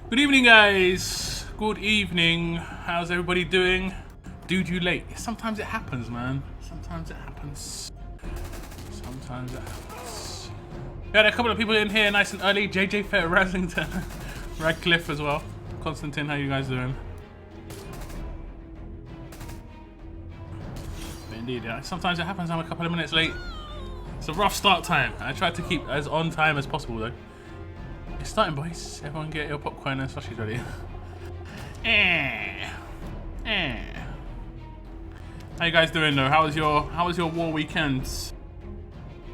Good evening, guys. Good evening. How's everybody doing? Dude, you late. Sometimes it happens, man. Sometimes it happens. Sometimes it happens. We had a couple of people in here nice and early. JJ Fair, Rasington, Radcliffe as well. Constantine, how you guys doing? Indeed, yeah. Sometimes it happens. I'm a couple of minutes late. It's a rough start time. I try to keep as on time as possible, though. It's starting, boys. Everyone get your popcorn and slushies ready. How you guys doing, though? How was your war weekend?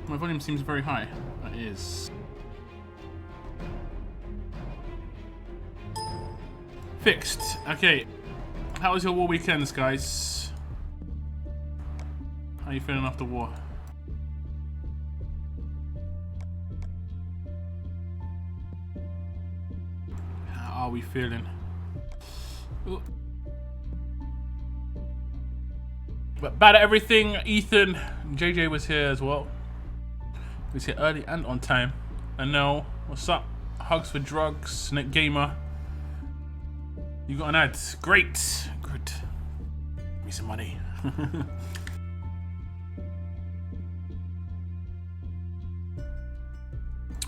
My volume seems very high. That is. Fixed. Okay. How was your war weekends, guys? How are you feeling after war? How are we feeling? Ooh. But bad at everything. Ethan, JJ was here as well. He was here early and on time. And now, what's up? Hugs for drugs, Nick Gamer. You got an ad. Great. Good. Give me some money.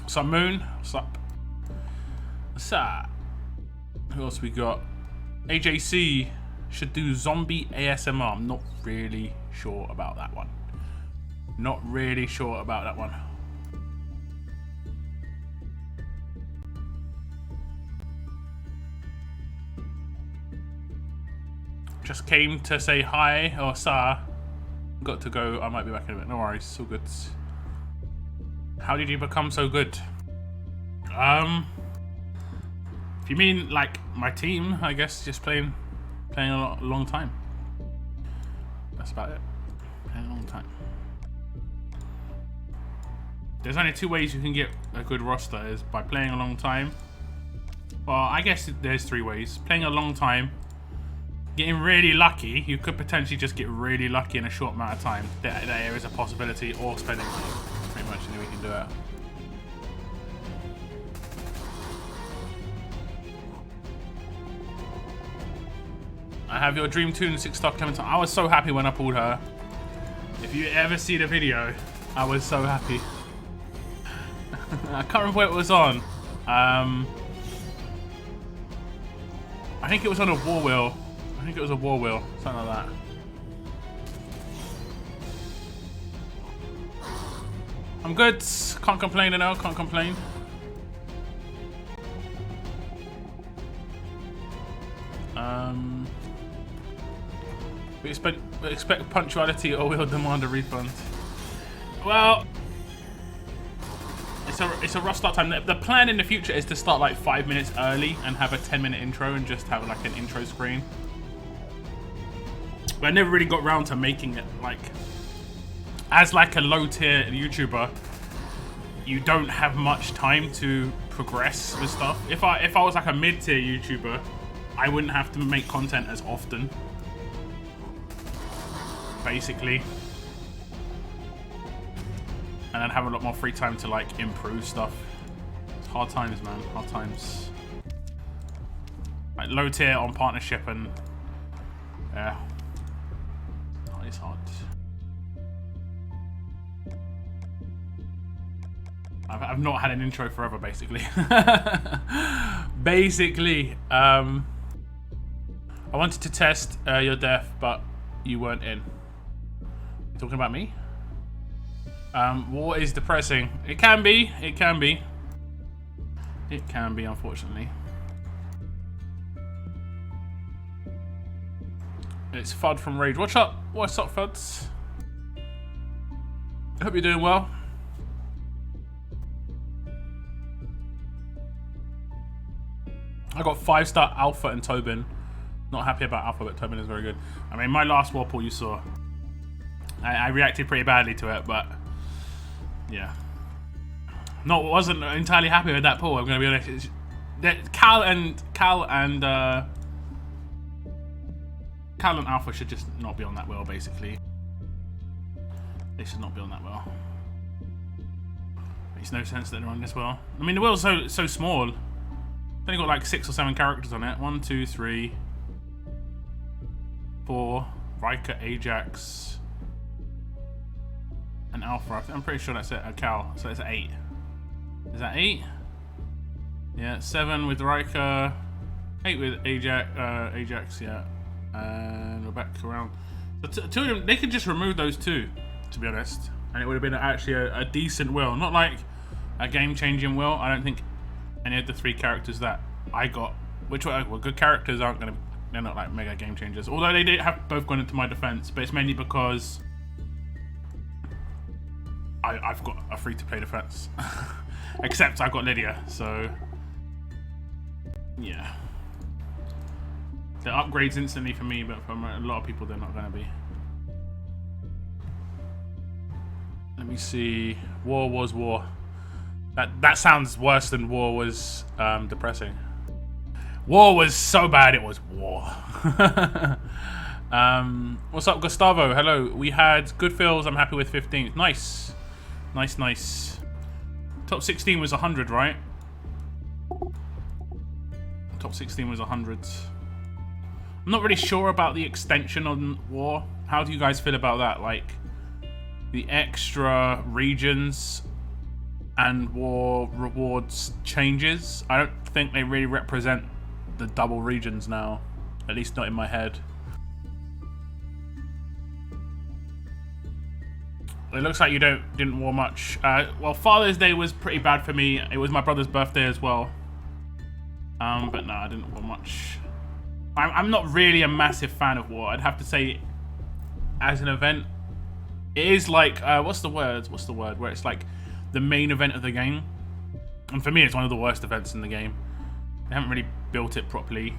What's up, Moon? What's up? What's up? Who else we got? AJC should do zombie ASMR. I'm not really sure about that one. Not really sure about that one. Just came to say hi or sa. Got to go. I might be back in a bit. No worries. It's all good. How did you become so good? If you mean like my team, I guess just playing a long time. That's about it. Playing a long time. There's only two ways you can get a good roster: is by playing a long time. Well, I guess there's three ways: playing a long time, getting really lucky. You could potentially just get really lucky in a short amount of time. There is a possibility, or spending money. Pretty much, and then we can do it. I have your Dream Tune 6-star Clementine. I was so happy when I pulled her. If you ever see the video, I was so happy. I can't remember what it was on. I think it was on a war wheel. I think it was a war wheel, something like that. I'm good. Can't complain, you know. Can't complain. We expect punctuality or we'll demand a refund. Well, it's a rough start time. The plan in the future is to start like 5 minutes early and have a 10-minute intro and just have like an intro screen. But I never really got around to making it like, as like a low tier YouTuber, you don't have much time to progress with stuff. If I was like a mid tier YouTuber, I wouldn't have to make content as often. Basically. And then have a lot more free time to like improve stuff. It's hard times, man. Hard times. Like low tier on partnership and yeah. Oh, it's hard. I've not had an intro forever, basically. Basically, I wanted to test your deaf, but you weren't in. You talking about me? War is depressing. It can be. It can be. It can be, unfortunately. It's Fud from Rage. What's up? What's up, Fuds? I hope you're doing well. I got 5-star Alpha and Tobin. Not happy about Alpha, but Tobin is very good. I mean, my last Warple you saw. I reacted pretty badly to it, but yeah. Wasn't entirely happy with that pull, I'm gonna be honest. Cal and Alpha should just not be on that wheel, basically. They should not be on that wheel. Makes no sense that they're on this wheel. I mean, the wheel's so small. only got like 6 or 7 characters on it. 1, 2, 3, 4. Riker, Ajax, and Alpha. I'm pretty sure that's it. A Cal. So it's 8. Is that 8? Yeah, 7 with Riker, 8 with Ajax, yeah. And we're back around. So 2 of them, they could just remove those 2, to be honest. And it would have been actually a decent will. Not like a game-changing will. I don't think any of the 3 characters that I got, which were good characters, aren't going to, they're not like mega game changers. Although they did have both gone into my defense, but it's mainly because I've got a free-to-play defense. Except I've got Lydia, so yeah. The upgrades instantly for me, but for a lot of people they're not going to be. Let me see. War was war. That sounds worse than war was depressing. War was so bad it was war. What's up, Gustavo? Hello. We had good fills. I'm happy with 15th. Nice. Nice, nice. Top 16 was 100, right? Top 16 was 100. I'm not really sure about the extension on war. How do you guys feel about that? Like, the extra regions and war rewards changes? I don't think they really represent the double regions now. At least not in my head. It looks like you didn't war much. Well, Father's Day was pretty bad for me. It was my brother's birthday as well. But no, I didn't war much. I'm not really a massive fan of war. I'd have to say, as an event, it is like what's the word? Where it's like the main event of the game. And for me, it's one of the worst events in the game. They haven't really built it properly.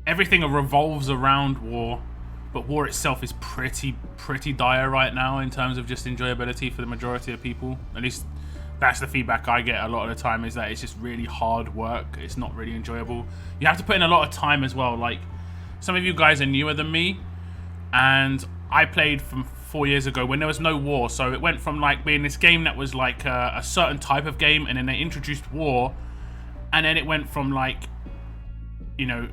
Everything revolves around war, but war itself is pretty dire right now in terms of just enjoyability for the majority of people. At least that's the feedback I get a lot of the time, is that it's just really hard work. It's not really enjoyable. You have to put in a lot of time as well. Like, some of you guys are newer than me, and I played from 4 years ago when there was no war. So it went from like being this game that was like a certain type of game, and then they introduced war, and then it went from like, you know,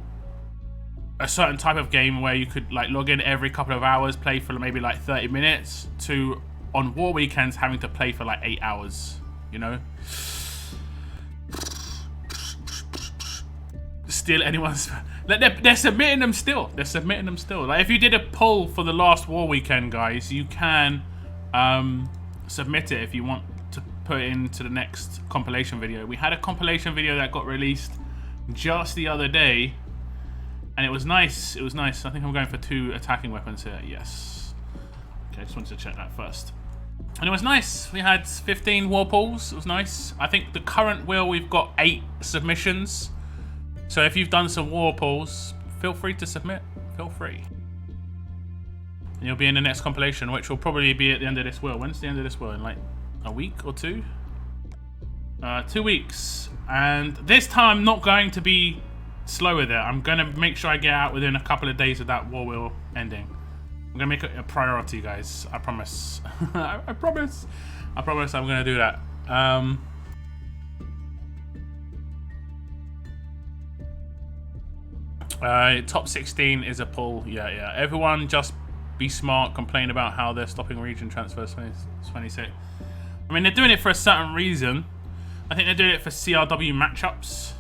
a certain type of game where you could like log in every couple of hours, play for maybe like 30 minutes, to on war weekends having to play for like 8 hours, you know? Steal anyone's... They're submitting them still. They're submitting them still. Like, if you did a poll for the last war weekend, guys, you can submit it if you want to put it into the next compilation video. We had a compilation video that got released just the other day, and it was nice. It was nice. I think I'm going for 2 attacking weapons here. Yes. Okay, I just wanted to check that first. And it was nice. We had 15 war pools. It was nice. I think the current wheel, we've got 8 submissions. So if you've done some war pools, feel free to submit. Feel free. And you'll be in the next compilation, which will probably be at the end of this wheel. When's the end of this wheel? In like a week or 2? 2 weeks. And this time I'm not going to be slow with it. I'm going to make sure I get out within a couple of days of that war wheel ending. I'm going to make it a priority, guys. I promise. I promise. I promise I'm going to do that. Top 16 is a pull. Yeah. Everyone just be smart. Complain about how they're stopping region transfers 26. I mean, they're doing it for a certain reason. I think they're doing it for CRW matchups,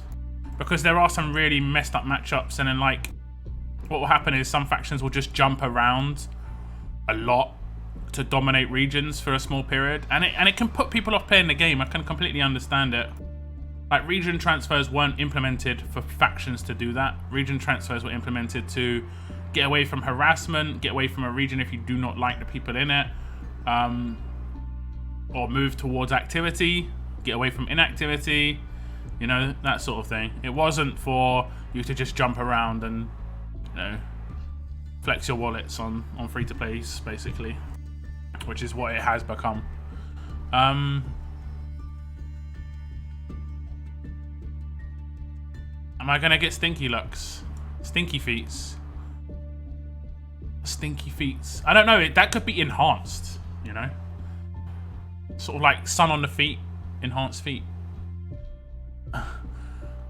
because there are some really messed up matchups, and then like what will happen is some factions will just jump around a lot to dominate regions for a small period, and it can put people off playing the game. I can completely understand it. Like, region transfers weren't implemented for factions to do that. Region transfers were implemented to get away from harassment, get away from a region if you do not like the people in it, or move towards activity, get away from inactivity, you know, that sort of thing. It wasn't for you to just jump around and, you know, flex your wallets on free-to-plays, basically, which is what it has become. Am I gonna get Stinky Lux? Stinky Feats? Stinky Feats. I don't know, that could be enhanced, you know? Sort of like Sun on the Feet, enhanced feet.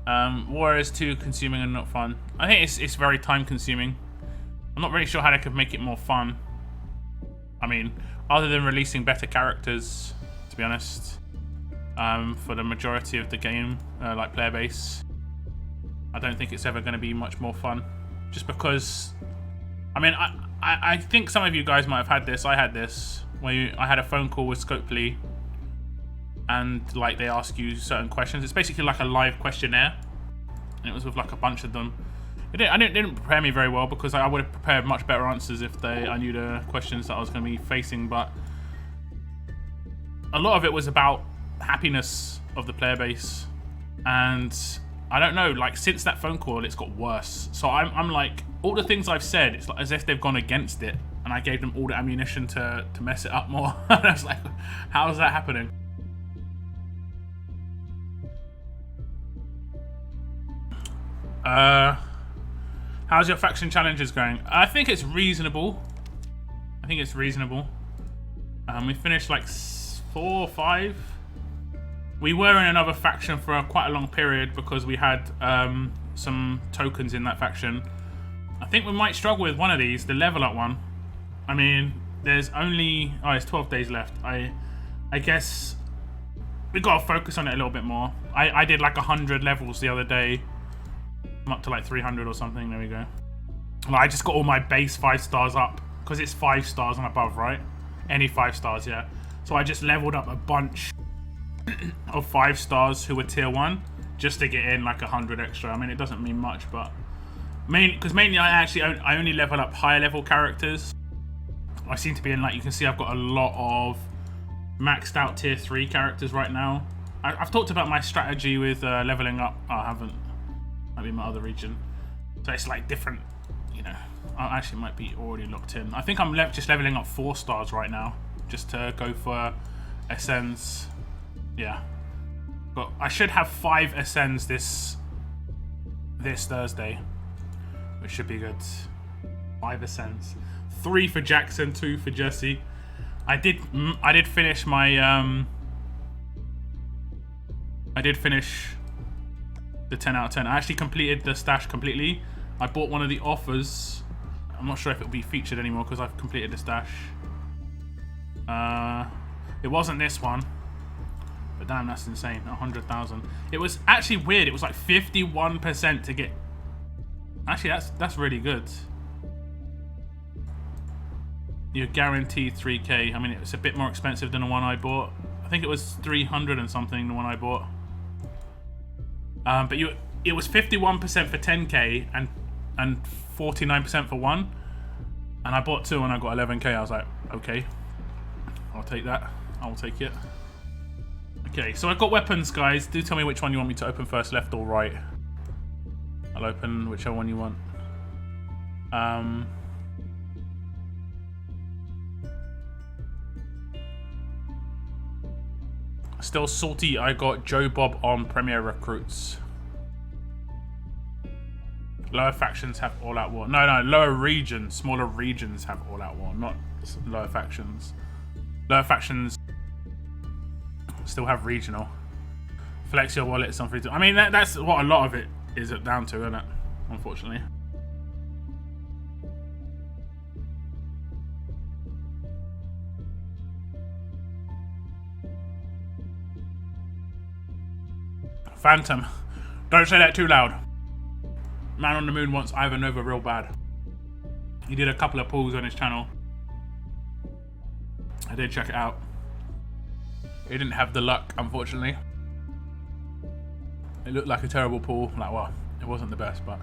War is too consuming and not fun. I think it's very time consuming. I'm not really sure how they could make it more fun. I mean, other than releasing better characters, to be honest, for the majority of the game, like player base, I don't think it's ever going to be much more fun. Just because, I mean, I think some of you guys might have had this. I had this, where I had a phone call with Scopely, and like they ask you certain questions. It's basically like a live questionnaire, and it was with like a bunch of them. It didn't prepare me very well, because I would have prepared much better answers if I knew the questions that I was going to be facing. But a lot of it was about happiness of the player base, and I don't know, like since that phone call, it's got worse. So I'm like, all the things I've said, it's like as if they've gone against it, and I gave them all the ammunition to mess it up more. And I was like, how is that happening? How's your faction challenges going? I think it's reasonable. We finished like 4 or 5. We were in another faction for quite a long period because we had some tokens in that faction. I think we might struggle with one of these, the level up one. I mean, there's only... Oh, there's 12 days left. I guess we got to focus on it a little bit more. I did like 100 levels the other day. I'm up to like 300 or something. There we go. Well, I just got all my base 5 stars up because it's 5 stars and above, right? Any 5 stars, yeah. So I just leveled up a bunch of 5 stars who were tier 1 just to get in like 100 extra. I mean, it doesn't mean much, but mainly I only level up higher level characters. I seem to be in, like, you can see I've got a lot of maxed out tier 3 characters right now. I've talked about my strategy with leveling up. Oh, I haven't. Might be my other region. So it's like different, you know. I actually might be already locked in. I think I'm just leveling up 4 stars right now, just to go for ascends. Yeah, but I should have 5 ascends this Thursday, which should be good. 5 ascends, 3 for Jackson, 2 for Jesse. I did finish my I did finish the 10 out of 10. I actually completed the stash completely. I bought one of the offers. I'm not sure if it'll be featured anymore because I've completed the stash. It wasn't this one, but damn, that's insane. 100,000. It was actually weird. It was like 51% to get. Actually, that's really good. You're guaranteed 3k. I mean, it's a bit more expensive than the one I bought. I think it was 300 and something, the one I bought. But it was 51% for 10k and 49% for 1. And I bought 2 and I got 11k. I was like, okay, I'll take that. I'll take it. Okay, so I've got weapons, guys. Do tell me which one you want me to open first, left or right. I'll open whichever one you want. Still salty, I got Joe Bob on Premier Recruits. Lower factions have all-out war. No, lower regions, smaller regions have all-out war, not lower factions. Lower factions still have regional. Flex your wallet, some free to. I mean, that's what a lot of it is down to, isn't it? Unfortunately. Phantom, don't say that too loud. Man on the Moon wants Ivanova real bad. He did a couple of pulls on his channel. I did check it out. He didn't have the luck, unfortunately. It looked like a terrible pull. Like, well, it wasn't the best, but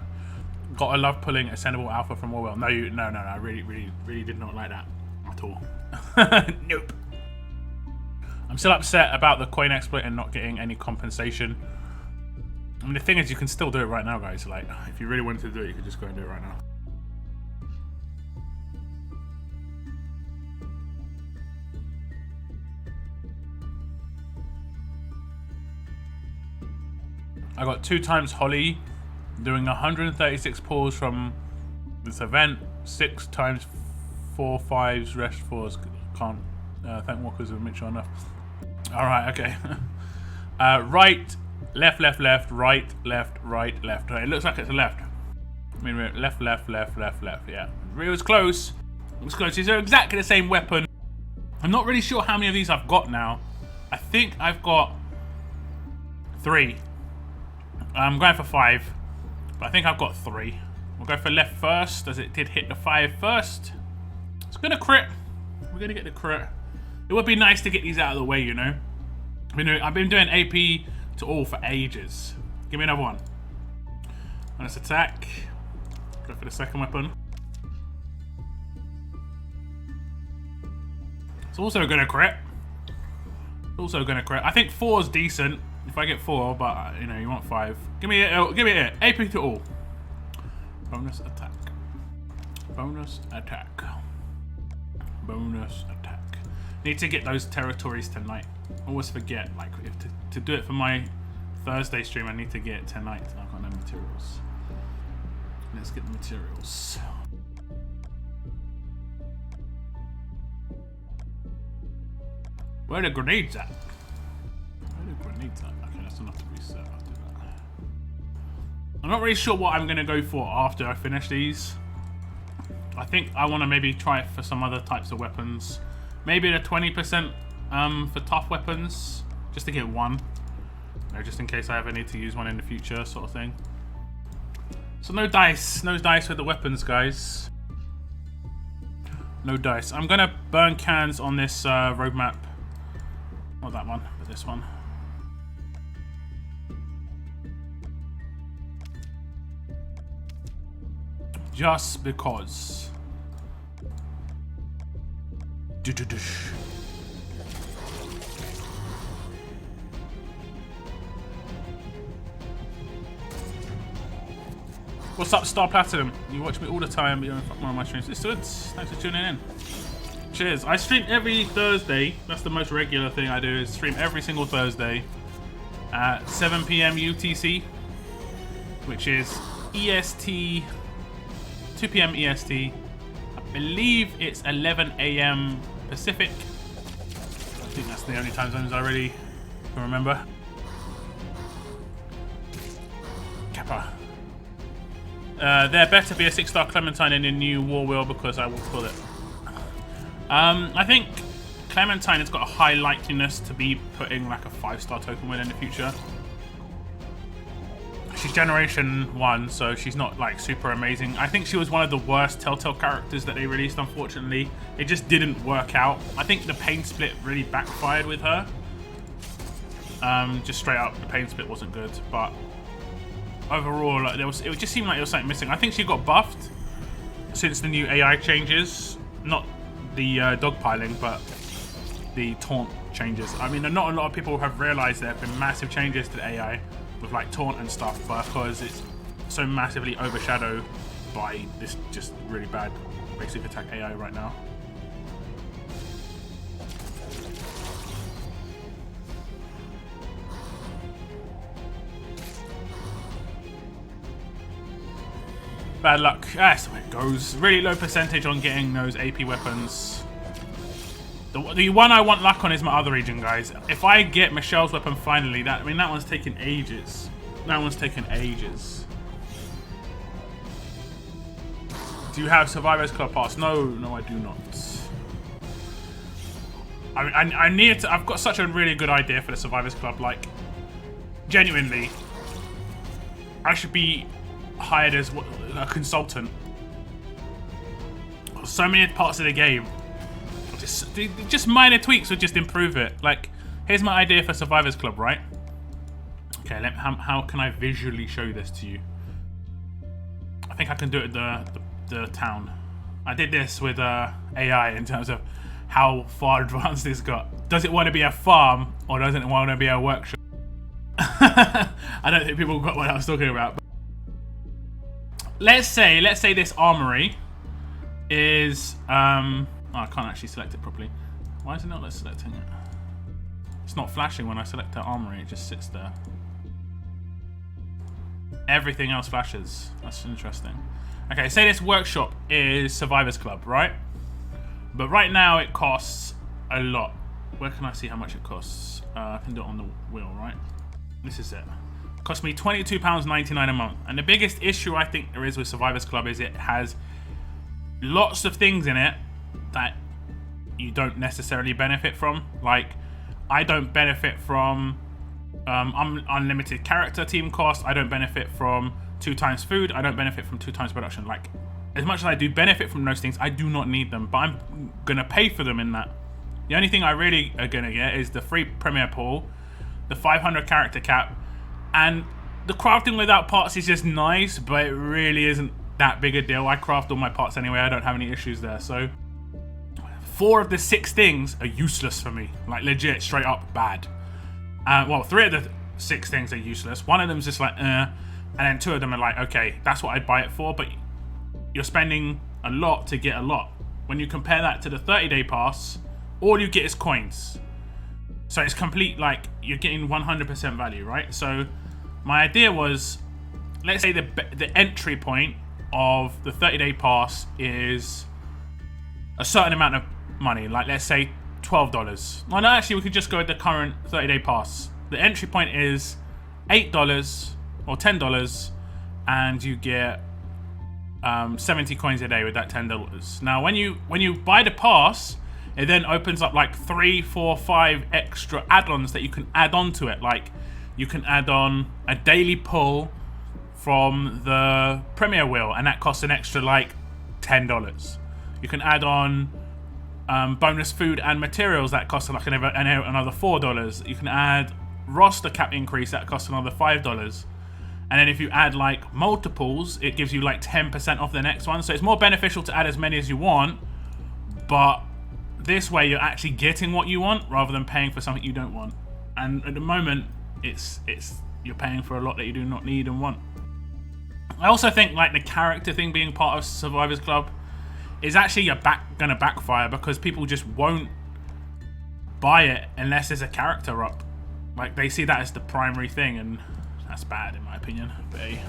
gotta love pulling Ascendable Alpha from Orwell. No, I really did not like that at all. Nope. I'm still upset about the coin exploit and not getting any compensation. I mean, the thing is, you can still do it right now, guys. Like, if you really wanted to do it, you could just go and do it right now. I got 2 times Holly, doing 136 pulls from this event, 6 times 4 5s, rest 4s. Can't thank Walkers have made sure enough. Alright, okay. Right Left, left, left, right, left, right, left. It looks like it's a left. I mean, left, left, left, left, left. Yeah, it was close. It was close. These are exactly the same weapon. I'm not really sure how many of these I've got now. I think I've got 3. I'm going for 5, but I think I've got 3. We'll go for left first, as it did hit the 5 first. It's gonna crit. We're gonna get the crit. It would be nice to get these out of the way, you know. I've been doing AP to all for ages. Give me another one. Let's attack. Go for the second weapon. It's also gonna crit. Also gonna crit. I think 4 is decent if I get 4, but you know you want 5. Give me it. Give me it. AP to all. Bonus attack. Bonus attack. Bonus attack. Need to get those territories tonight. Always forget, like, if to do it for my Thursday stream, I need to get it tonight. I've got no materials. Let's get the materials. Where are the grenades at? Where are the grenades at? Okay, that's enough to reset. I'll do that. I'm not really sure what I'm going to go for after I finish these. I think I want to maybe try it for some other types of weapons. Maybe the 20% for tough weapons, just to get 1. You know, just in case I ever need to use one in the future, sort of thing. So no dice with the weapons, guys. No dice. I'm gonna burn cans on this roadmap. Not that one, but this one. Just because. What's up, Star Platinum? You watch me all the time, but you don't fuck one of my streams. It's good. Thanks for tuning in. Cheers. I stream every Thursday. That's the most regular thing I do, is stream every single Thursday at 7 PM UTC, which is EST, 2 PM EST. I believe it's 11 AM Pacific. I think that's the only time zones I really can remember. Kappa. There better be a 6-star Clementine in the new War Wheel, because I will pull it. I think Clementine has got a high likeliness to be putting like a 5-star token win in the future. She's Generation 1, so she's not like super amazing. I think she was one of the worst Telltale characters that they released, unfortunately. It just didn't work out. I think the pain split really backfired with her. Just straight up, the pain split wasn't good, but overall, like, it just seemed like there was something missing. I think she got buffed since the new AI changes. Not the dogpiling, but the taunt changes. I mean, not a lot of people have realized there have been massive changes to the AI with like taunt and stuff, because it's so massively overshadowed by this just really bad basic attack AI right now. Bad luck. That's the way it goes. Really low percentage on getting those AP weapons. The one I want luck on is my other region, guys. If I get Michelle's weapon finally, that one's taken ages. That one's taken ages. Do you have Survivors Club Pass? No, I do not. I need to. I've got such a really good idea for the Survivors Club. Like, genuinely, I should be hired as a consultant. So many parts of the game. Just minor tweaks would just improve it. Like, here's my idea for Survivors Club, right? Okay, how can I visually show this to you? I think I can do it at the town. I did this with AI in terms of how far advanced this got. Does it want to be a farm, or does it want to be a workshop? I don't think people got what I was talking about. But let's say this armory is oh, I can't actually select it properly. Why is it not selecting it? It's not flashing when I select the armory, it just sits there. Everything else flashes. That's interesting. Okay, say this workshop is Survivors Club, right? But right now it costs a lot. Where can I see how much it costs? I can do it on the wheel, right? This is it. Cost me £22.99 a month. And the biggest issue I think there is with Survivors Club is it has lots of things in it that you don't necessarily benefit from. Like, I don't benefit from unlimited character team cost. I don't benefit from 2 times food. I don't benefit from 2 times production. Like, as much as I do benefit from those things, I do not need them, but I'm gonna pay for them in that. The only thing I really are gonna get is the free Premier Pool, the 500 character cap, and the crafting without parts is just nice, but it really isn't that big a deal. I craft all my parts anyway. I don't have any issues there. So 4 of the 6 things are useless for me. Like, legit, straight up bad. Well, 3 of the 6 things are useless. One of them's just like, and then 2 of them are like, okay, that's what I'd buy it for, but you're spending a lot to get a lot. When you compare that to the 30-day pass, all you get is coins. So it's complete, like, you're getting 100% value, right? So my idea was, let's say the entry point of the 30-day pass is a certain amount of money, like let's say $12. No, actually, we could just go with the current 30-day pass. The entry point is $8 or $10, and you get 70 coins a day with that $10. Now, when you buy the pass, it then opens up like 3, 4, 5 extra add-ons that you can add on to it. Like, you can add on a daily pull from the Premier Wheel, and that costs an extra like $10. You can add on bonus food and materials that cost like another $4. You can add roster cap increase that costs another $5. And then if you add like multiples, it gives you like 10% off the next one. So it's more beneficial to add as many as you want, but this way you're actually getting what you want rather than paying for something you don't want. And at the moment, it's you're paying for a lot that you do not need and want. I also think like the character thing being part of Survivors Club is actually gonna backfire, because people just won't buy it unless there's a character up. Like, they see that as the primary thing, and that's bad in my opinion. But hey.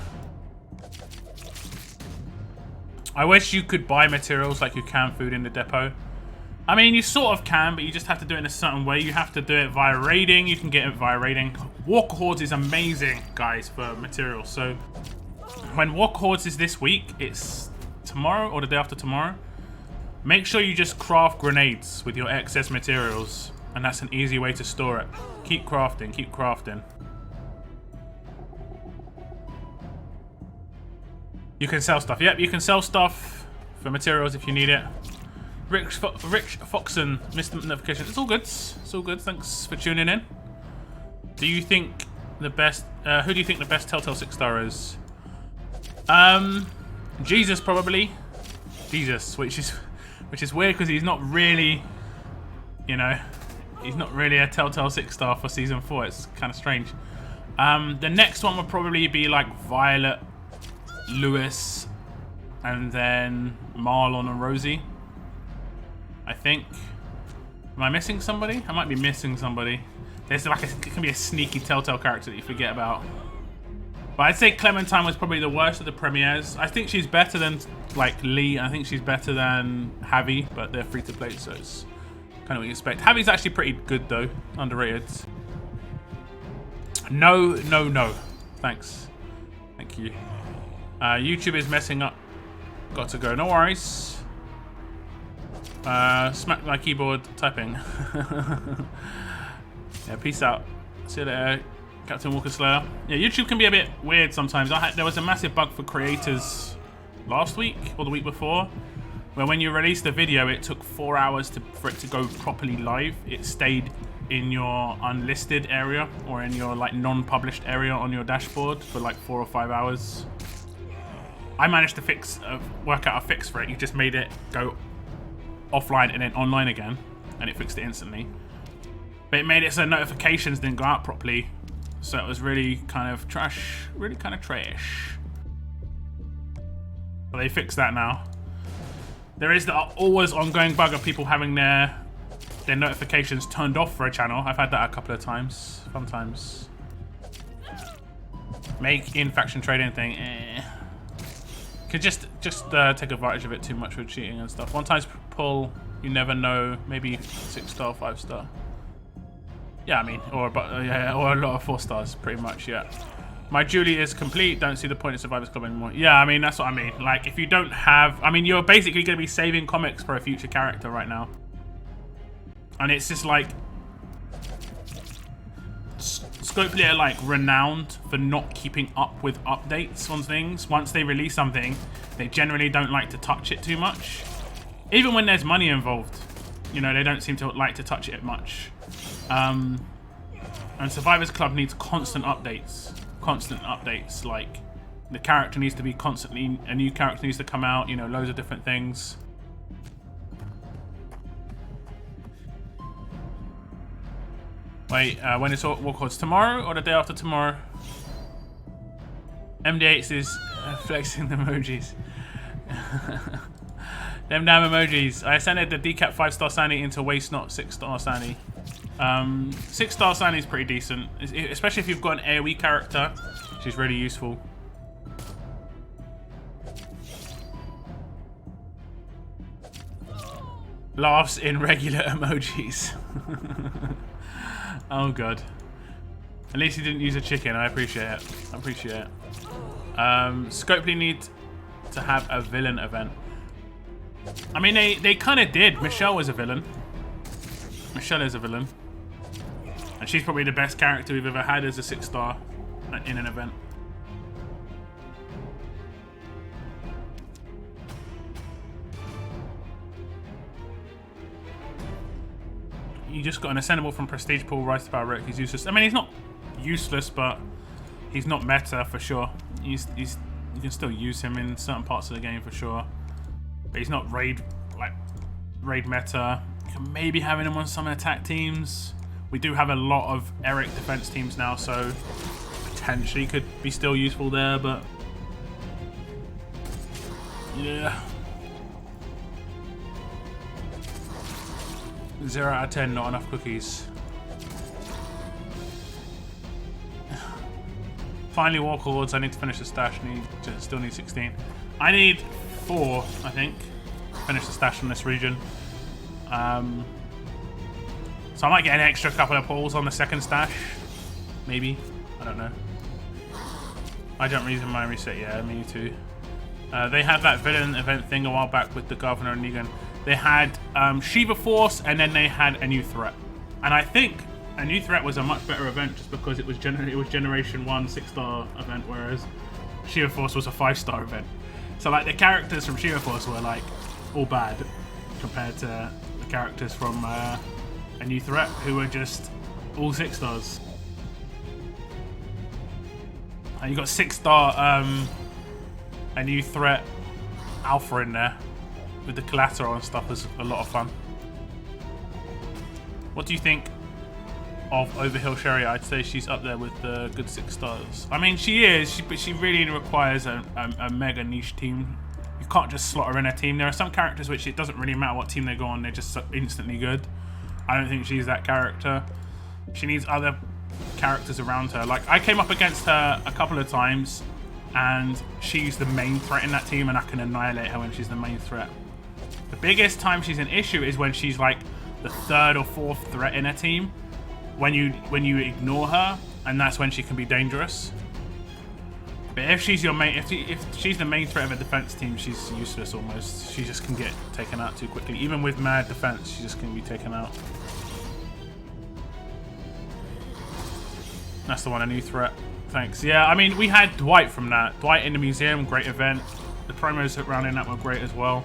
I wish you could buy materials like you can food in the depot. I mean, you sort of can, but you just have to do it in a certain way. You have to do it via raiding. You can get it via raiding. Walker Hordes is amazing, guys, for materials. So when Walker Hordes is this week, it's tomorrow or the day after tomorrow. Make sure you just craft grenades with your excess materials, and that's an easy way to store it. Keep crafting, keep crafting. You can sell stuff. Yep, you can sell stuff for materials if you need it. Rich Foxon missed the notification. It's all good. It's all good. Thanks for tuning in. Do you think the best? Who do you think the best Telltale 6-star is? Jesus probably. Jesus, which is weird because he's not really, you know, he's not really a Telltale 6-star for season 4. It's kind of strange. The next one would probably be like Violet, Lewis, and then Marlon and Rosie. I think. Am I missing somebody? I might be missing somebody. There's like it can be a sneaky Telltale character that you forget about. But I'd say Clementine was probably the worst of the premieres. I think she's better than like Lee. I think she's better than Javi, but they're free to play, so it's kind of what you expect. Javi's actually pretty good though, underrated. No. Thanks. Thank you. YouTube is messing up. Got to go. No worries. Smack my keyboard typing. Yeah, peace out. See you later, Captain Walker Slayer. Yeah, YouTube can be a bit weird sometimes. There was a massive bug for creators last week or the week before, where when you released the video, it took 4 hours for it to go properly live. It stayed in your unlisted area or in your like non-published area on your dashboard for like 4 or 5 hours. I managed to work out a fix for it. You just made it go offline and then online again, and it fixed it instantly. But it made it so notifications didn't go out properly, so it was really kind of trash, really kind of trash. But they fixed that now. There is the always ongoing bug of people having their notifications turned off for a channel. I've had that a couple of times, sometimes. Make in-faction trading thing, Could just take advantage of it too much with cheating and stuff. One times pull, you never know. Maybe 6-star, 5-star. Yeah, I mean, or a lot of 4 stars, pretty much. Yeah. My Julie is complete. Don't see the point of Survivors Club anymore. Yeah, I mean, that's what I mean. Like, if you don't have... I mean, you're basically going to be saving comics for a future character right now. And it's just like... Scopely are like renowned for not keeping up with updates on things. Once they release something, they generally don't like to touch it too much. Even when there's money involved, you know, they don't seem to like to touch it much. And Survivors Club needs constant updates. Constant updates. Like, the character needs to be constantly... A new character needs to come out, you know, loads of different things. Wait, when is Warcord's? Tomorrow or the day after tomorrow? MD8 is flexing the emojis. Them damn emojis. I sent it the decap 5-star Sandy into waste not 6-star Sandy. 6-star Sandy is pretty decent, especially if you've got an AoE character. She's really useful. Laughs in regular emojis. Oh god. At least he didn't use a chicken. I appreciate it. I appreciate it. Scopely need to have a villain event. I mean, they kind of did. Michelle was a villain. Michelle is a villain. And she's probably the best character we've ever had as a 6-star in an event. You just got an ascendable from Prestige Pool, Rise to Power Rick. He's useless. I mean, he's not useless, but he's not meta for sure. You can still use him in certain parts of the game for sure. But he's not raid meta. You can maybe have him on some attack teams. We do have a lot of Eric defense teams now, so potentially could be still useful there, but yeah. 0 out of 10, not enough cookies. Finally, Warlords. I need to finish the stash. Still need 16. I need 4, I think. Finish the stash from this region. So I might get an extra couple of pulls on the second stash. Maybe. I don't know. I don't reason my reset. Yeah, me too. They had that villain event thing a while back with the Governor and Negan. They had Shiva Force, and then they had a new threat. And I think a new threat was a much better event just because it was Generation 1 6-star event, whereas Shiva Force was a 5-star event. So like the characters from Shiva Force were like all bad compared to the characters from a new threat who were just all 6-stars. And you got 6-star a new threat Alpha in there. With the collateral and stuff was a lot of fun. What do you think of Overhill Sherry? I'd say she's up there with the good 6 stars. I mean, she is, but she really requires a mega niche team. You can't just slot her in a team. There are some characters which it doesn't really matter what team they go on, they're just instantly good. I don't think she's that character. She needs other characters around her. Like, I came up against her a couple of times, and she's the main threat in that team, and I can annihilate her when she's the main threat. The biggest time she's an issue is when she's like the 3rd or 4th threat in a team. When you ignore her, and that's when she can be dangerous. But if she's your main, if she's the main threat of a defense team, she's useless almost. She just can get taken out too quickly. Even with mad defense, she just can be taken out. That's the one, a new threat. Thanks. Yeah, I mean, we had Dwight from that. Dwight in the museum, great event. The promos around in that were great as well.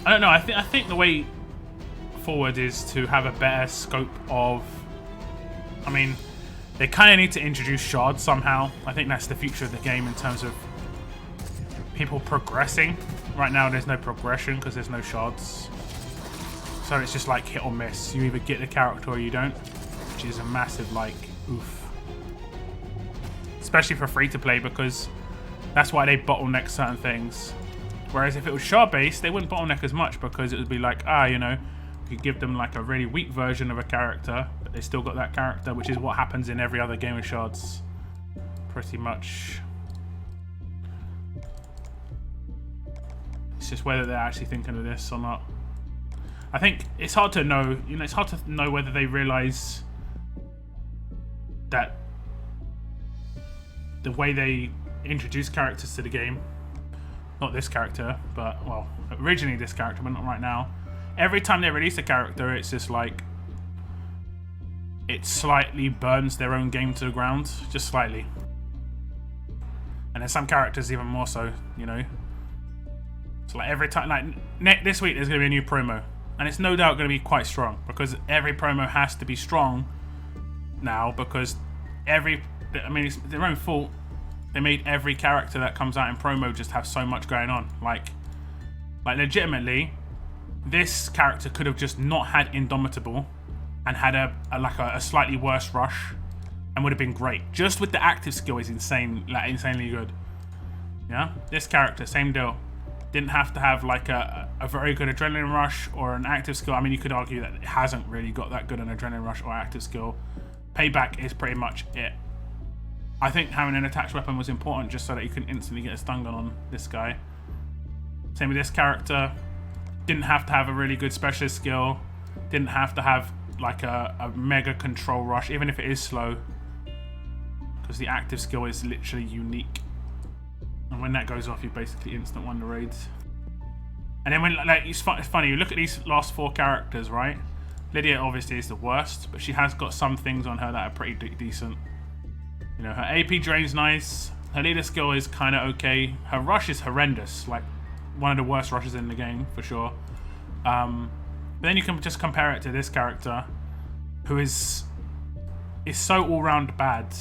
I don't know. I think the way forward is to have a better scope of. I mean, they kind of need to introduce shards somehow. I think that's the future of the game in terms of people progressing. Right now, there's no progression because there's no shards. So it's just like hit or miss. You either get the character or you don't, which is a massive like oof. Especially for free to play, because that's why they bottleneck certain things. Whereas if it was shard based, they wouldn't bottleneck as much, because it would be like, you know, you could give them like a really weak version of a character, but they still got that character, which is what happens in every other game with shards. Pretty much. It's just whether they're actually thinking of this or not. I think it's hard to know, you know, it's hard to know whether they realise that the way they introduce characters to the game, not this character, but, well, originally this character, but not right now. Every time they release a character, it's just like, it slightly burns their own game to the ground, just slightly. And then some characters even more so, you know. So like every time, like this week there's going to be a new promo, and it's no doubt going to be quite strong, because every promo has to be strong now, because I mean, it's their own fault. They made every character that comes out in promo just have so much going on. Like legitimately, this character could have just not had Indomitable and had a slightly worse rush, and would have been great. Just with the active skill is insane, like insanely good. Yeah, this character, same deal. Didn't have to have like a very good adrenaline rush or an active skill. I mean, you could argue that it hasn't really got that good an adrenaline rush or active skill. Payback is pretty much it. I think having an attached weapon was important just so that you can instantly get a stun gun on this guy. Same with this character. Didn't have to have a really good specialist skill. Didn't have to have like a mega control rush, even if it is slow, because the active skill is literally unique. And when that goes off, you basically instant wonder raids. And then when, like, it's funny, you look at these last 4 characters, right? Lydia obviously is the worst, but she has got some things on her that are pretty decent. You know, her AP drain's nice. Her leader skill is kind of okay. Her rush is horrendous, like one of the worst rushes in the game for sure. But then you can just compare it to this character, who is so all-round bad.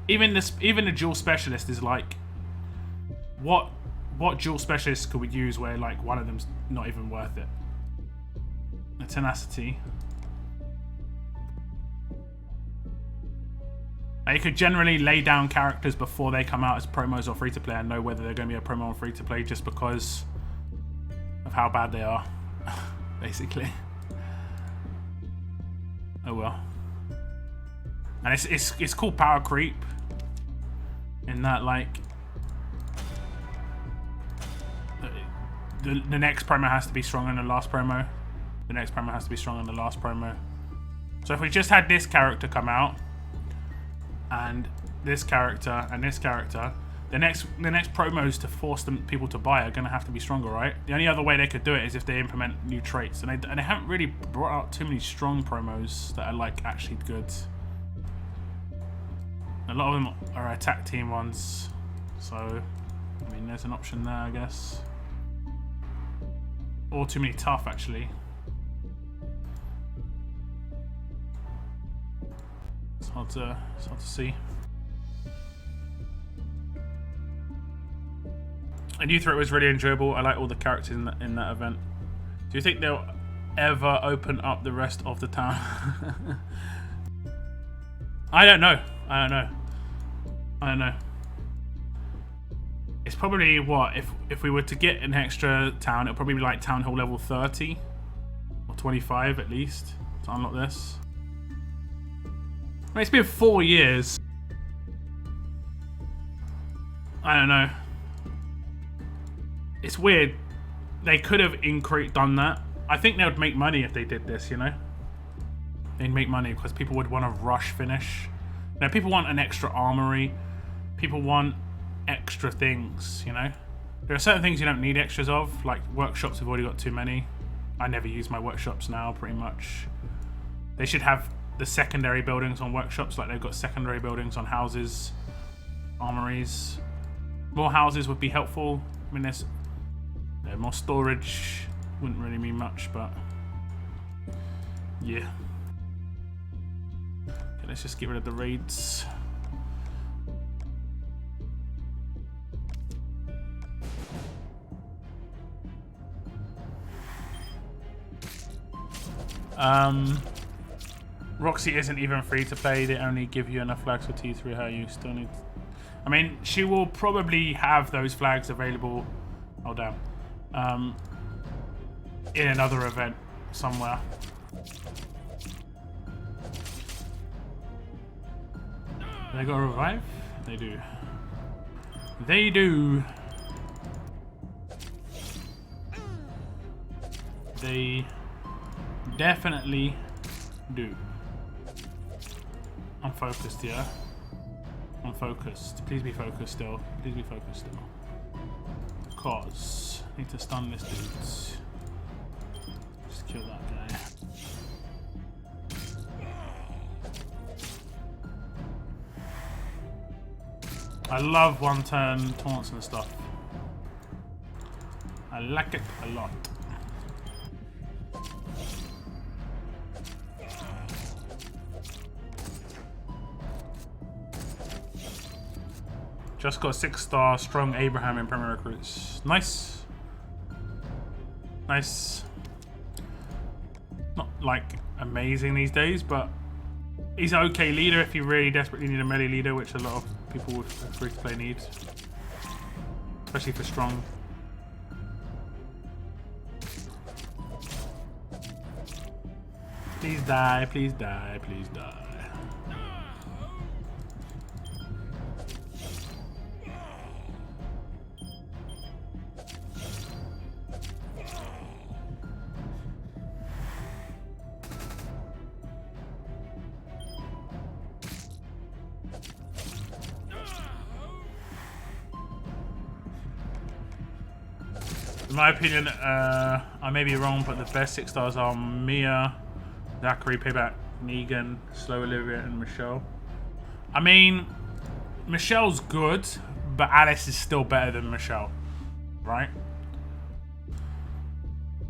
Even the dual specialist is like, what dual specialists could we use where like one of them's not even worth it? The tenacity. Like, you could generally lay down characters before they come out as promos or free to play and know whether they're going to be a promo or free to play just because of how bad they are. Basically. Oh well. And it's called power creep, in that like the next promo has to be stronger than the last promo. The next promo has to be stronger than the last promo. So if we just had this character come out, and this character and this character, the next promos to force people to buy are going to have to be stronger, right? The only other way they could do it is if they implement new traits, and they haven't really brought out too many strong promos that are like actually good. A lot of them are attack team ones, so I mean there's an option there, I guess. Or too many tough, actually. It's hard to see. And you thought it was really enjoyable. I like all the characters in that event. Do you think they'll ever open up the rest of the town? I don't know. I don't know. It's probably what, if we were to get an extra town, it'll probably be like Town Hall level 30 or 25 at least to unlock this. I mean, it's been 4 years. I don't know. It's weird. They could have done that. I think they would make money if they did this, you know? They'd make money because people would want a rush finish. Now, people want an extra armory. People want extra things, you know? There are certain things you don't need extras of, like workshops have already got too many. I never use my workshops now, pretty much. They should have the secondary buildings on workshops, like they've got secondary buildings on houses, armories. More houses would be helpful. I mean, there's more storage. Wouldn't really mean much, but yeah. Okay, let's just get rid of the raids. Roxy isn't even free to play. They only give you enough flags for T3. How you still need... I mean, she will probably have those flags available. Oh, damn. In another event somewhere. They got a revive? They do. They do. They definitely do. I'm focused, yeah? I'm focused. Please be focused still. Please be focused still. Because I need to stun this dude. Just kill that guy. I love one-turn taunts and stuff. I like it a lot. Just got 6-star strong Abraham in Premier Recruits. Nice. Nice. Not like amazing these days, but he's an okay leader if you really desperately need a melee leader, which a lot of people with free to play need. Especially for strong. Please die, please die, please die. In my opinion, I may be wrong, but the best 6 stars are Mia, Zachary, Payback, Negan, Slow Olivia, and Michelle. I mean, Michelle's good, but Alice is still better than Michelle, right?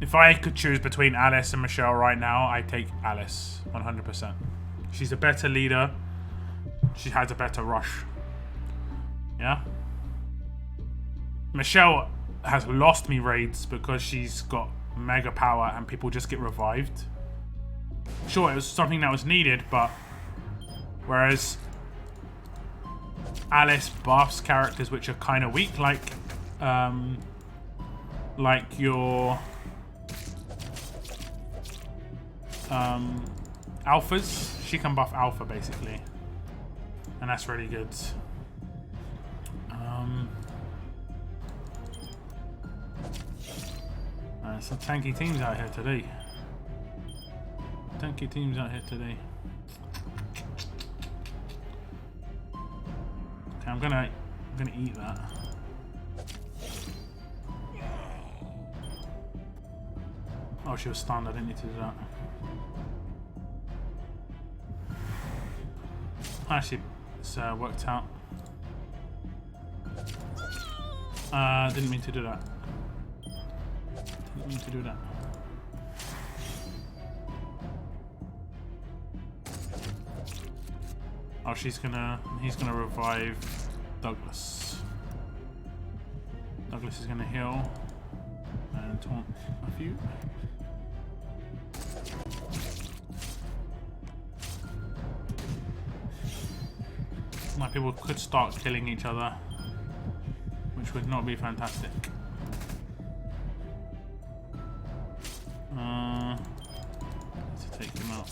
If I could choose between Alice and Michelle right now, I'd take Alice, 100%. She's a better leader. She has a better rush. Yeah? Michelle has lost me raids because she's got mega power and people just get revived. Sure, it was something that was needed, but whereas Alice buffs characters which are kind of weak, like your alphas. She can buff alpha basically, and that's really good. Some tanky teams out here today. Tanky teams out here today. Okay, I'm gonna eat that. Oh, she was stunned. I didn't need to do that. Actually, it's worked out. Didn't mean to do that. Didn't mean to do that. Oh, he's gonna revive Douglas. Douglas is gonna heal and taunt a few. My people could start killing each other, which would not be fantastic. Let's take him out.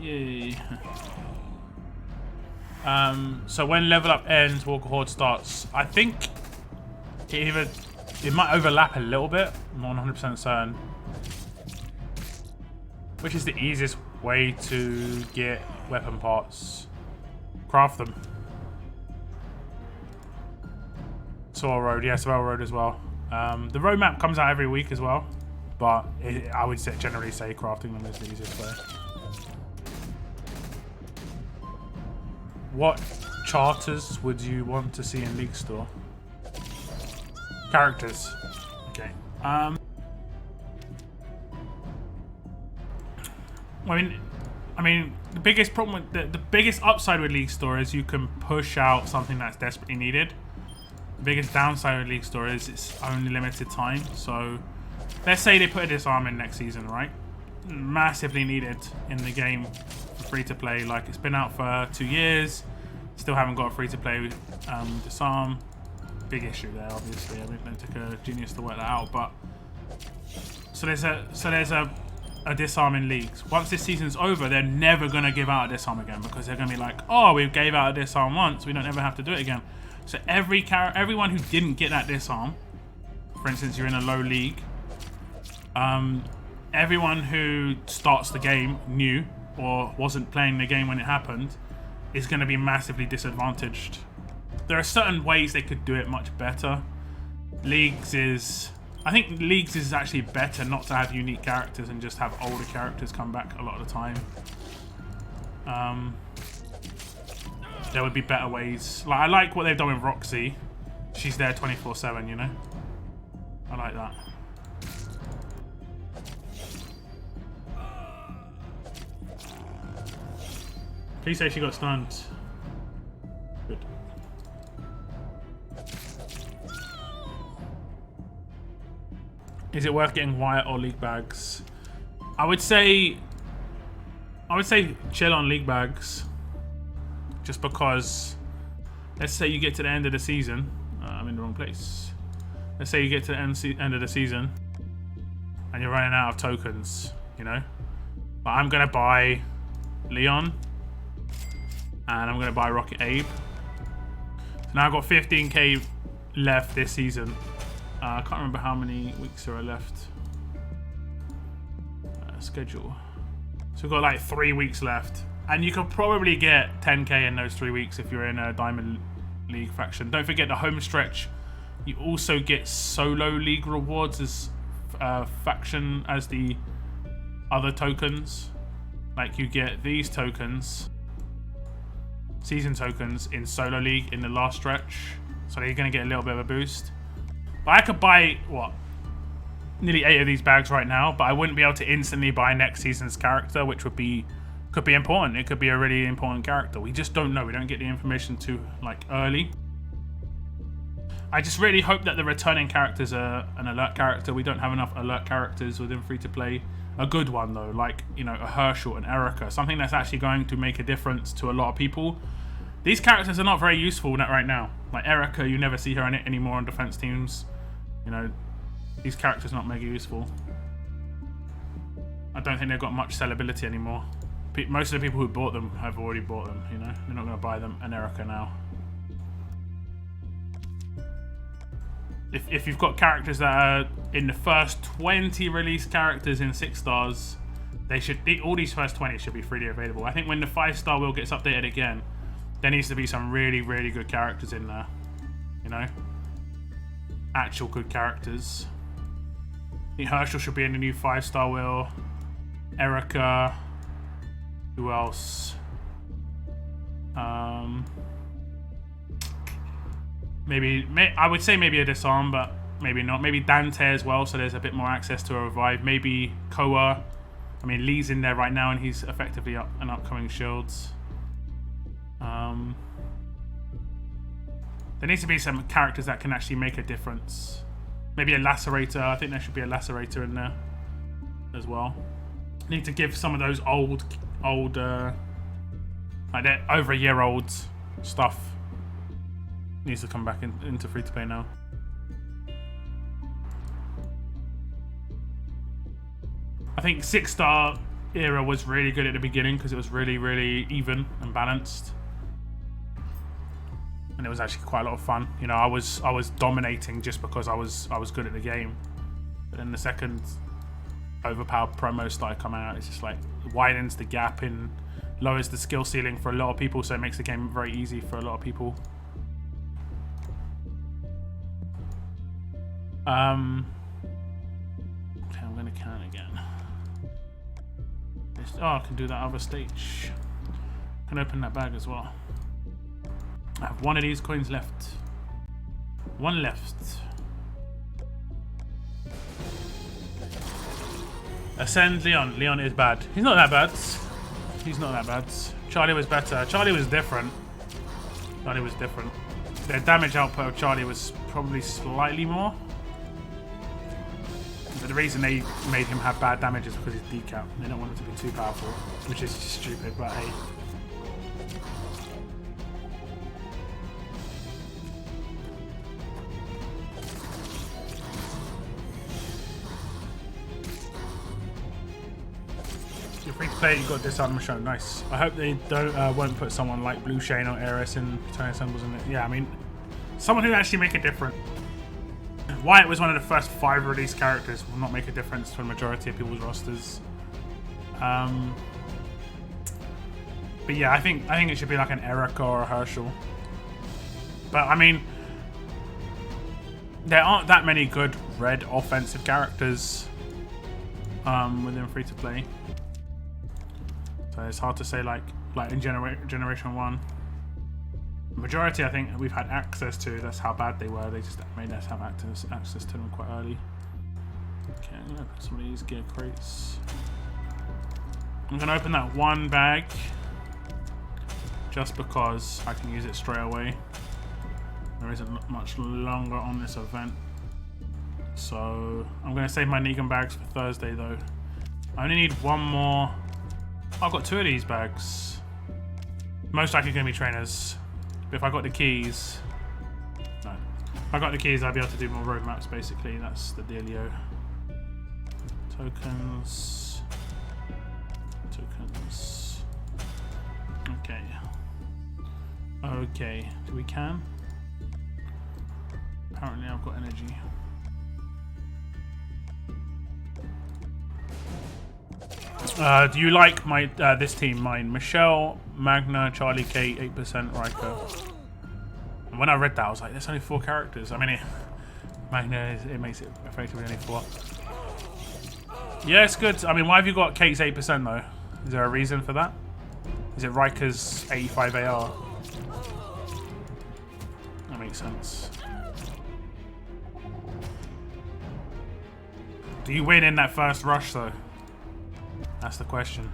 Yay. So when level up ends, Walker Horde starts. I think it might overlap a little bit. I'm not 100% certain. Which is the easiest way to get weapon parts? Craft them. Soil Road, yeah, Soil Road as well. The roadmap comes out every week as well, but I would generally say crafting them is the easiest way. What charters would you want to see in League Store? Characters. Okay. I mean, the biggest problem with the biggest upside with League Store is you can push out something that's desperately needed. The biggest downside with League Store is it's only limited time. So, let's say they put a disarm in next season, right? Massively needed in the game for free to play. Like, it's been out for 2 years, still haven't got a free to play disarm. Big issue there, obviously. I mean, it took a genius to work that out, but so there's a disarm in leagues. Once this season's over, they're never gonna give out a disarm again because they're gonna be like, oh, we gave out a disarm once, we don't ever have to do it again. So everyone who didn't get that disarm, for instance, you're in a low league, everyone who starts the game new or wasn't playing the game when it happened is going to be massively disadvantaged. There are certain ways they could do it much better. I think Leagues is actually better not to have unique characters and just have older characters come back a lot of the time. There would be better ways. Like, I like what they've done with Roxy. She's there 24/7, you know? I like that. Please say she got stunned. Good. Is it worth getting Wyatt or League bags? I would say chill on League bags. Just because, let's say you get to the end of the season. I'm in the wrong place. Let's say you get to the end of the season and you're running out of tokens, you know? But I'm going to buy Leon and I'm going to buy Rocket Abe. So now I've got 15k left this season. I can't remember how many weeks there are left. Schedule. So we've got like 3 weeks left. And you could probably get 10k in those 3 weeks if you're in a Diamond League faction. Don't forget the home stretch. You also get solo league rewards as faction as the other tokens. Like you get these tokens, season tokens in solo league in the last stretch. So you're going to get a little bit of a boost. But I could buy, what, nearly 8 of these bags right now, but I wouldn't be able to instantly buy next season's character, which could be important. It could be a really important character. We just don't know. We don't get the information too early. I just really hope that the returning characters are an alert character. We don't have enough alert characters within free to play. A good one though, like, you know, a Herschel and Erica, something that's actually going to make a difference to a lot of people. These characters are not very useful right now. Like Erica, you never see her in it anymore on defense teams. You know, these characters are not mega useful. I don't think they've got much sellability anymore. Most of the people who bought them have already bought them, you know? They're not going to buy them an Erica now. If you've got characters that are in the first 20 released characters in 6 stars, all these first 20 should be freely available. I think when the 5-star wheel gets updated again, there needs to be some really, really good characters in there. You know? Actual good characters. I think Herschel should be in the new 5-star wheel. Erica. Who else? I would say maybe a Disarm, but maybe not. Maybe Dante as well, so there's a bit more access to a revive. Maybe Koa. I mean, Lee's in there right now, and he's effectively an upcoming Shields. There needs to be some characters that can actually make a difference. Maybe a Lacerator. I think there should be a Lacerator in there as well. Need to give some of those old like they're over a year old stuff needs to come back into free to play now. I think 6-star era was really good at the beginning because it was really, really even and balanced, and it was actually quite a lot of fun. You know, I was dominating just because I was good at the game. But then the second overpowered promos started coming out, it's just like widens the gap and lowers the skill ceiling for a lot of people, so it makes the game very easy for a lot of people. Okay, I'm gonna count again. I can do that other stage. I can open that bag as well. I have one of these coins left. One left. Ascend Leon. Leon is bad. He's not that bad. He's not that bad. Charlie was better. Charlie was different. Charlie was different. The damage output of Charlie was probably slightly more. But the reason they made him have bad damage is because he's decap. They don't want him to be too powerful, which is just stupid, but hey. You're free to play, you've got Disarm Michonne. Nice. I hope they won't put someone like Blue Shane or Ares in Tony Symbols in it. Yeah, I mean, someone who actually make a difference. Wyatt was one of the first 5 released characters, will not make a difference to a majority of people's rosters. But yeah, I think it should be like an Erica or a Herschel. But I mean, there aren't that many good red offensive characters within free to play. So it's hard to say like in Generation 1. Majority I think we've had access to. That's how bad they were. They just made us have access to them quite early. Okay, I'm gonna open some of these gear crates. I'm gonna open that one bag just because I can use it straight away. There isn't much longer on this event, so I'm gonna save my Negan bags for Thursday though. I only need one more. I've got 2 of these bags. Most likely gonna be trainers. But if I got the keys, no. If I got the keys, I'd be able to do more roadmaps. Basically, that's the dealio. Tokens. Okay. Okay. Do we can? Apparently, I've got energy. Do you like my this team? Mine: Michelle, Magna, Charlie, Kate, 8%, Riker. And when I read that, I was like, "There's only 4 characters." I mean, Magna it makes it effectively only 4. Yeah, it's good. I mean, why have you got Kate's 8% though? Is there a reason for that? Is it Riker's 85 AR? That makes sense. Do you win in that first rush though? That's the question.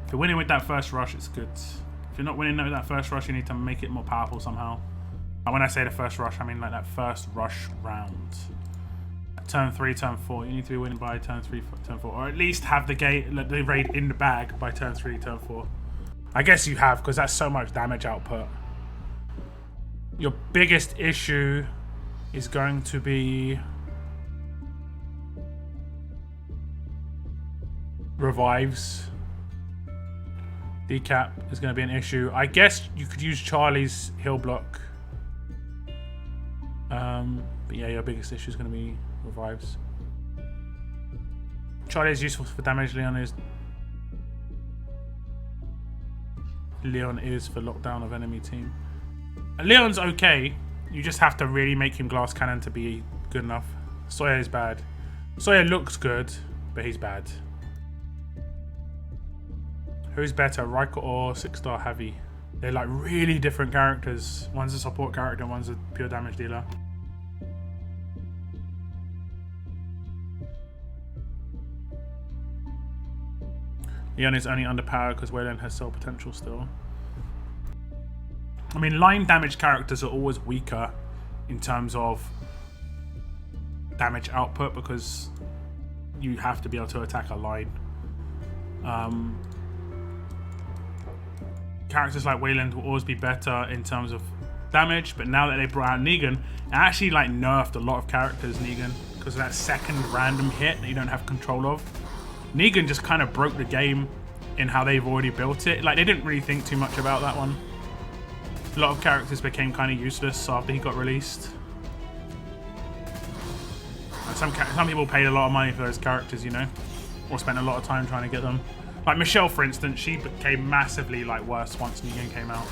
If you're winning with that first rush, it's good. If you're not winning with that first rush, you need to make it more powerful somehow. And when I say the first rush, I mean like that first rush round. Turn 3, turn 4. You need to be winning by turn 3, turn 4. Or at least have the raid in the bag by turn 3, turn 4. I guess you have, because that's so much damage output. Your biggest issue is going to be revives. Decap is going to be an issue. I guess you could use Charlie's heal block. But yeah, your biggest issue is going to be revives. Charlie is useful for damage. Leon is for lockdown of enemy team. And Leon's okay. You just have to really make him glass cannon to be good enough. Sawyer is bad. Sawyer looks good, but he's bad. Who's better, Riker or 6-star Heavy? They're like really different characters. One's a support character, one's a pure damage dealer. Leon is only underpowered because Wayland has soul potential still. I mean, line damage characters are always weaker in terms of damage output because you have to be able to attack a line. Characters like Wayland will always be better in terms of damage, but now that they brought out Negan, it actually like nerfed a lot of characters, Negan, because of that second random hit that you don't have control of. Negan just kind of broke the game in how they've already built it. Like, they didn't really think too much about that one. A lot of characters became kind of useless after he got released. And some people paid a lot of money for those characters, you know, or spent a lot of time trying to get them. Like Michelle, for instance, she became massively like worse once Negan came out.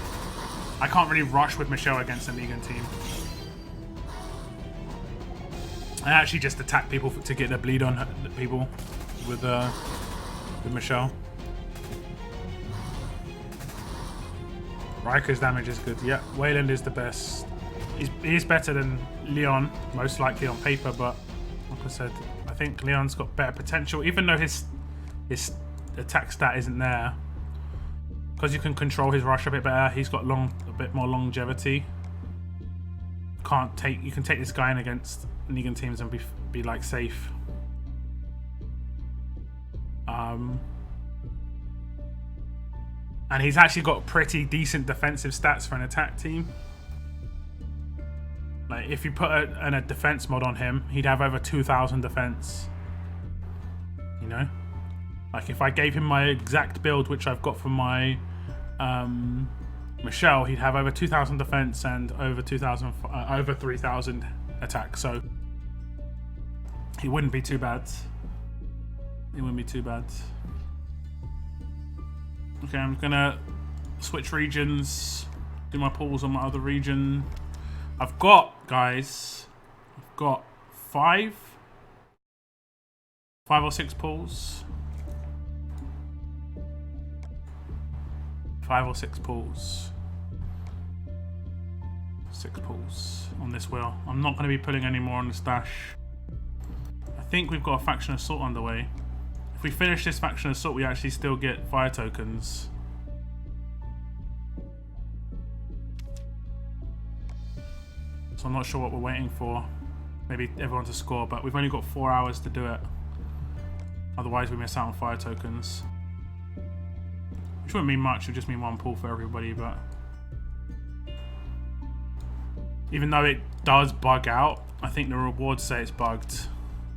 I can't really rush with Michelle against the Negan team. I actually just attack people to get the bleed on people with Michelle. Riker's damage is good. Yeah, Wayland is the best. He's better than Leon, most likely on paper, but like I said, I think Leon's got better potential, even though his attack stat isn't there. Because you can control his rush a bit better, he's got a bit more longevity. You can take this guy in against Negan teams and be like safe. And he's actually got pretty decent defensive stats for an attack team. Like, if you put a defense mod on him, he'd have over 2,000 defense. You know? Like, if I gave him my exact build, which I've got for my Michelle, he'd have over 2,000 defense and over 3,000 attack. So he wouldn't be too bad. It wouldn't be too bad. Okay, I'm gonna switch regions, do my pulls on my other region. I've got, guys, I've got five or six pulls. 5 or 6 pulls. 6 pulls on this wheel. I'm not going to be pulling any more on the stash. I think we've got a faction assault underway. If we finish this faction assault, we actually still get fire tokens. So I'm not sure what we're waiting for. Maybe everyone to score, but we've only got 4 hours to do it. Otherwise we miss out on fire tokens. Which wouldn't mean much, it would just mean 1 pull for everybody, but... Even though it does bug out, I think the rewards say it's bugged.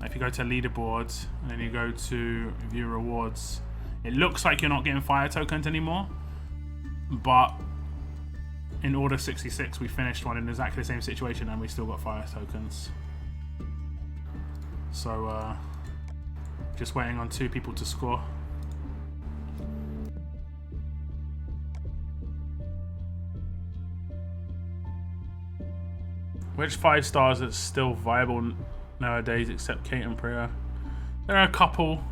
If you go to leaderboard and then you go to view rewards, it looks like you're not getting fire tokens anymore. But in Order 66 we finished one in exactly the same situation and we still got fire tokens. So just waiting on 2 people to score. Which 5 stars are still viable nowadays except Kate and Priya? There are a couple.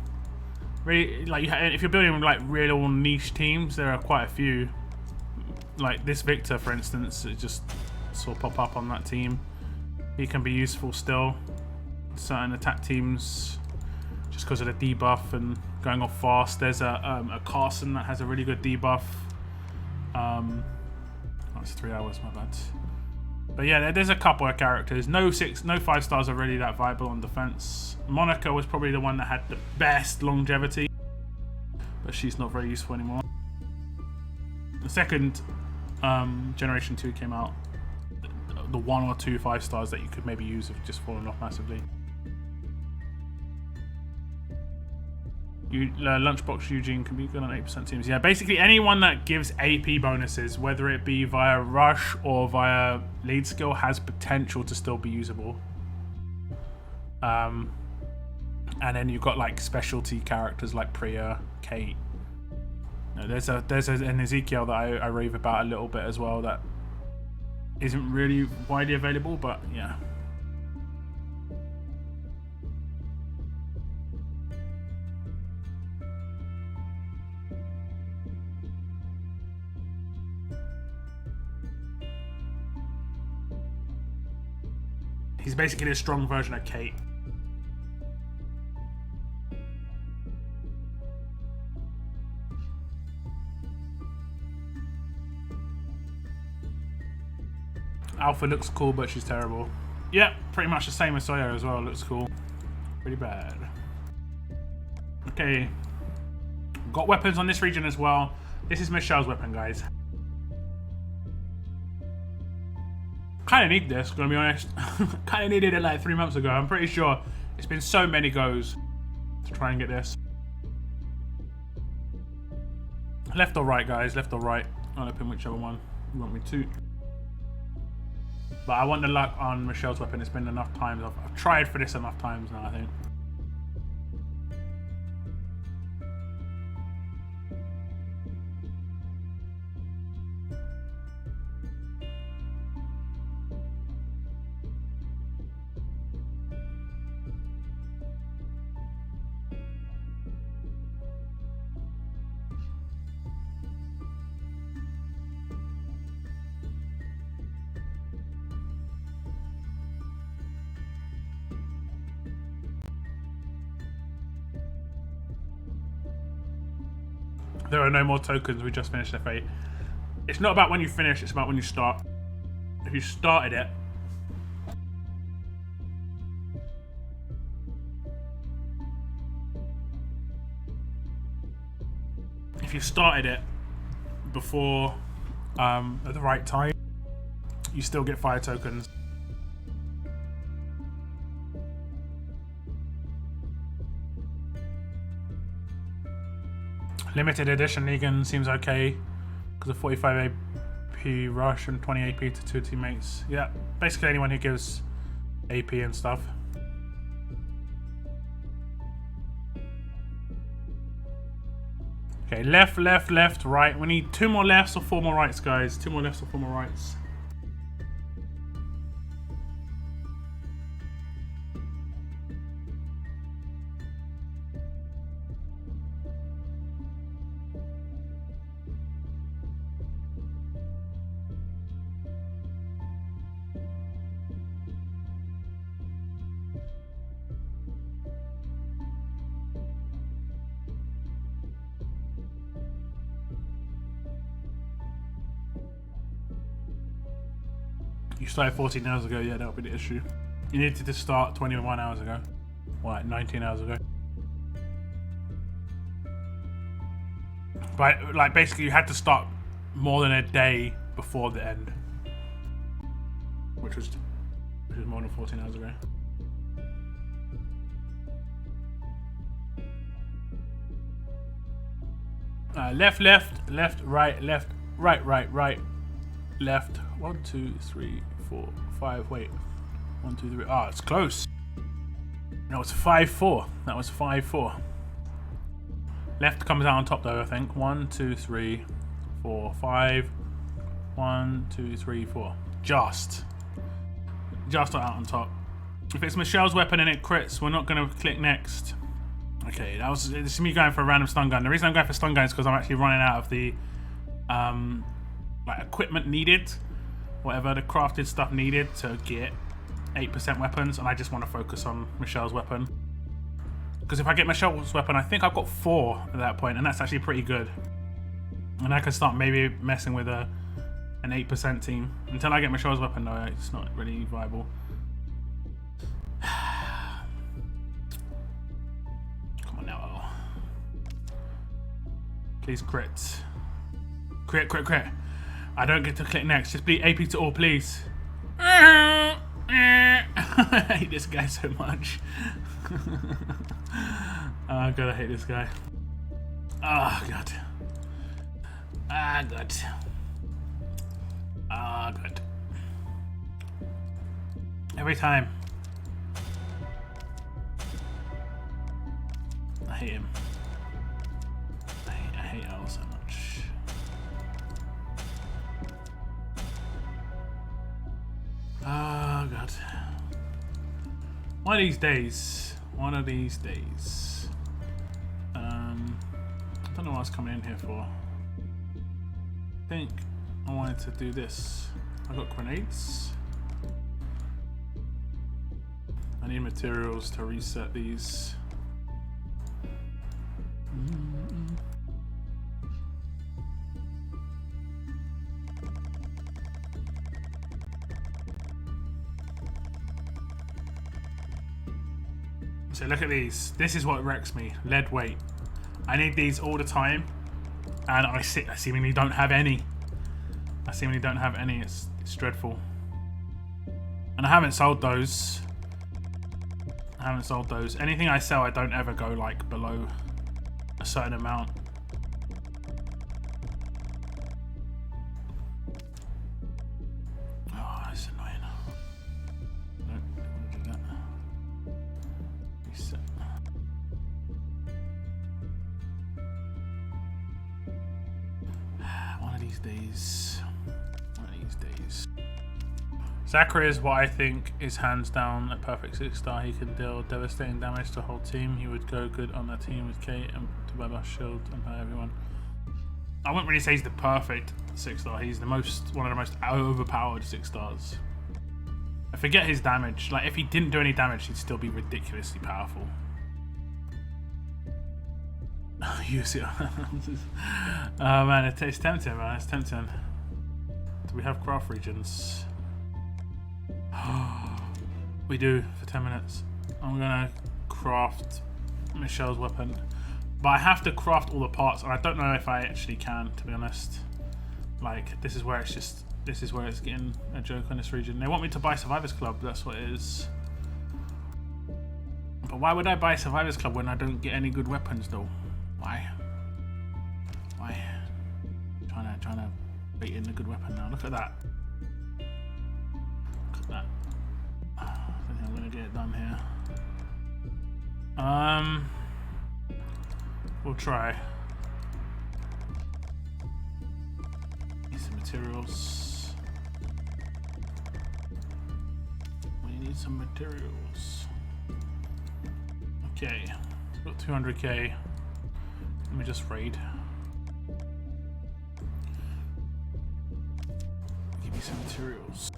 Really, like if you're building like real niche teams, there are quite a few. Like this Victor, for instance, it just sort of pop up on that team. He can be useful still. Certain attack teams, just because of the debuff and going off fast. There's a Carson that has a really good debuff. That's 3 hours, my bad. But yeah, there's a couple of characters. No 5 stars are really that viable on defense. Monica was probably the one that had the best longevity, but she's not very useful anymore. The second Generation 2 came out, the 1 or 2 5 stars that you could maybe use have just fallen off massively. Lunchbox Eugene can be good on 8% teams. Yeah, basically anyone that gives AP bonuses, whether it be via rush or via lead skill, has potential to still be usable. And then you've got like specialty characters like Priya, Kate. There's an Ezekiel that I rave about a little bit as well that isn't really widely available, but yeah. He's basically a strong version of Kate. Alpha looks cool, but she's terrible. Yeah, pretty much the same as Sawyer as well. Looks cool. Pretty bad. Okay. Got weapons on this region as well. This is Michelle's weapon, guys. Kind of need this, gonna be honest. Kind of needed it like 3 months ago. I'm pretty sure it's been so many goes to try and get this. Left or right, guys? Left or right? I'll open whichever one you want me to. But I want the luck on Michelle's weapon. It's been enough times. I've tried for this enough times now, I think. There are no more tokens, we just finished F8. It's not about when you finish, it's about when you start. If you started it, before at the right time, you still get fire tokens. Limited edition Negan seems okay because of 45 AP rush and 20 AP to 2 teammates. Yeah, basically anyone who gives AP and stuff. Okay, left, left, left, right. We need 2 more lefts or 4 more rights, guys. 2 more lefts or 4 more rights. You started 14 hours ago, yeah, that would be the issue. You needed to start 21 hours ago. Or like 19 hours ago. But like basically you had to start more than a day before the end. Which was more than 14 hours ago. Left, left, left, right, left, right, right, right, left. 1, 2, 3, 4, 5. Wait. 1, 2, 3. Ah, it's close. That was 5-4. That was 5-4. Left comes out on top though, I think. 1, 2, 3, 4, 5. 1, 2, 3, 4. Just out on top. If it's Michelle's weapon and it crits, we're not going to click next. Okay, this is me going for a random stun gun. The reason I'm going for stun gun is because I'm actually running out of the like equipment needed, whatever the crafted stuff needed to get 8% weapons, and I just want to focus on Michelle's weapon. Because if I get Michelle's weapon, I think I've got 4 at that point, and that's actually pretty good. And I can start maybe messing with an 8% team. Until I get Michelle's weapon though, it's not really viable. Come on now. Please crit. Crit, crit, crit. I don't get to click next. Just be AP to all, please. I hate this guy so much. Oh god, I hate this guy. Oh god. Ah god. Ah god. Every time. I hate him. I hate Al so much. Oh god. One of these days. One of these days. I don't know what I was coming in here for. I think I wanted to do this. I got grenades. I need materials to reset these. So look at these. This is what wrecks me. Lead weight. I need these all the time, and I seemingly don't have any. I seemingly don't have any. It's dreadful. And I haven't sold those. I haven't sold those. Anything I sell, I don't ever go like below a certain amount. Oh, that's annoying. Nope, don't want to do that. Reset. One of these days. One of these days. Zachary is what I think is hands down a perfect 6-star. He can deal devastating damage to the whole team. He would go good on a team with Kate and Tababa Shield and hurt everyone. I wouldn't really say he's the perfect 6-star. He's one of the most overpowered 6-stars. I forget his damage. Like if he didn't do any damage, he'd still be ridiculously powerful. Use it. Oh man, it's tempting, man. It's tempting. Do we have craft regions? We do for 10 minutes. I'm gonna craft Michelle's weapon, but I have to craft all the parts, and I don't know if I actually can, to be honest. Like this is where it's getting a joke on this region. They want me to buy Survivors Club. That's what it is. But why would I buy Survivors Club when I don't get any good weapons though? Why? Why? Trying to bait in a good weapon now. Look at that. Look at that. I don't think I'm gonna get it done here. We'll try. materials. We need some materials. Okay, got 200k. Let me just raid. Give me some materials.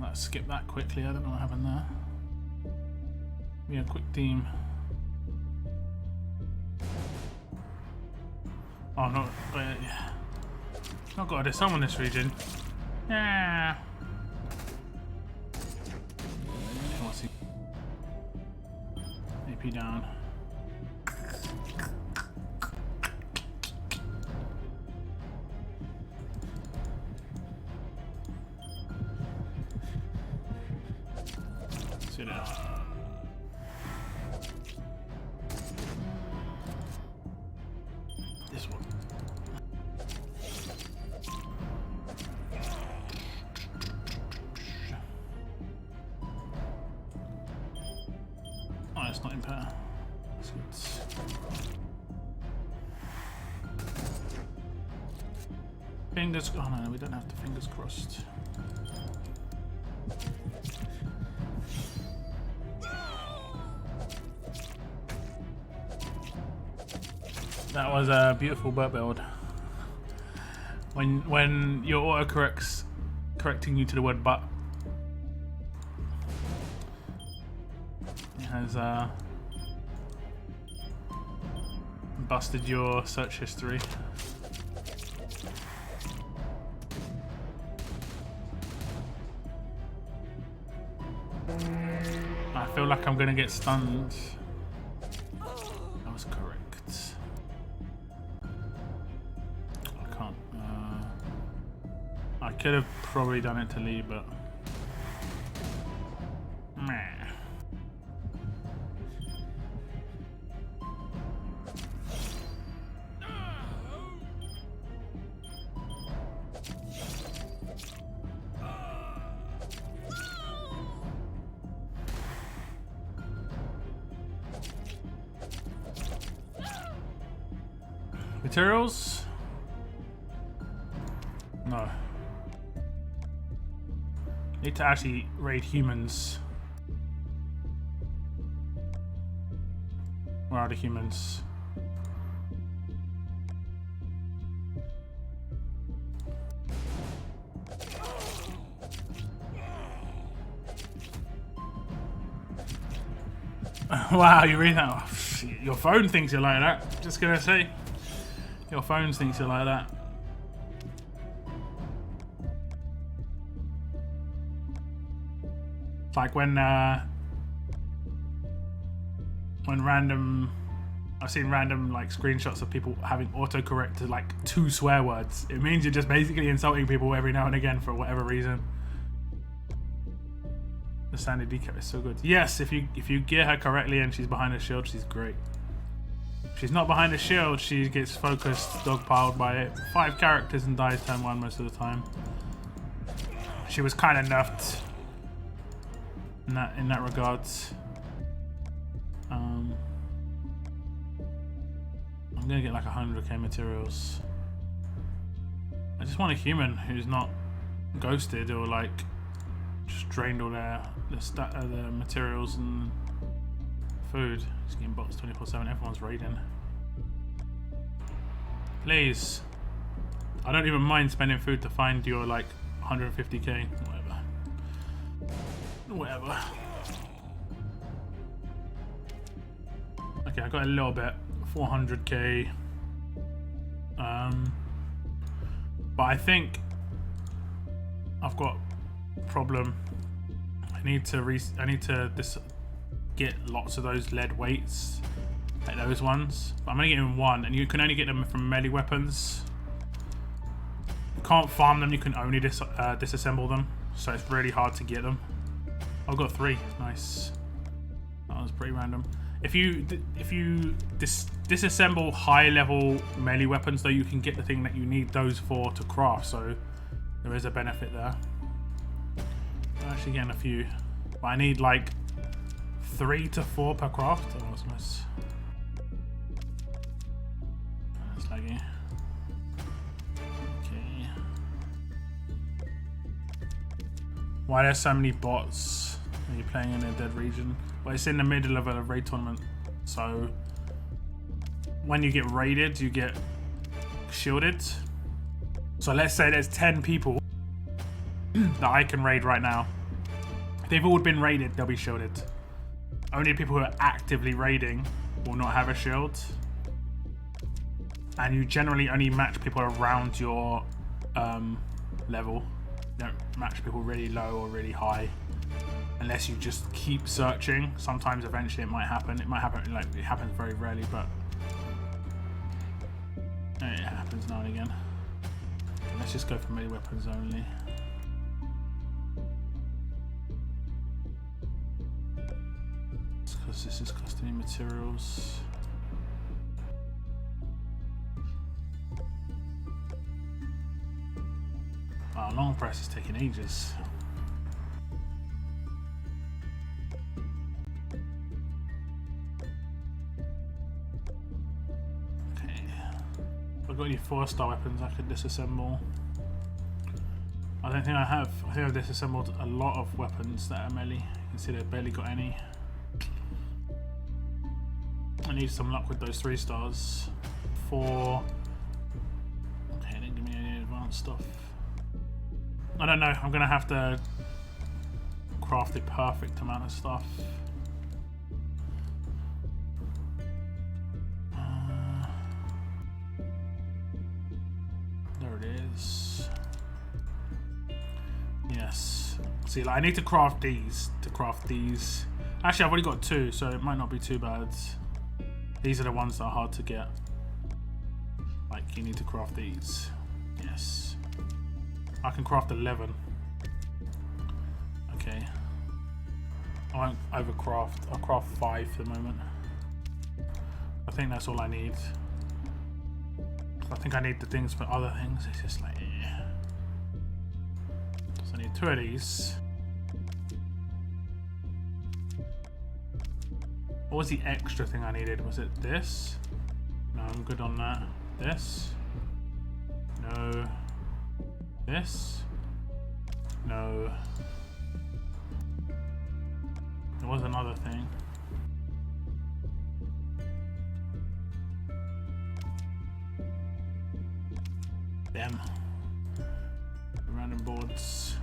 Let's skip that quickly. I don't know what happened there. Yeah, quick team. Oh no, yeah. Not got to disarm in this region. Yeah. AP down. Sit down. This one. Oh, it's not impair. Fingers. Oh no, we don't have the fingers crossed. That was a beautiful butt build. When your autocorrect's correcting you to the word butt, it has busted your search history. I feel like I'm gonna get stunned. That was correct. I can't. I could have probably done it to Lee, but meh. Materials? No. Need to actually raid humans. Where are the humans? Wow, you read that? Your phone thinks you're like that. Just gonna say. Your phone thinks you're like that. It's like when random, I've seen random like screenshots of people having autocorrect to like 2 swear words. It means you're just basically insulting people every now and again for whatever reason. The standard decap is so good. Yes, if you gear her correctly and she's behind a shield, she's great. If she's not behind a shield, she gets focused, dogpiled by 5 characters and dies turn 1 most of the time. She was kind of nerfed in that regards. I'm gonna get like 100k materials. I just want a human who's not ghosted or like just drained all the materials and food. Just getting bots 24/7. Everyone's raiding. Please. I don't even mind spending food to find your like 150k. Whatever. Okay, I got a little bit. 400k. But I think I've got a problem. I need to get lots of those lead weights, like those ones. But I'm only getting 1, and you can only get them from melee weapons. You can't farm them. You can only disassemble them, so it's really hard to get them. I've got 3. Nice. That was pretty random. If you disassemble high level melee weapons, though, you can get the thing that you need those for to craft. So there is a benefit there. I'm actually getting a few, but I need like 3 to 4 per craft. Oh, that's nice. Why there's so many bots? Are you playing in a dead region? Well, it's in the middle of a raid tournament, so when you get raided, you get shielded. So let's say there's 10 people that I can raid right now. If they've all been raided, they'll be shielded. Only people who are actively raiding will not have a shield. And you generally only match people around your level. You don't match people really low or really high. Unless you just keep searching. Sometimes eventually it might happen. It might happen, like, it happens very rarely, but it happens now and again. Okay, let's just go for melee weapons only. Because this is custom materials. Wow, long press is taking ages. Okay. If I've got any 4-star weapons I could disassemble. I don't think I have. I think I've disassembled a lot of weapons that are melee. You can see they've barely got any. I need some luck with those 3 stars. 4. Okay, didn't give me any advanced stuff. I don't know. I'm gonna have to craft the perfect amount of stuff. There it is. Yes. See, like, I need to craft these to craft these. Actually, I've already got 2, so it might not be too bad. These are the ones that are hard to get. Like, you need to craft these. Yes. I can craft 11. Okay. I won't overcraft. I'll craft 5 for the moment. I think that's all I need. I think I need the things for other things. It's just like, yeah. So I need 2 of these. What was the extra thing I needed? Was it this? No, I'm good on that. This? No. This? No. There was another thing. Them. Random boards.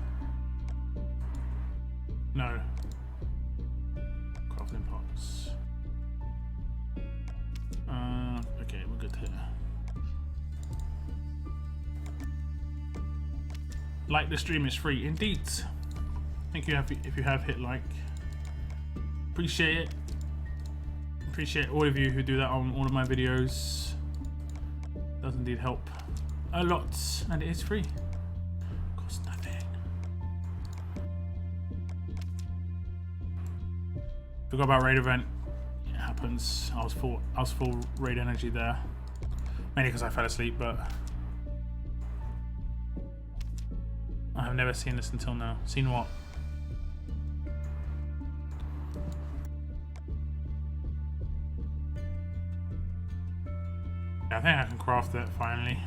No. Crafting pots. Okay, we're good here. Like the stream is free, indeed. Thank you if you have hit like. Appreciate it. Appreciate all of you who do that on all of my videos. Does indeed help a lot, and it is free. Costs nothing. Forgot about raid event. It happens. I was full raid energy there, mainly because I fell asleep, but I have never seen this until now. Seen what? Yeah, I think I can craft it finally.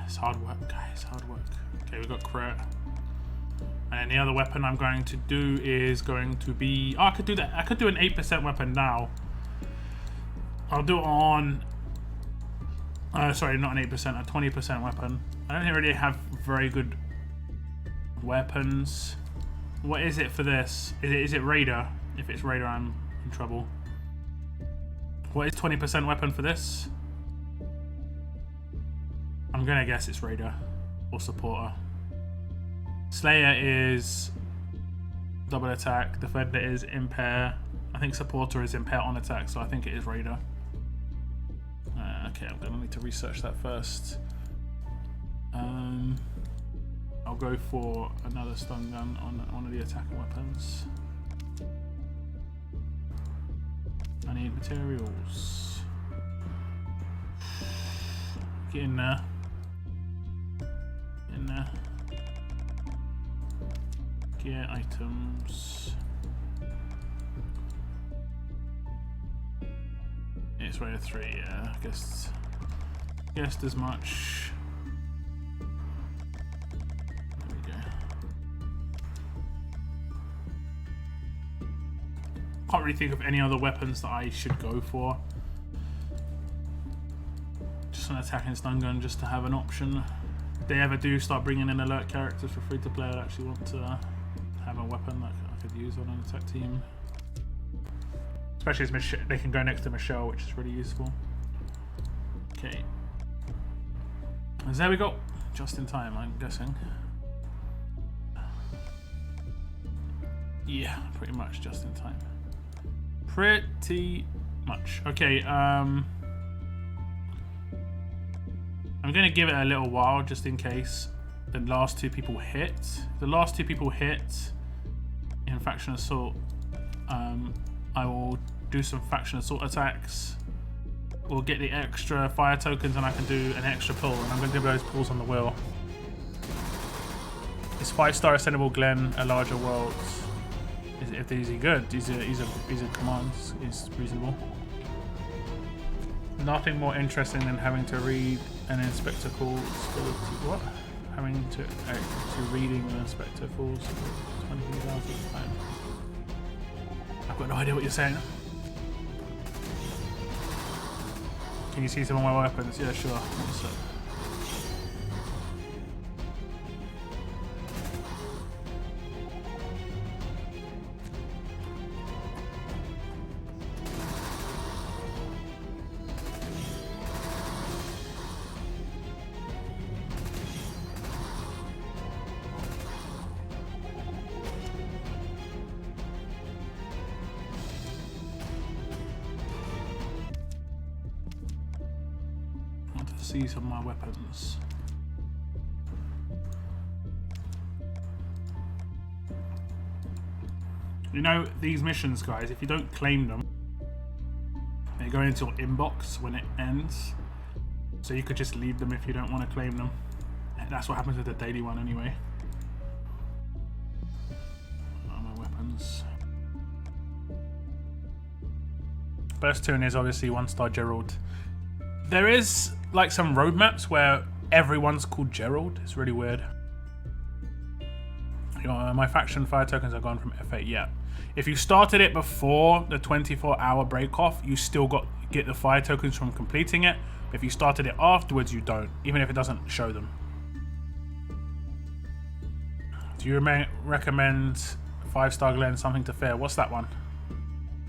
It's hard work, guys. Hard work. Okay, we got crit. And then the other weapon I'm going to do is going to be... Oh, I could do that. I could do an 8% weapon now. I'll do it on... sorry, not an 8%, a 20% weapon. I don't really have very good weapons. What is it for this? Is it Raider? If it's Raider, I'm in trouble. What is 20% weapon for this? I'm gonna guess it's Raider or Supporter. Slayer is double attack. Defender is impair. I think Supporter is impair on attack, so I think it is Raider. Okay, I'm gonna need to research that first. I'll go for another stun gun on one of the attacking weapons. I need materials. Get in there. In there. Gear items. It's rated 3, yeah. Guessed as much. There we go. Can't really think of any other weapons that I should go for. Just an attack and stun gun just to have an option. If they ever do start bringing in alert characters for free to play, I'd actually want to have a weapon that I could use on an attack team. Especially as they can go next to Michelle, which is really useful. Okay. And there we go. Just in time, I'm guessing. Yeah, pretty much just in time. Pretty much. Okay, I'm going to give it a little while just in case the last two people hit. If the last two people hit in Faction Assault, I will do some Faction Assault attacks. We'll get the extra fire tokens and I can do an extra pull, and I'm going to do those pulls on the wheel. Is 5-star Ascendable Glen a larger world? Is he good? He's a command. Is reasonable. Nothing more interesting than having to read an inspector calls. What? Having to reading an inspector calls 20,000 times. I've got no idea what you're saying. Can you see some of my weapons? Yeah, sure. What's up? See some of my weapons. You know, these missions, guys, if you don't claim them, they go into your inbox when it ends. So you could just leave them if you don't want to claim them. And that's what happens with the daily one anyway. Oh, my weapons. Burst Tune is obviously 1-star Gerald. There is like some roadmaps where everyone's called Gerald. It's really weird. You know, my faction fire tokens are gone from F8 yet. If you started it before the 24-hour break off, you still get the fire tokens from completing it. But if you started it afterwards, you don't, even if it doesn't show them. Do you recommend 5-star Glen Something to Fear? What's that one?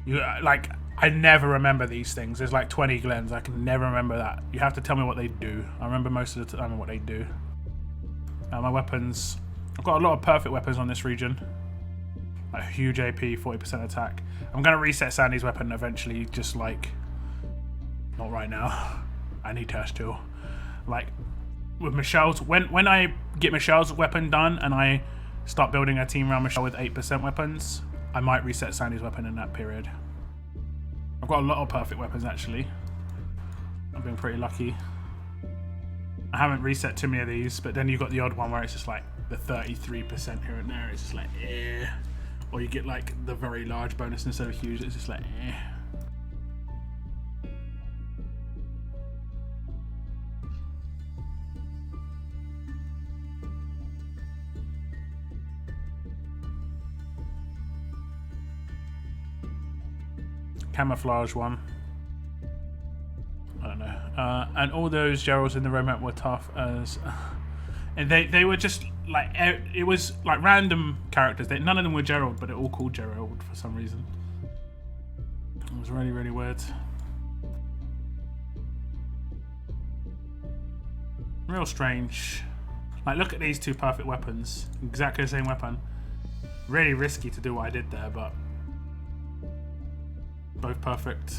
You like. I never remember these things. There's like 20 Glens. I can never remember that. You have to tell me what they do. I remember most of the time what they do. My weapons. I've got a lot of perfect weapons on this region. Like huge AP, 40% attack. I'm going to reset Sandy's weapon eventually, just like... Not right now. I need Tash too. Like, with Michelle's... When I get Michelle's weapon done and I start building a team around Michelle with 8% weapons, I might reset Sandy's weapon in that period. I've got a lot of perfect weapons actually. I've been pretty lucky. I haven't reset too many of these, but then you've got the odd one where it's just like the 33% here and there. It's just like eh. Or you get like the very large bonus instead of huge. It's just like eh. Camouflage one. I don't know. And all those Geralds in the roadmap were tough as... and they were just like... It was like random characters. None of them were Gerald, but they're all called Gerald for some reason. It was really, really weird. Real strange. Like, look at these two perfect weapons. Exactly the same weapon. Really risky to do what I did there, but... both perfect.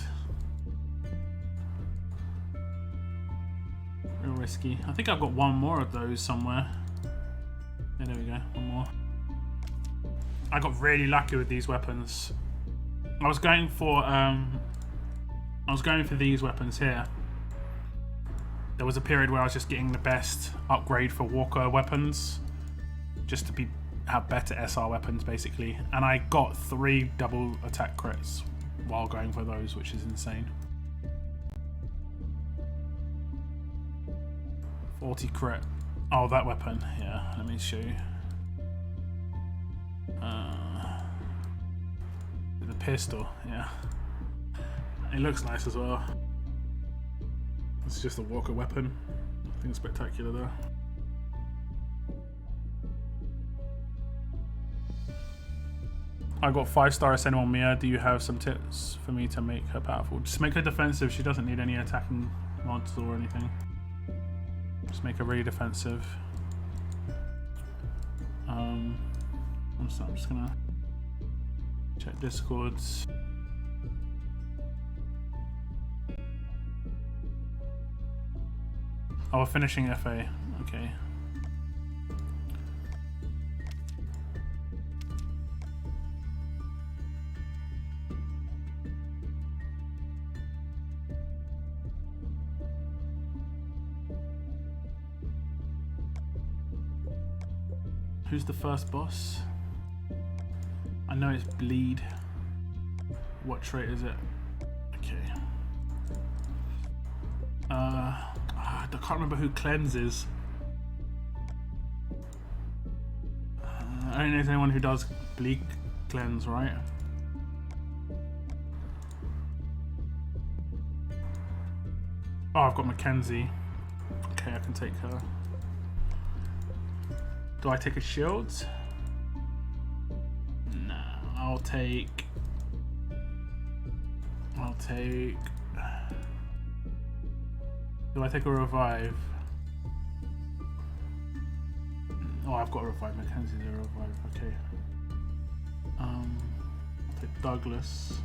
Real risky. I think I've got one more of those somewhere. Yeah, there we go. One more. I got really lucky with these weapons. I was going for these weapons here. There was a period where I was just getting the best upgrade for Walker weapons, just to have better SR weapons basically. And I got 3 double attack crits while going for those, which is insane. 40 crit. Oh, that weapon. Yeah, let me show you. The pistol, yeah. It looks nice as well. It's just a walker weapon. Nothing spectacular there. I got 5-star ascending on Mia. Do you have some tips for me to make her powerful? Just make her defensive. She doesn't need any attacking mods or anything. Just make her really defensive. I'm just gonna check Discords. Oh, we're finishing FA. Okay. Who's the first boss? I know it's Bleed. What trait is it? Okay. I can't remember who Cleanse is. I don't know if there's anyone who does Bleak Cleanse, right? Oh, I've got Mackenzie. Okay, I can take her. Do I take a shield? No, I'll take. Do I take a revive? Oh, I've got a revive. Mackenzie's a revive. Okay. I'll take Douglas,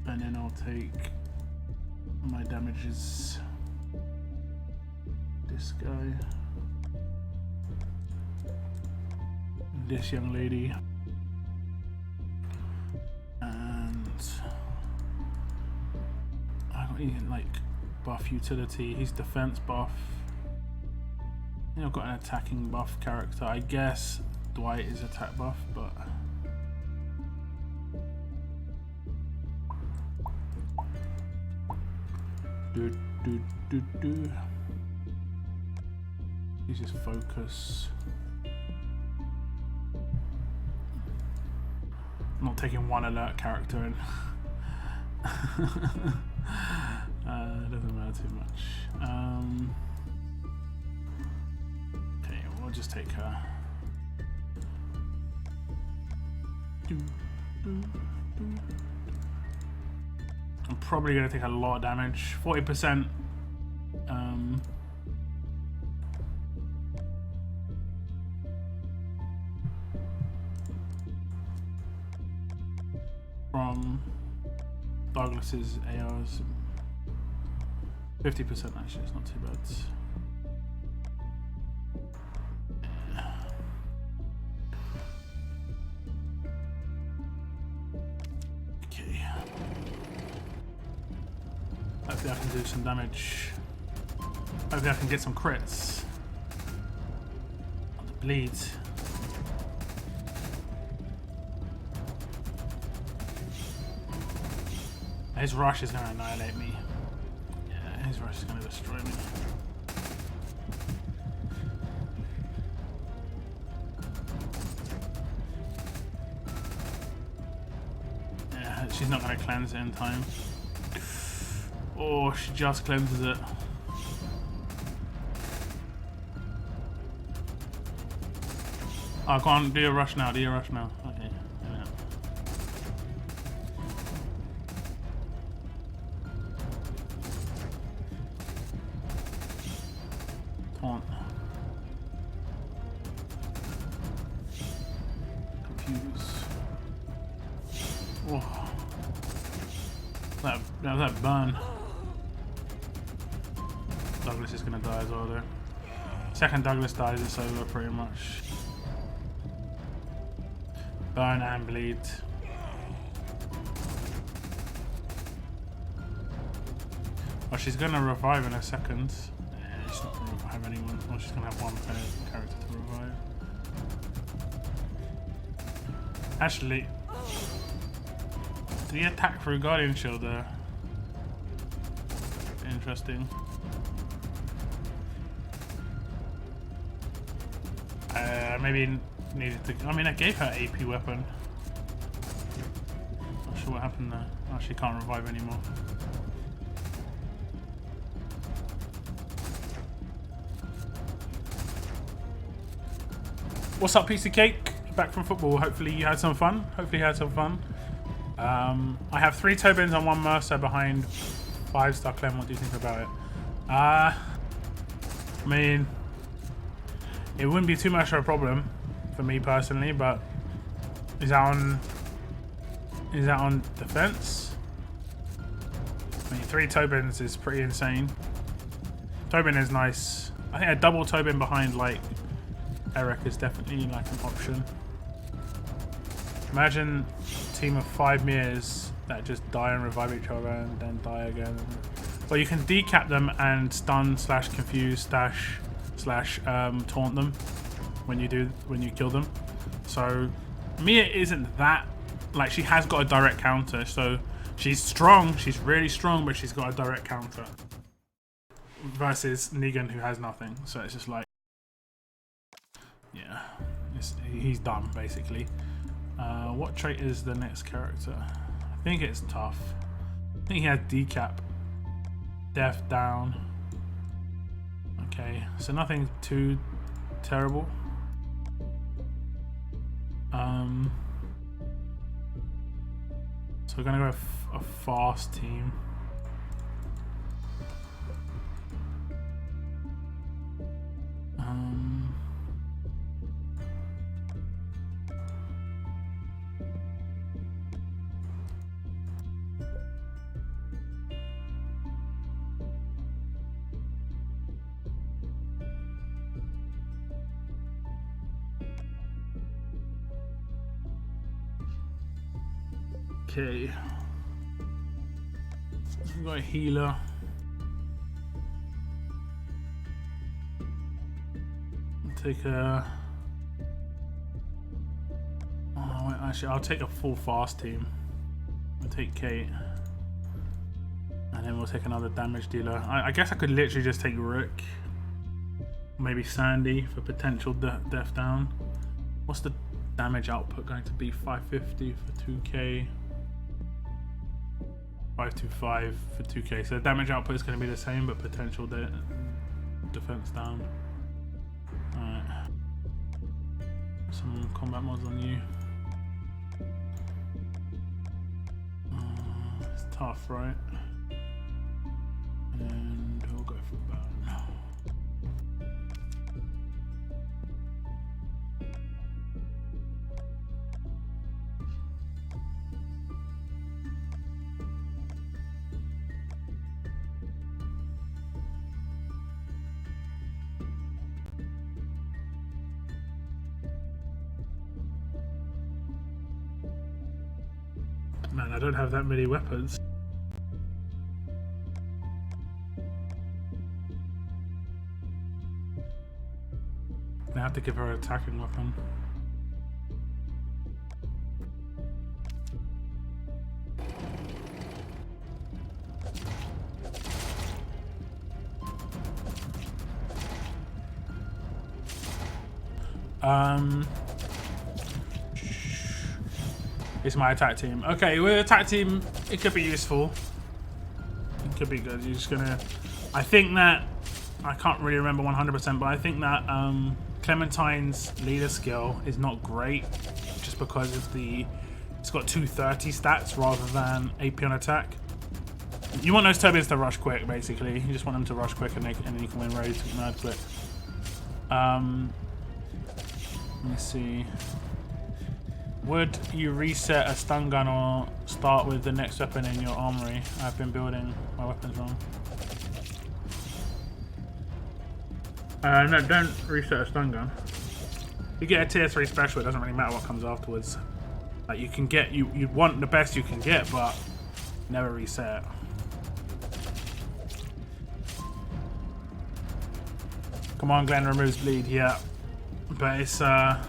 and then I'll take my damages. This guy. This young lady, and I got even like buff utility. He's defense buff. You know, I've got an attacking buff character. I guess Dwight is attack buff, but he's just focus. I'm not taking one alert character in. It doesn't matter too much. Okay, we'll just take her. I'm probably going to take a lot of damage. 40%. From Douglas's ARs. 50% actually, it's not too bad. Okay. Hopefully I can do some damage. Hopefully I can get some crits. On the bleed. His rush is going to annihilate me. Yeah, his rush is going to destroy me. Yeah, she's not going to cleanse it in time. Oh, she just cleanses it. Oh, go on, do your rush now, do your rush now. Okay. Yeah. Taunt. Confuse. Oh. That was that burn. Douglas is gonna die as well though. Second Douglas dies, it's over pretty much. Burn and bleed. Oh, she's gonna revive in a second. Yeah, she's not gonna revive anyone. Well, she's gonna have one character to revive. Actually, did he attack through Guardian Shield there? Interesting. Maybe needed to. I mean, I gave her AP weapon. sure what happened there. Actually can't revive anymore. What's up, piece of cake? Back from football. Hopefully you had some fun. I have 3 Tobins and 1 Mercer behind 5-star Clem. What do you think about it? I mean, it wouldn't be too much of a problem for me personally, but is that on defense? I mean, 3 Tobins is pretty insane. Tobin is nice. I think a double Tobin behind like Eric is definitely like an option. Imagine a team of 5 Mirs that just die and revive each other and then die again. Well, you can decap them and stun / confuse / taunt them when you kill them. So Mia isn't that, like, she has got a direct counter, so she's strong, she's really strong, but she's got a direct counter versus Negan, who has nothing. So it's just like, yeah, he's done basically. What trait is the next character? I think it's tough. I think he has decap, death down. Okay, so nothing too terrible. So we're gonna go with a fast team. Okay, we've got a healer. Take a. Oh, wait, actually, I'll take a full fast team. I'll take Kate, and then we'll take another damage dealer. I guess I could literally just take Rick, maybe Sandy for potential death down. What's the damage output going to be? 550 for 2k. 525 for 2k. So the damage output is going to be the same, but potential defense down. Alright. Some combat mods on you. It's tough, right? And we'll go for that. Man, I don't have that many weapons. I have to give her an attacking weapon. It's my attack team. Okay, with attack team, it could be useful. It could be good. You're just gonna. I think that I can't really remember 100%, but I think that Clementine's leader skill is not great, just because of it's got 230 stats rather than AP on attack. You want those turbines to rush quick, basically. You just want them to rush quick, and then you can win raids mad quick. Let me see. Would you reset a stun gun or start with the next weapon in your armory? I've been building my weapons wrong. No, don't reset a stun gun. You get a tier 3 special, it doesn't really matter what comes afterwards. Like, you can get, you want the best you can get, but never reset. Come on, Glenn removes bleed, yeah. But it's not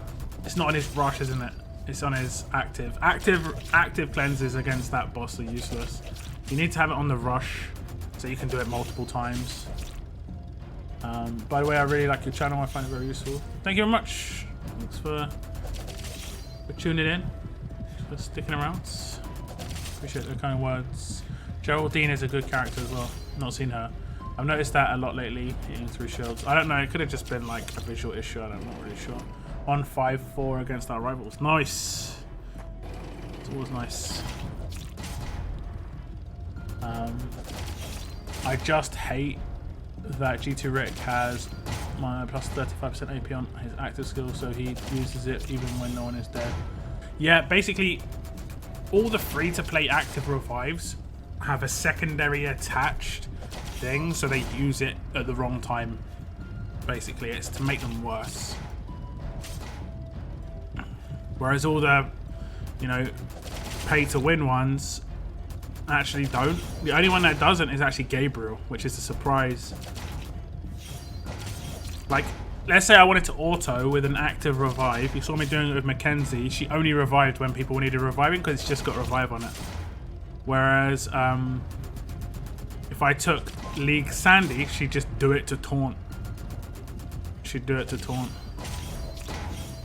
on his rush, isn't it? It's on his active. Active cleanses against that boss are useless. You need to have it on the rush so you can do it multiple times. By the way, I really like your channel. I find it very useful. Thank you very much. Thanks for tuning in. Thanks for sticking around. Appreciate the kind words. Geraldine is a good character as well. Not seen her. I've noticed that a lot lately, hitting through shields. I don't know, it could have just been like a visual issue, I'm not really sure. On 5-4 against our rivals. Nice! It's always nice. I just hate that G2 Rick has my plus 35% AP on his active skill, so he uses it even when no one is dead. Yeah, basically, all the free-to-play active revives have a secondary attached thing, so they use it at the wrong time. Basically, it's to make them worse. Whereas all the, you know, pay-to-win ones actually don't. The only one that doesn't is actually Gabriel, which is a surprise. Like, let's say I wanted to auto with an active revive. You saw me doing it with Mackenzie. She only revived when people needed reviving because it's just got revive on it. Whereas, if I took League Sandy, she'd just do it to taunt. She'd do it to taunt.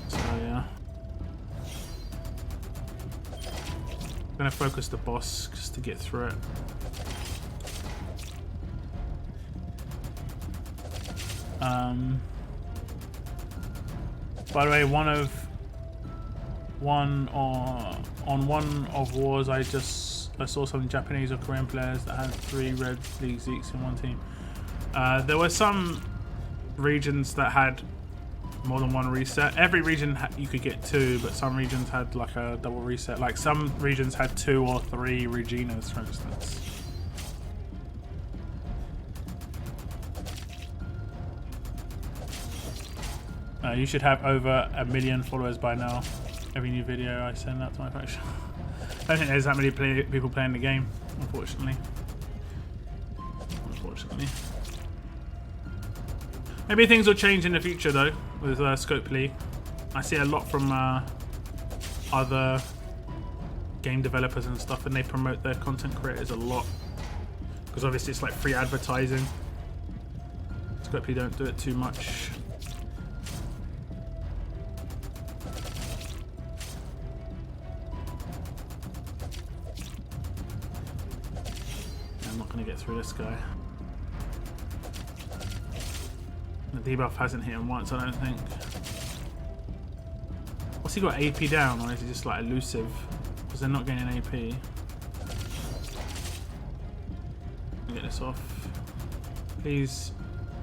So, yeah. I'm gonna focus the boss just to get through it. By the way, on one of wars, I saw some Japanese or Korean players that had 3 red League Zeeks in one team. There were some regions that had more than one reset. Every region you could get 2, but some regions had like a double reset. Like some regions had 2 or 3 Reginas, for instance. You should have over 1 million followers by now. Every new video I send out to my faction. I don't think there's that many people playing the game, unfortunately. Maybe things will change in the future though, with Scopely. I see a lot from other game developers and stuff, and they promote their content creators a lot. Because obviously it's like free advertising. Scopely don't do it too much. I'm not going to get through this guy. The debuff hasn't hit him once, I don't think. What's he got, AP down, or is he just like elusive? Because they're not getting AP. Get this off. Please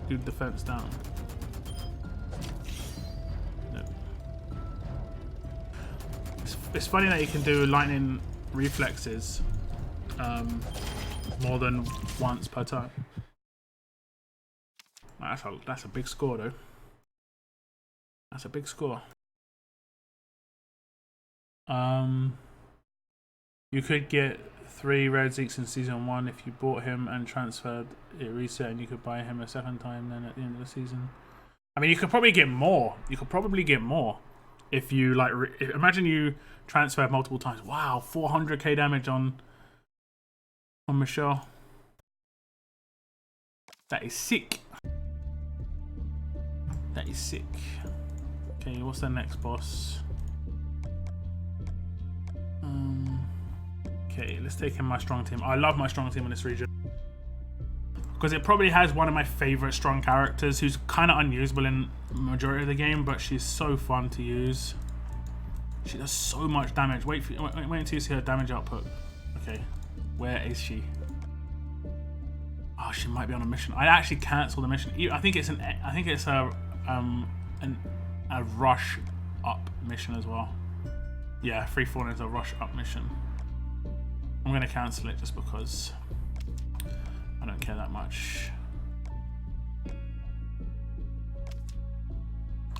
do defense down. Nope. It's funny that you can do lightning reflexes more than once per time. That's a big score though. That's a big score. You could get 3 red Zeeks in season 1 if you bought him and transferred it reset, and you could buy him a second time then at the end of the season. I mean, you could probably get more. You could probably get more if you like. Imagine you transferred multiple times. Wow, 400k damage on Michelle. That is sick. That is sick. Okay, what's the next boss? Okay, let's take in my strong team. I love my strong team in this region because it probably has one of my favorite strong characters who's kind of unusable in the majority of the game, but she's so fun to use. She does so much damage. Wait until you see her damage output. Okay, where is she? Oh, she might be on a mission. I actually cancel the mission. I think it's a rush up mission as well. Yeah, Free Falling is a rush up mission. I'm gonna cancel it just because I don't care that much.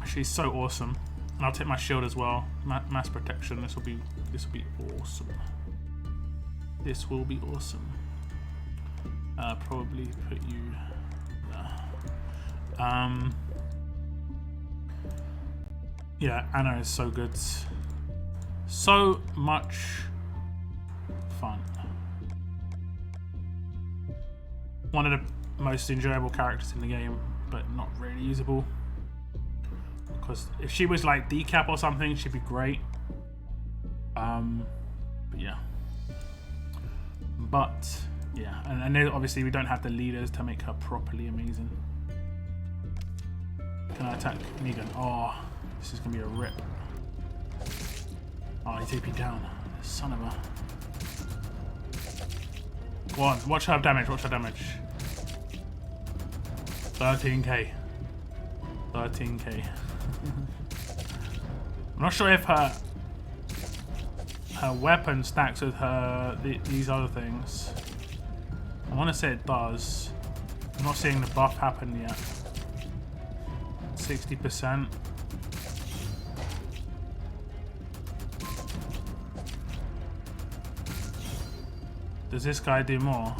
She's so awesome, and I'll take my shield as well. Mass protection. This will be awesome. This will be awesome. Probably put you there. Yeah, Anna is so good. So much fun. One of the most enjoyable characters in the game, but not really usable. Because if she was like decap or something, she'd be great. But yeah. But yeah, and then obviously we don't have the leaders to make her properly amazing. Can I attack Negan? Oh, this is gonna be a rip. Oh, he's AP down. Son of a. Go on, watch her damage, watch her damage. 13k. 13k. I'm not sure if her weapon stacks with her these other things. I want to say it does. I'm not seeing the buff happen yet. 60%. Does this guy do more?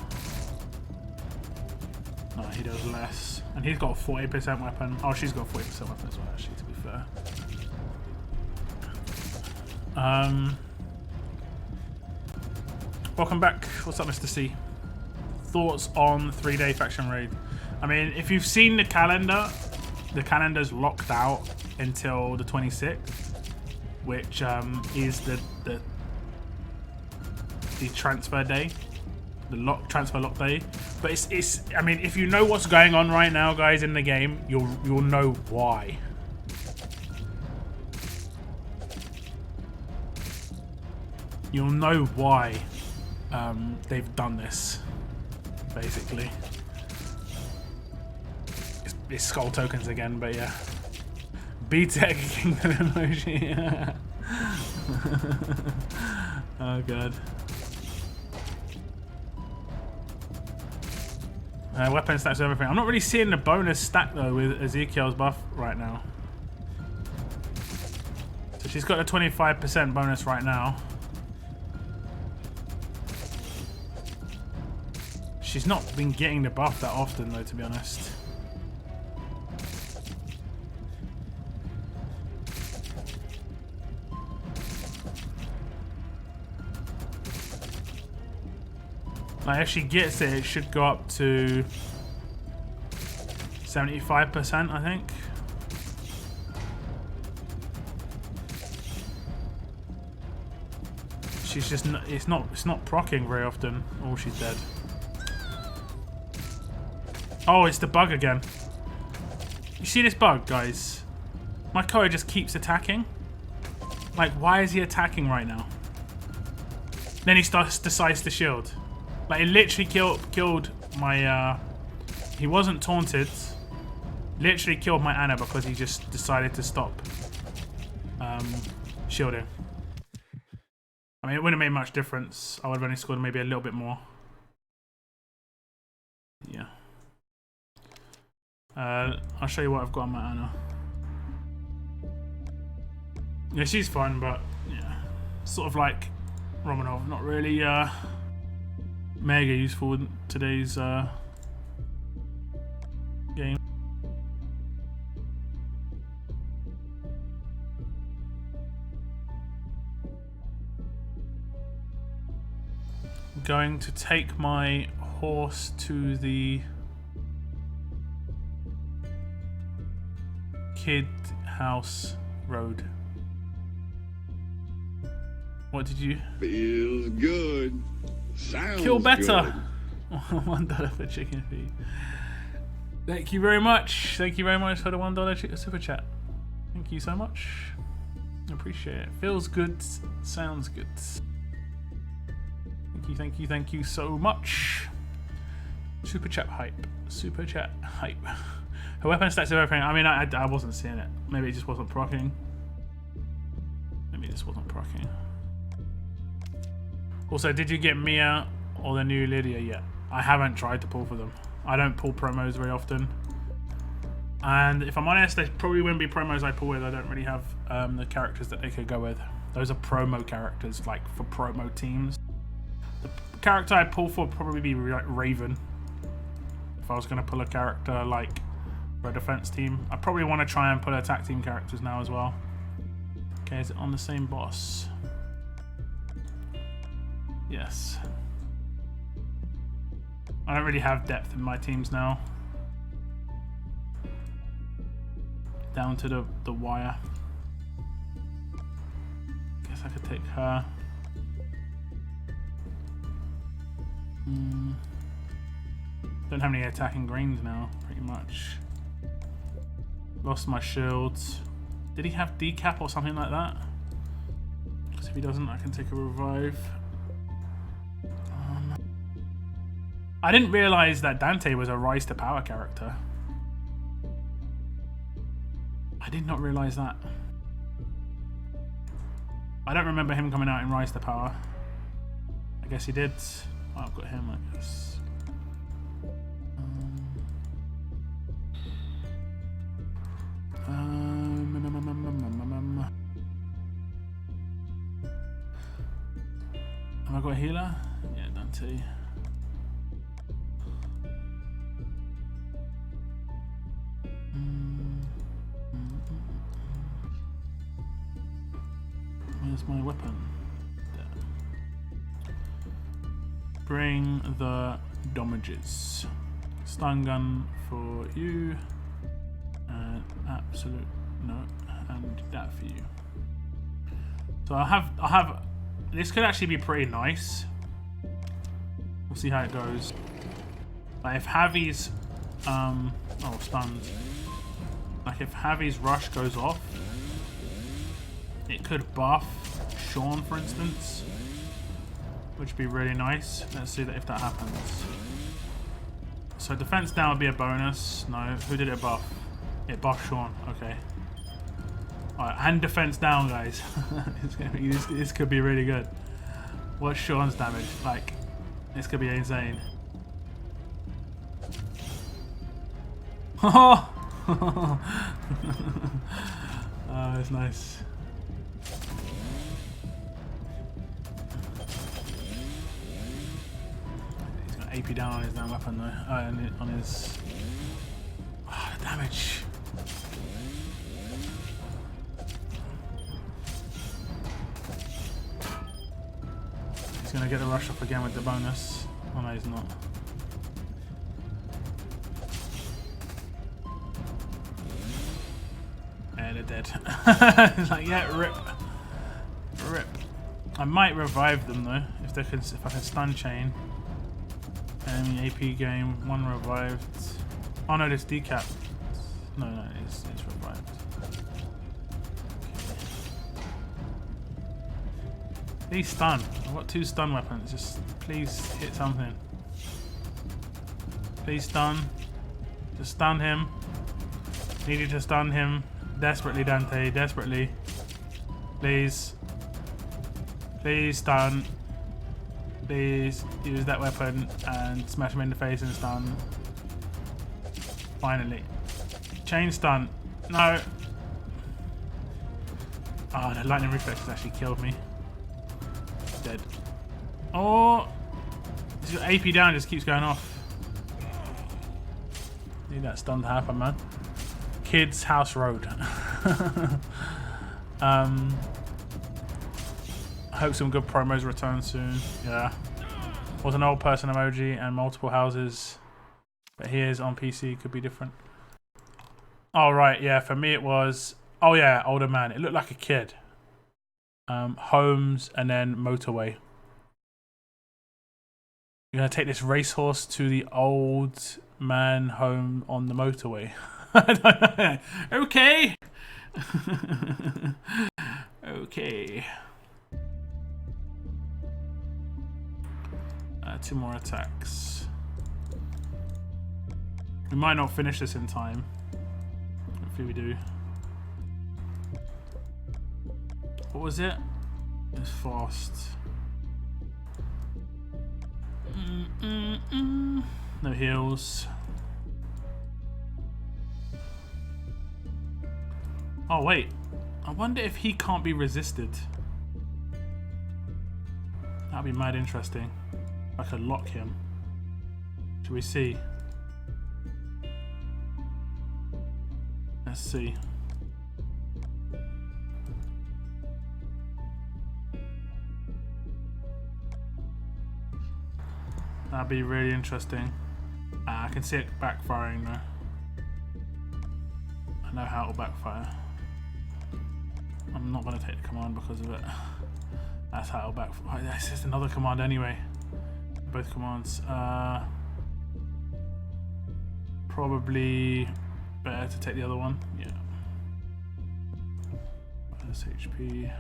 No, he does less. And he's got a 40% weapon. Oh, she's got a 40% weapon as well, actually, to be fair. Welcome back. What's up, Mr. C? Thoughts on 3-day faction raid? I mean, if you've seen the calendar's locked out until the 26th, which is the transfer day, the transfer lock day. But it's I mean, if you know what's going on right now, guys, in the game, you'll know why. You'll know why they've done this, basically. It's skull tokens again, but yeah. B-Tech Kingdom emoji. Oh god. Weapon stacks everything. I'm not really seeing the bonus stack though with Ezekiel's buff right now. So she's got a 25% bonus right now. She's not been getting the buff that often though, to be honest. Like, if she gets it, it should go up to 75%, I think. She's just it's not proccing very often. Oh, she's dead. Oh, it's the bug again. You see this bug, guys? My Koa just keeps attacking. Like, why is he attacking right now? Then he decides to shield. Like, it literally killed my, he wasn't taunted. Literally killed my Ana because he just decided to stop shielding. I mean, it wouldn't have made much difference. I would have only scored maybe a little bit more. Yeah. I'll show you what I've got on my Ana. Yeah, she's fun, but yeah. Sort of like Romanov, not really, mega useful in today's game. I'm going to take my horse to the Kid House Road. What did you? Feels good. Sounds Kill better. Good. $1 for chicken feed. Thank you very much. Thank you very much for the $1 super chat. Thank you so much. Appreciate it. Feels good. Sounds good. Thank you, thank you, thank you so much. Super chat hype. Super chat hype. Her weapon stacks of everything. I mean, I wasn't seeing it. Maybe it just wasn't proccing. Maybe it just wasn't proccing. Also, did you get Mia or the new Lydia yet? I haven't tried to pull for them. I don't pull promos very often. And if I'm honest, there probably wouldn't be promos I pull with. I don't really have the characters that they could go with. Those are promo characters, like for promo teams. The character I'd pull for would probably be Raven. If I was going to pull a character like for a defense team. I probably want to try and pull attack team characters now as well. Okay, is it on the same boss? Yes. I don't really have depth in my teams now. Down to the wire. Guess I could take her. Don't have any attacking greens now, pretty much. Lost my shields. Did he have decap or something like that? Because if he doesn't, I can take a revive. I didn't realise that Dante was a Rise to Power character. I did not realise that. I don't remember him coming out in Rise to Power. I guess he did. Oh, I've got him, I guess. Have I got a healer? Yeah, Dante. Where's my weapon? There. Bring the damages. Stun gun for you. And absolute no. And that for you. So I have. This could actually be pretty nice. We'll see how it goes. Like if Javi's stunned. Like if Javi's rush goes off, it could buff Sean, for instance, which would be really nice. Let's see that if that happens. So defense down would be a bonus. No, who did it buff? It buffed Sean. Okay. Alright, and defense down, guys. This could be really good. What's Sean's damage? Like, this could be insane. Oh, it's nice. He's got AP down on his damn weapon though. On his the damage. He's gonna get the rush off again with the bonus. Oh no, he's not. They're dead. It's like, yeah, rip. Rip. I might revive them though, if I can stun chain. Enemy AP game, one revived. Oh no, this decap. No, it's revived. Please stun. I've got 2 stun weapons. Just please hit something. Please stun. Just stun him. Needed to stun him. Desperately, Dante. Desperately. Please. Please stun. Please use that weapon and smash him in the face and stun. Finally. Chain stun. No. Oh, the lightning reflex has actually killed me. Dead. Oh! This AP down just keeps going off. Need that stun to happen, man. Kids House Road. I hope some good promos return soon. Yeah. Was an old person emoji and multiple houses. But here's on PC, could be different. Oh, right, yeah, for me it was... Oh, yeah, older man. It looked like a kid. Homes and then motorway. You're going to take this racehorse to the old man home on the motorway. Okay. Okay. 2 more attacks. We might not finish this in time. Hopefully we do. What was it? It's fast. No heals. Oh wait, I wonder if he can't be resisted. That'd be mad interesting. I could lock him. Should we see? Let's see. That'd be really interesting. I can see it backfiring though. I know how it'll backfire. I'm not going to take the command because of it. That's how it'll backfire. This is another command anyway. both commands. Probably better to take the other one. Yeah. Minus HP.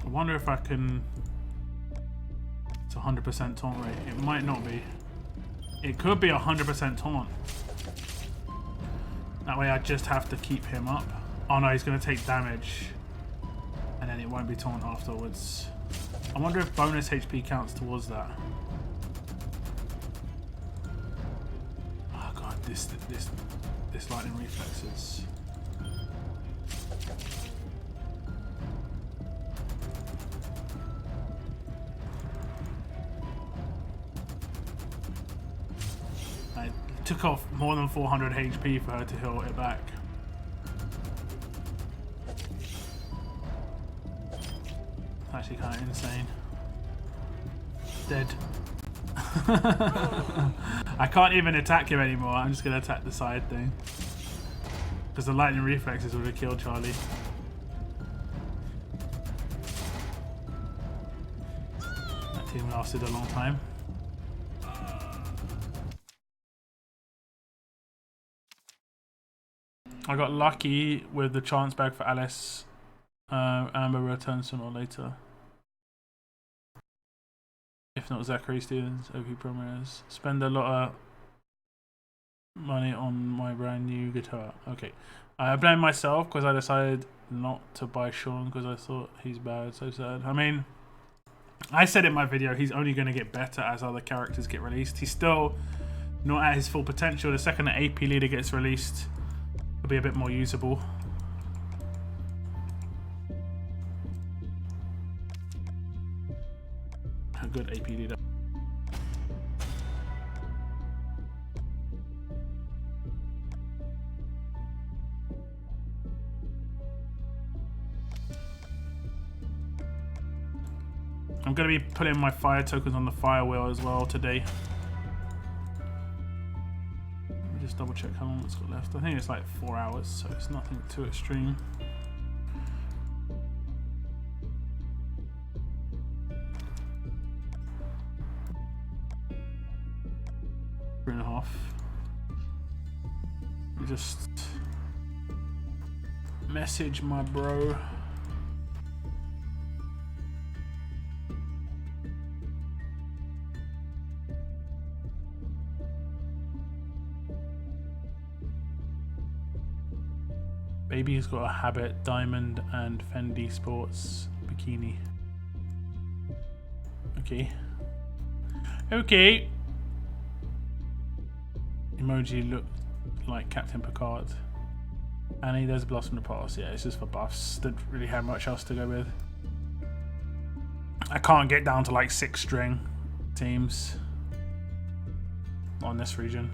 I wonder if I can. It's 100% taunt rate. It might not be. It could be 100% taunt. That way I just have to keep him up. Oh no, he's going to take damage. And then it won't be taunt afterwards. I wonder if bonus HP counts towards that. Oh god, this lightning reflexes. I took off more than 400 HP for her to heal it back. Actually kind of insane. Dead. I can't even attack him anymore. I'm just going to attack the side thing. Because the lightning reflexes would have killed Charlie. That team lasted a long time. I got lucky with the chance bag for Alice. Amber returns sooner or later. If not, Zachary Stevens, OP promos. Spend a lot of money on my brand new guitar. Okay. I blame myself because I decided not to buy Sean because I thought he's bad. So sad. I mean, I said in my video he's only going to get better as other characters get released. He's still not at his full potential. The second the AP leader gets released, it'll be a bit more usable. A good AP leader. I'm going to be putting my fire tokens on the fire wheel as well today. Let me just double check how long it's got left. I think it's like 4 hours, so it's nothing too extreme. Three and a half. Let me just message my bro. Baby has got a Habit, Diamond, and Fendi Sports bikini. Okay. Okay. Emoji looked like Captain Picard. Annie, there's a blast from the past. Yeah, it's just for buffs. Didn't really have much else to go with. I can't get down to like 6 string teams on this region.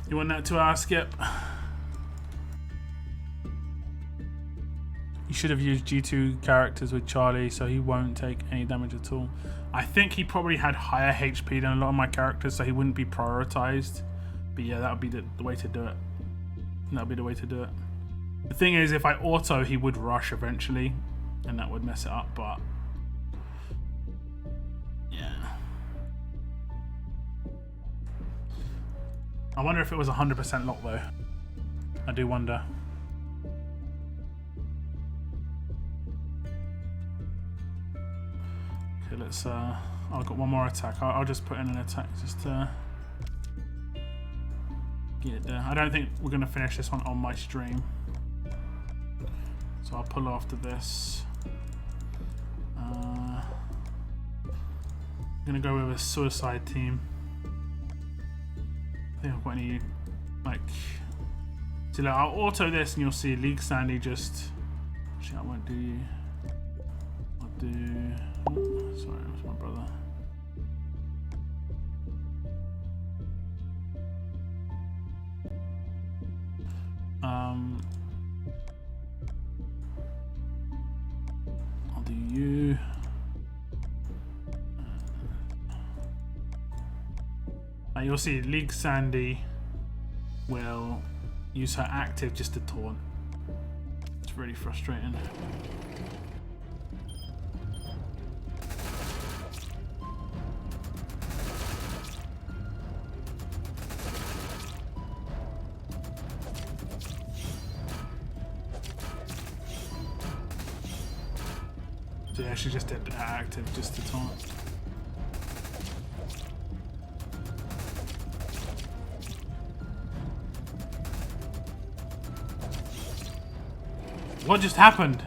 You want that 2 hour skip? You should have used G2 characters with Charlie so he won't take any damage at all. I think he probably had higher HP than a lot of my characters, so he wouldn't be prioritized. But yeah, that would be the way to do it. That would be the way to do it. The thing is, if I auto, he would rush eventually, and that would mess it up, but yeah. I wonder if it was 100% lock though. I do wonder. Okay, let's I've got one more attack. I'll just put in an attack just to get it there. I don't think we're gonna finish this one on my stream. So I'll pull after this. I'm gonna go with a suicide team. I think I've got any, like, so like, I'll auto this and you'll see League Sandy just, actually I won't do, I'll do, oh, sorry, it was my brother. You'll see League Sandy will use her active just to taunt. It's really frustrating. So yeah, she just did her active just to taunt. What just happened?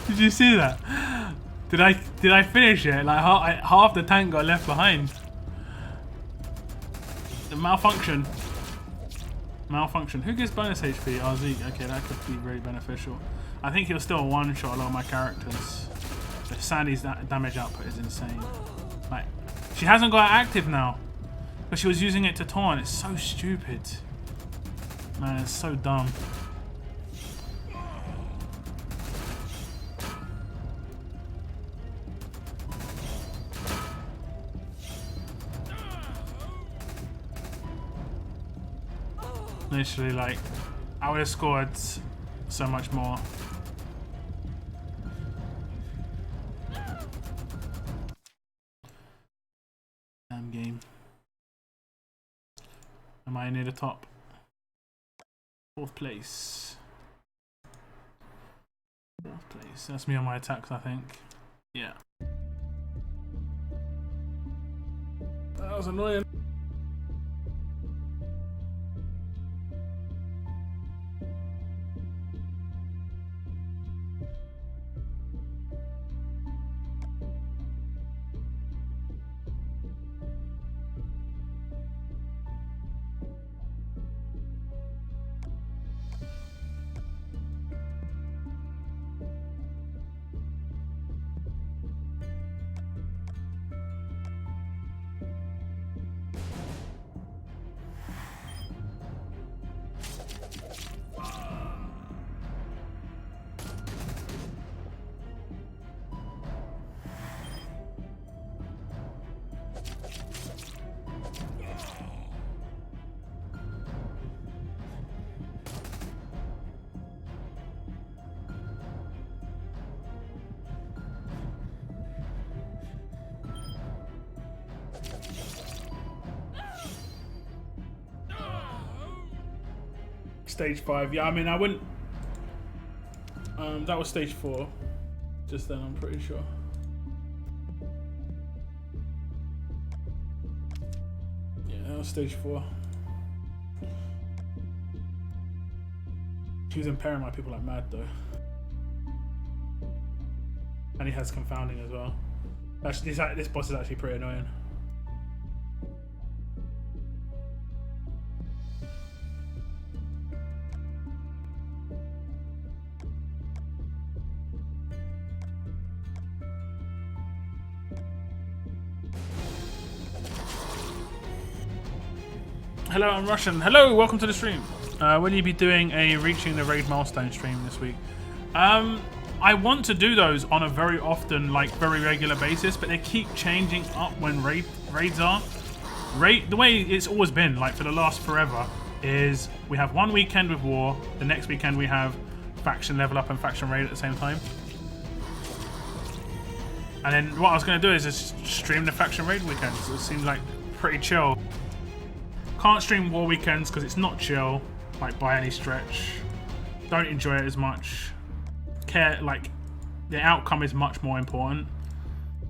Did you see that? Did I finish it? Like half the tank got left behind. The malfunction. Malfunction. Who gets bonus HP? Oh, Zeke. Okay, that could be very beneficial. I think he'll still one-shot a lot of my characters. But Sandy's damage output is insane. Like, she hasn't got active now. But she was using it to taunt. It's so stupid. Man, it's so dumb. Literally, like, I would have scored so much more. Damn game. Am I near the top? 4th place. 4th place. That's me on my attacks, I think. Yeah. That was annoying. Stage 5. Yeah, I mean, I wouldn't. That was stage 4. Just then, I'm pretty sure. Yeah, that was stage 4. He was impairing my people like mad, though. And he has confounding as well. Actually, this boss is actually pretty annoying. Hello, I'm Russian. Hello, welcome to the stream. Will you be doing a reaching the raid milestone stream this week? I want to do those on a very often, like very regular basis, but they keep changing up when raids are. The way it's always been, like for the last forever, is we have one weekend with war, the next weekend we have faction level up and faction raid at the same time. And then what I was going to do is just stream the faction raid weekends. It seems like pretty chill. Can't stream war weekends because it's not chill, like by any stretch. Don't enjoy it as much. Like the outcome is much more important,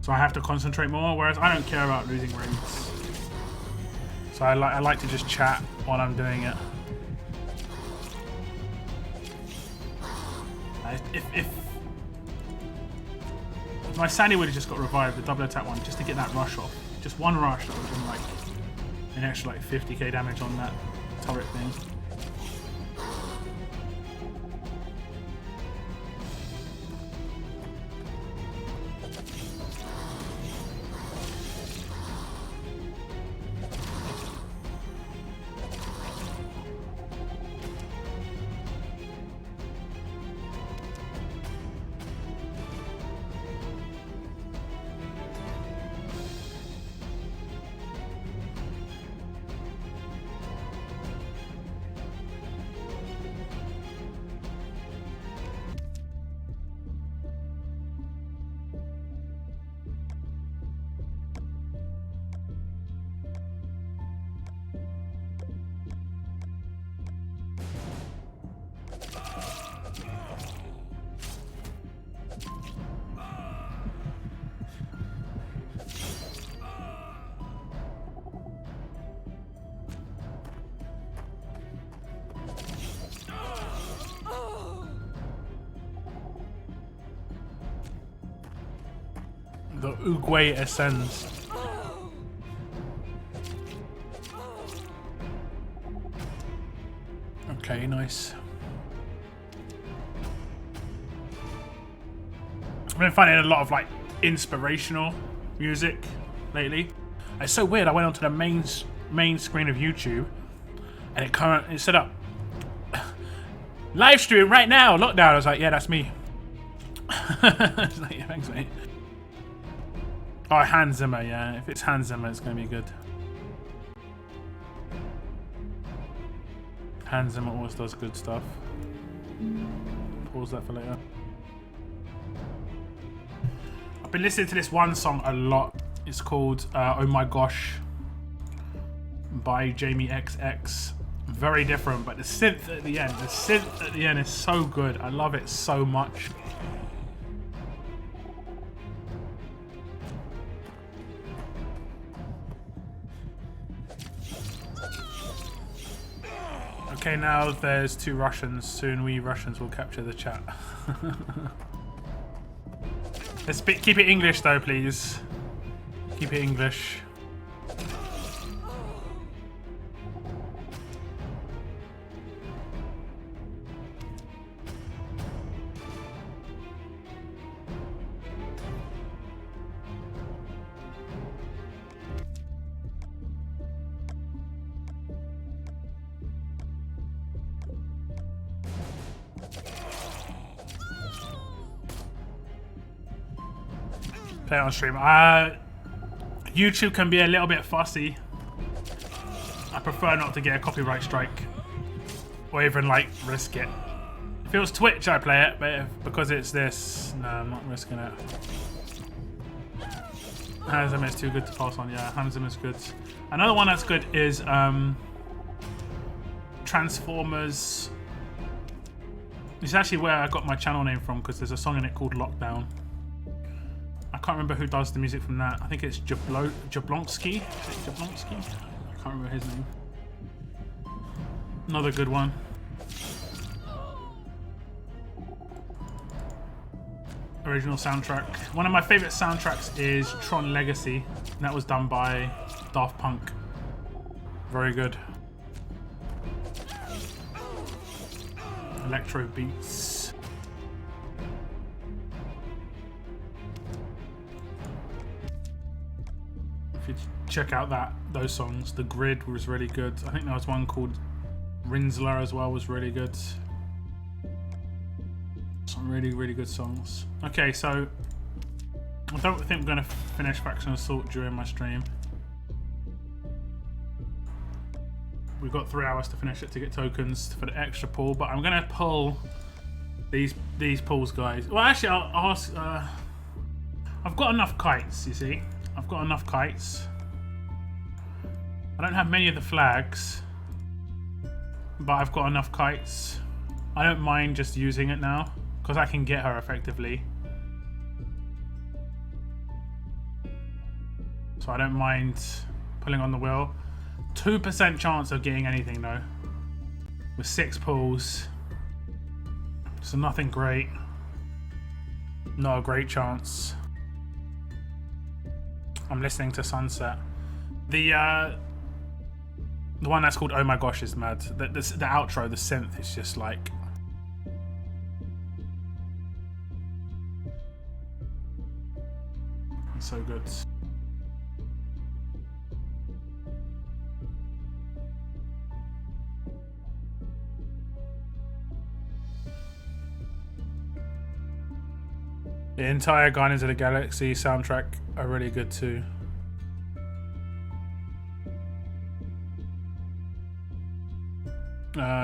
so I have to concentrate more. Whereas I don't care about losing raids, so I like to just chat while I'm doing it. If my Sandy would have just got revived, the double attack one, just to get that rush off, just one rush, that would have been like an extra like 50k damage on that turret thing. Uguay Ascends. Okay, nice. I've been finding a lot of like inspirational music lately. It's so weird. I went onto the main screen of YouTube, and it set up live stream right now, lockdown. I was like, yeah, that's me. I was like, yeah, thanks, mate. Oh, Hans Zimmer, yeah. If it's Hans Zimmer, it's gonna be good. Hans Zimmer always does good stuff. Pause that for later. I've been listening to this one song a lot. It's called Oh My Gosh by Jamie XX. Very different, but the synth at the end, is so good. I love it so much. Okay, now there's 2 Russians. Soon we Russians will capture the chat. Let's keep it English though, please. Keep it English. Play it on stream. YouTube can be a little bit fussy. I prefer not to get a copyright strike or even like risk it. If it was Twitch, I'd play it, but because it's this, no, I'm not risking it. Hans Zimmer is too good to pass on. Yeah, Hans Zimmer is good. Another one that's good is Transformers. It's actually where I got my channel name from because there's a song in it called Lockdown. I can't remember who does the music from that. I think it's Jablonski. Jablonski? I can't remember his name. Another good one. Original soundtrack. One of my favorite soundtracks is Tron Legacy. And that was done by Daft Punk. Very good. Electro beats. Check out those songs. The Grid was really good. I think there was one called Rinsler as well, was really good. Some really, really good songs. Okay, so I don't think we're going to finish Faction Assault during my stream. We've got 3 hours to finish it to get tokens for the extra pool, but I'm going to pull these pools, guys. Well, actually, I'll ask. I've got enough kites, you see. I've got enough kites. I don't have many of the flags, but I've got enough kites. I don't mind just using it now because I can get her effectively. So I don't mind pulling on the wheel. 2% chance of getting anything though. With 6 pulls. So nothing great. Not a great chance. I'm listening to Sunset. The one that's called Oh My Gosh is mad. The outro, the synth is just like... It's so good. The entire Guardians of the Galaxy soundtrack are really good too.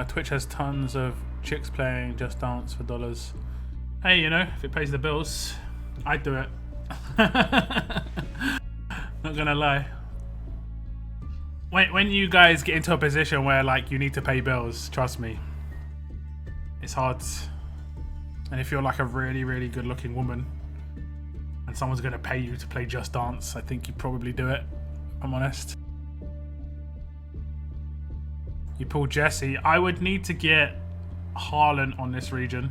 Twitch has tons of chicks playing Just Dance for dollars. Hey, you know, if it pays the bills, I'd do it. Not gonna lie. When you guys get into a position where like you need to pay bills, trust me, it's hard. And if you're like a really, really good looking woman and someone's gonna pay you to play Just Dance, I think you probably do it, if I'm honest. You pull Jesse. I would need to get Harlan on this region.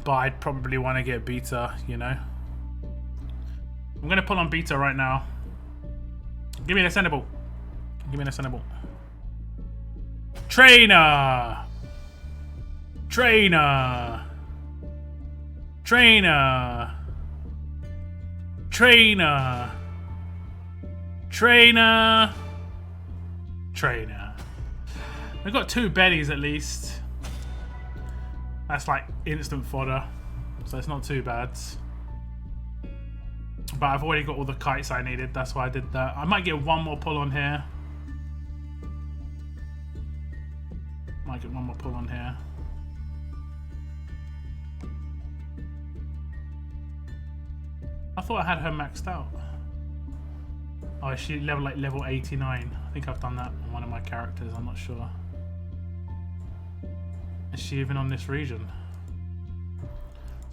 But I'd probably want to get Beta, you know. I'm gonna pull on Beta right now. Give me an ascendable. Give me an ascendable. Trainer! Trainer! Trainer! Trainer! Trainer! Trainer. We've got 2 Bennies at least. That's like instant fodder. So it's not too bad. But I've already got all the kites I needed. That's why I did that. I might get one more pull on here. Might get one more pull on here. I thought I had her maxed out. Oh, is she level 89? I think I've done that on one of my characters. I'm not sure. Is she even on this region?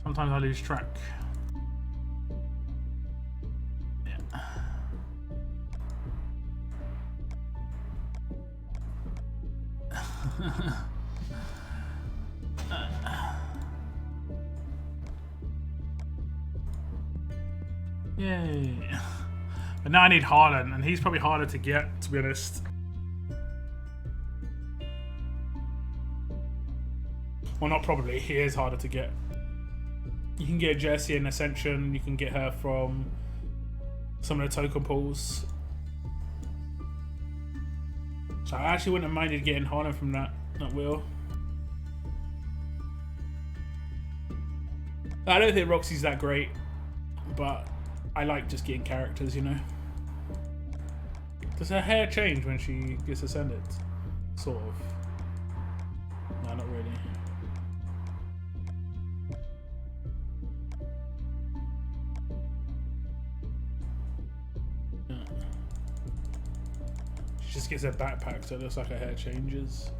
Sometimes I lose track. Yeah. Yay. But now I need Haaland, and he's probably harder to get, to be honest. Well, not probably. He is harder to get. You can get Jessie in Ascension. You can get her from some of the token pools. So I actually wouldn't have minded getting Haaland from that wheel. I don't think Roxy's that great, but I like just getting characters, you know. Does her hair change when she gets ascended? Sort of. No, not really. Yeah. She just gets her backpack, so it looks like her hair changes.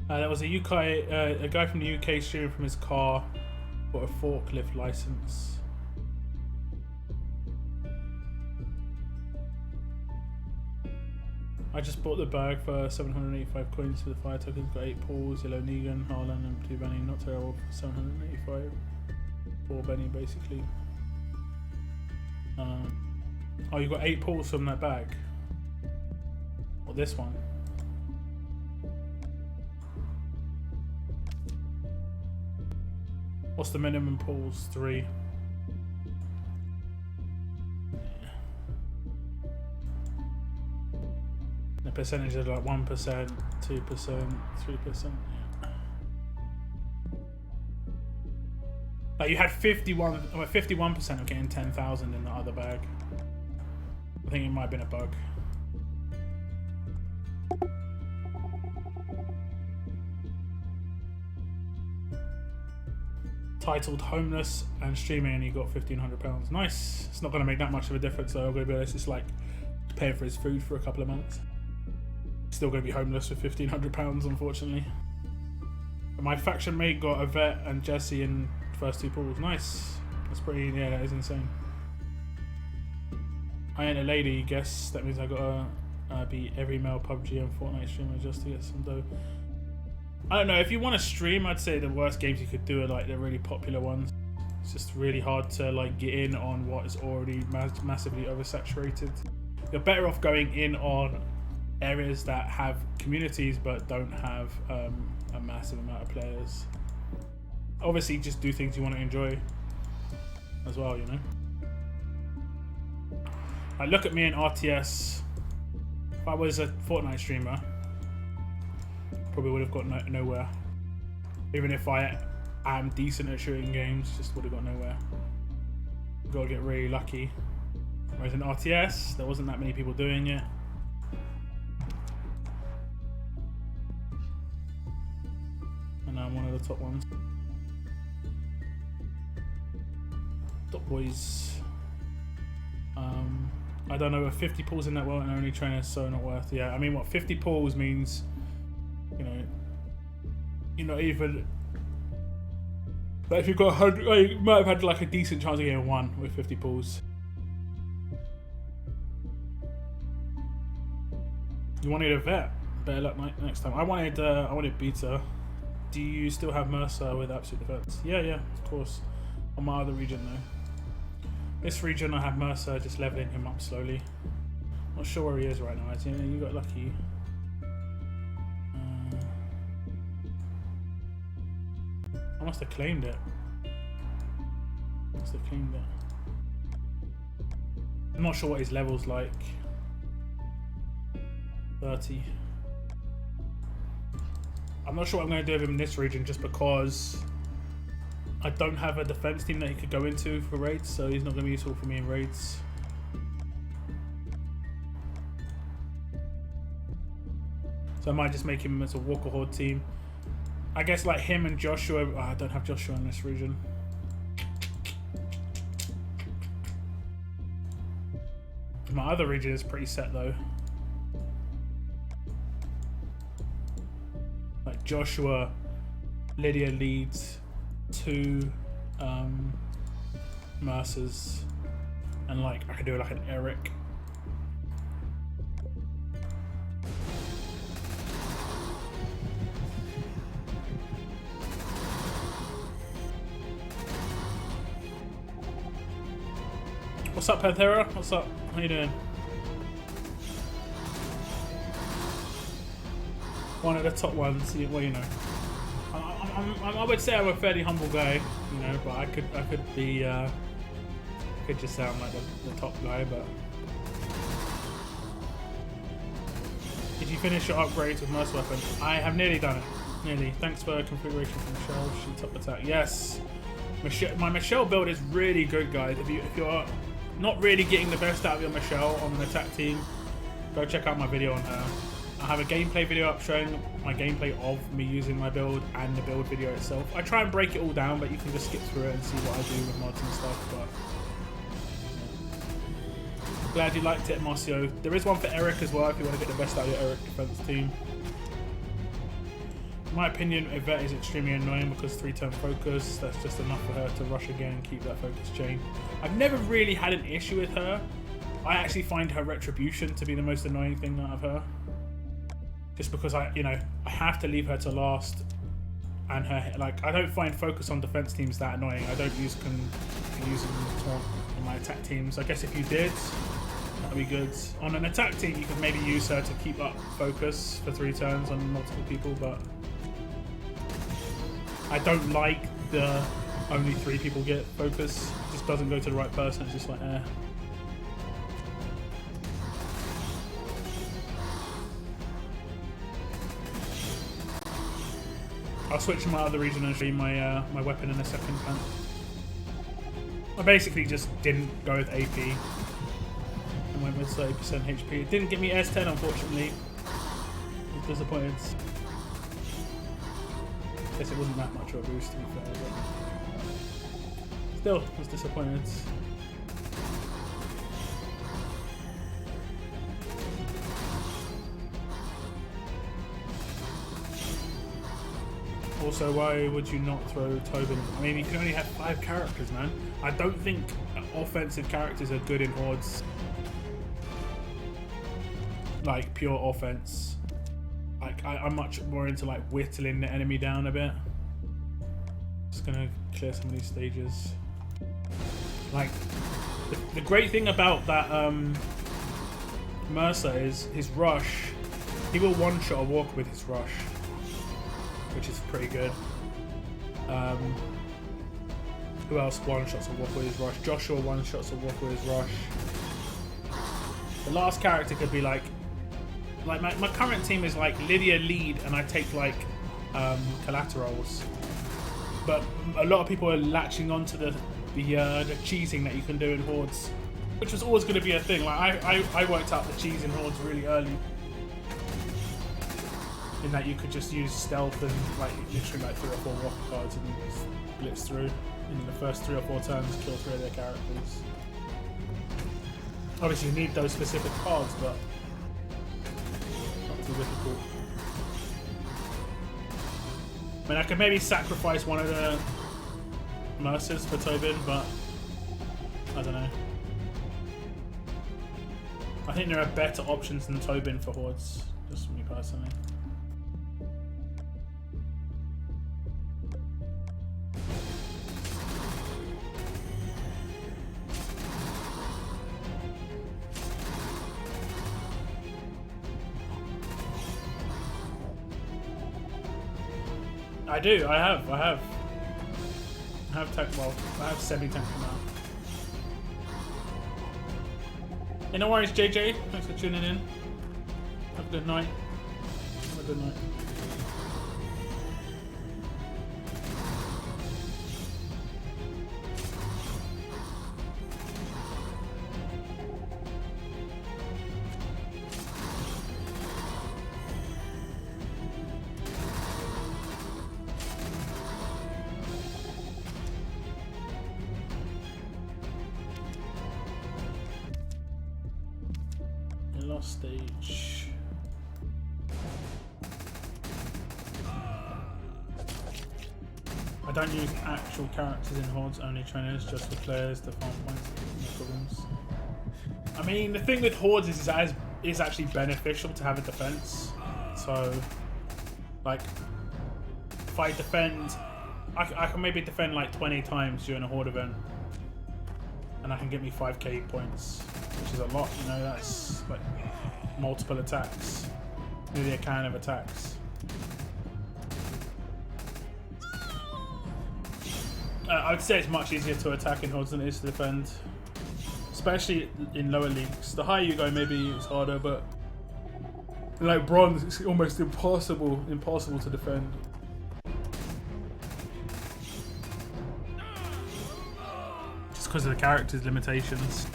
That was a guy from the UK streaming from his car, got a forklift license. I just bought the bag for 785 coins for the fire tokens. Got 8 pulls, yellow Negan, Haaland, and 2 Benny. Not terrible for 785. 4 Benny basically. Oh, you got 8 pulls from that bag. Or this one. What's the minimum pulls? 3. Yeah. The percentage is like 1%, 2%, 3%. Yeah. Like you had 51% of getting 10,000 in the other bag. I think it might have been a bug. Titled Homeless and streaming, and he got £1,500. Nice. It's not going to make that much of a difference though, I'm going to be honest. It's like paying for his food for a couple of months. Still going to be homeless with £1,500 unfortunately. But my faction mate got a vet and Jessie in the first 2 pools. Nice. That's pretty, yeah, that is insane. I ain't a lady, guess that means I gotta be every male PUBG and Fortnite streamer just to get some dough. I don't know, if you want to stream, I'd say the worst games you could do are like the really popular ones. It's just really hard to like get in on what is already massively oversaturated. You're better off going in on areas that have communities but don't have a massive amount of players. Obviously just do things you want to enjoy as well, you know. Like look at me in RTS. If I was a Fortnite streamer, probably would have got nowhere. Even if I am decent at shooting games, just would have got nowhere. You've got to get really lucky. Whereas in RTS, there wasn't that many people doing it. And I'm one of the top ones. Top boys. I don't know, 50 pulls in that world and only trainer is so not worth. Yeah, I mean, what 50 pulls means, you know, you're not even. But if you've got 100, you might have had like a decent chance of getting 1 with 50 pulls. You wanted a vet. Better luck next time. I wanted beta. Do you still have Mercer with absolute defense? Yeah, of course. On my other region though. This region I have Mercer just leveling him up slowly. Not sure where he is right now. You got lucky. I must have claimed it. I'm not sure what his level's like. 30. I'm not sure what I'm going to do with him in this region just because I don't have a defense team that he could go into for raids, so he's not going to be useful for me in raids. So I might just make him as a Walker Horde team. I guess like him and Joshua. Oh, I don't have Joshua in this region. My other region is pretty set though. Like Joshua, Lydia leads, 2 Mercers, and like I could do like an Eric. What's up, Panthera? What's up? How you doing? One of the top ones. Well, you know, I would say I'm a fairly humble guy, you know, but I could be, could just sound like the top guy. But did you finish your upgrades with Mercy Weapon? I have nearly done it. Nearly. Thanks for configuration from Michelle. She top attack. Yes, my Michelle build is really good, guys. If you're not really getting the best out of your Michelle on an attack team, go check out my video on her. I have a gameplay video up showing my gameplay of me using my build and the build video itself. I try and break it all down, but you can just skip through it and see what I do with mods and stuff. But yeah. Glad you liked it, Marcio. There is one for Eric as well if you want to get the best out of your Eric defense team. In my opinion, Yvette is extremely annoying because 3-turn focus, that's just enough for her to rush again and keep that focus chain. I've never really had an issue with her. I actually find her retribution to be the most annoying thing out of her. Just because I have to leave her to last, and her I don't find focus on defense teams that annoying. I don't use them in my attack teams. I guess if you did, that'd be good. On an attack team, you could maybe use her to keep up focus for 3 turns on multiple people, but I don't like the only 3 people get focus. It just doesn't go to the right person. It's just like eh. I'll switch to my other region and show you my my weapon in a second. I basically just didn't go with AP and went with 30% HP. It didn't give me S10, unfortunately. I was disappointed. I guess it wasn't that much of a boost, to be fair, but still, I was disappointed. Also, why would you not throw Tobin? I mean, you can only have 5 characters, man. I don't think offensive characters are good in hordes. Like, pure offense. Like, I'm much more into, like, whittling the enemy down a bit. Just gonna clear some of these stages. Like, the great thing about that Mercer is his rush. He will one-shot a walk with his rush, which is pretty good. Who else one-shots a walk with his rush? Joshua one-shots a walk with his rush. The last character could be like my current team is like Lydia lead, and I take like collaterals. But a lot of people are latching onto the cheesing that you can do in hordes, which was always going to be a thing. Like I worked out the cheese in hordes really early, in that you could just use stealth and like literally like 3 or 4 walker cards and just blitz through in the first 3 or 4 turns, kill 3 of their characters. Obviously you need those specific cards, but not too difficult. I mean, I could maybe sacrifice one of the Mercers for Tobin, but I don't know. I think there are better options than Tobin for hordes. Just me personally. I do. I have tank. Well, I have semi-tank now. Hey, no worries, JJ. Thanks for tuning in. Have a good night. Have a good night. Lost stage. I don't use actual characters in Hordes, only trainers, just for players to farm points. No problems. I mean, the thing with Hordes is it's actually beneficial to have a defense. So, like, if I defend, I can maybe defend like 20 times during a Horde event, and that can get me 5k points, which is a lot. You know, that's like multiple attacks, nearly a can of attacks. I would say it's much easier to attack in Hordes than it is to defend, especially in lower leagues. The higher you go, maybe it's harder, but like Bronze, it's almost impossible to defend. Just because of the character's limitations.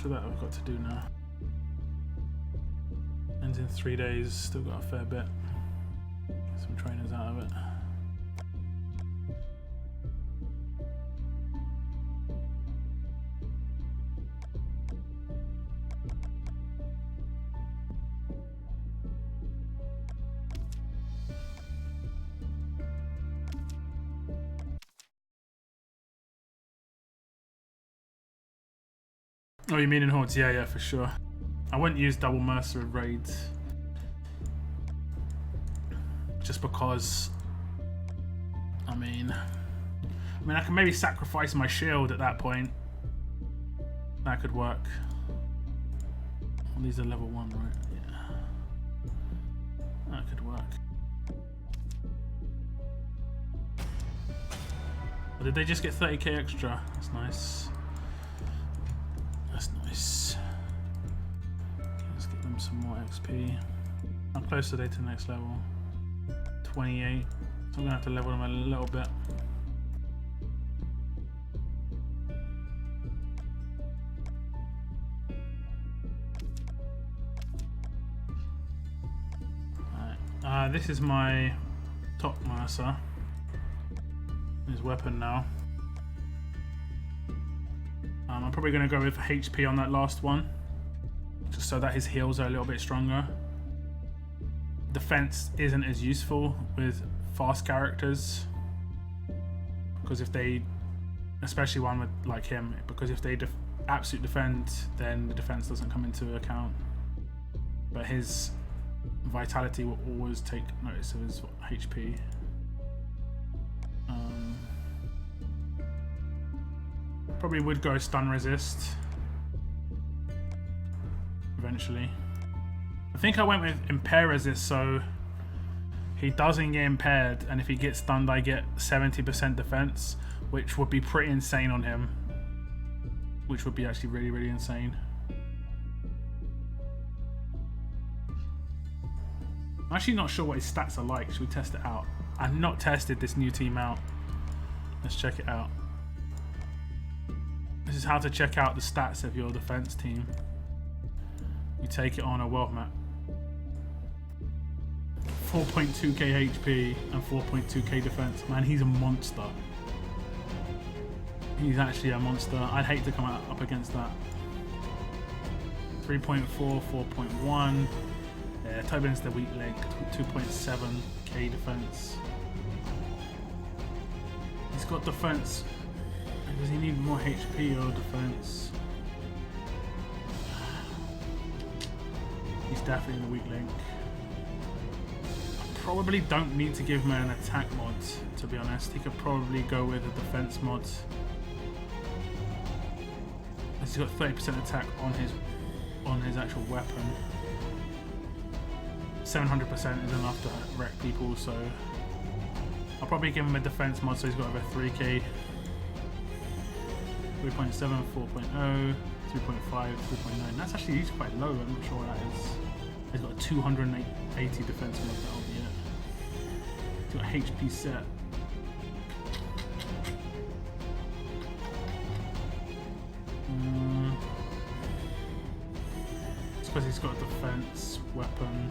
Of that I've got to do now. Ends in 3 days, still got a fair bit. Get some trainers out of it. Oh, you mean in Hordes? Yeah, for sure. I wouldn't use double Mercer of raids. Just because, I mean, I can maybe sacrifice my shield at that point. That could work. Well, these are level 1, right? Yeah. That could work. But did they just get 30k extra? That's nice. That's nice. Let's get them some more XP. How close are they to the next level? 28. So I'm gonna have to level them a little bit. Alright. This is my top Mercer. His weapon now. I'm probably going to go with HP on that last one, just so that his heals are a little bit stronger. Defense isn't as useful with fast characters, because if they, especially one with like him, because if they absolute defend, then the defense doesn't come into account. But his vitality will always take notice of his HP. Probably would go stun resist eventually. I think I went with impair resist, so he doesn't get impaired, and if he gets stunned I get 70% defense, which would be pretty insane on him. Which would be actually really, really insane. I'm actually not sure what his stats are like. Should we test it out? I've not tested this new team out. Let's check it out. This is how to check out the stats of your defense team. You take it on a world map. 4.2k HP and 4.2k defense. Man, he's a monster. He's actually a monster. I'd hate to come up against that. 3.4, 4.1. Yeah, Yeah, Tobin's the weak link. 2.7k defense. He's got defense. Does he need more HP or defense? He's definitely the weak link. I probably don't need to give him an attack mod, to be honest. He could probably go with a defense mod. He's got 30% attack on his actual weapon. 700% is enough to wreck people, so I'll probably give him a defense mod so he's got over 3k. 3.7, 4.0, 3.5, 3.9. That's actually he's quite low. I'm not sure what that is. He's got a 280 defense mod. That'll be it. He's got HP set. I suppose he's got a defense weapon.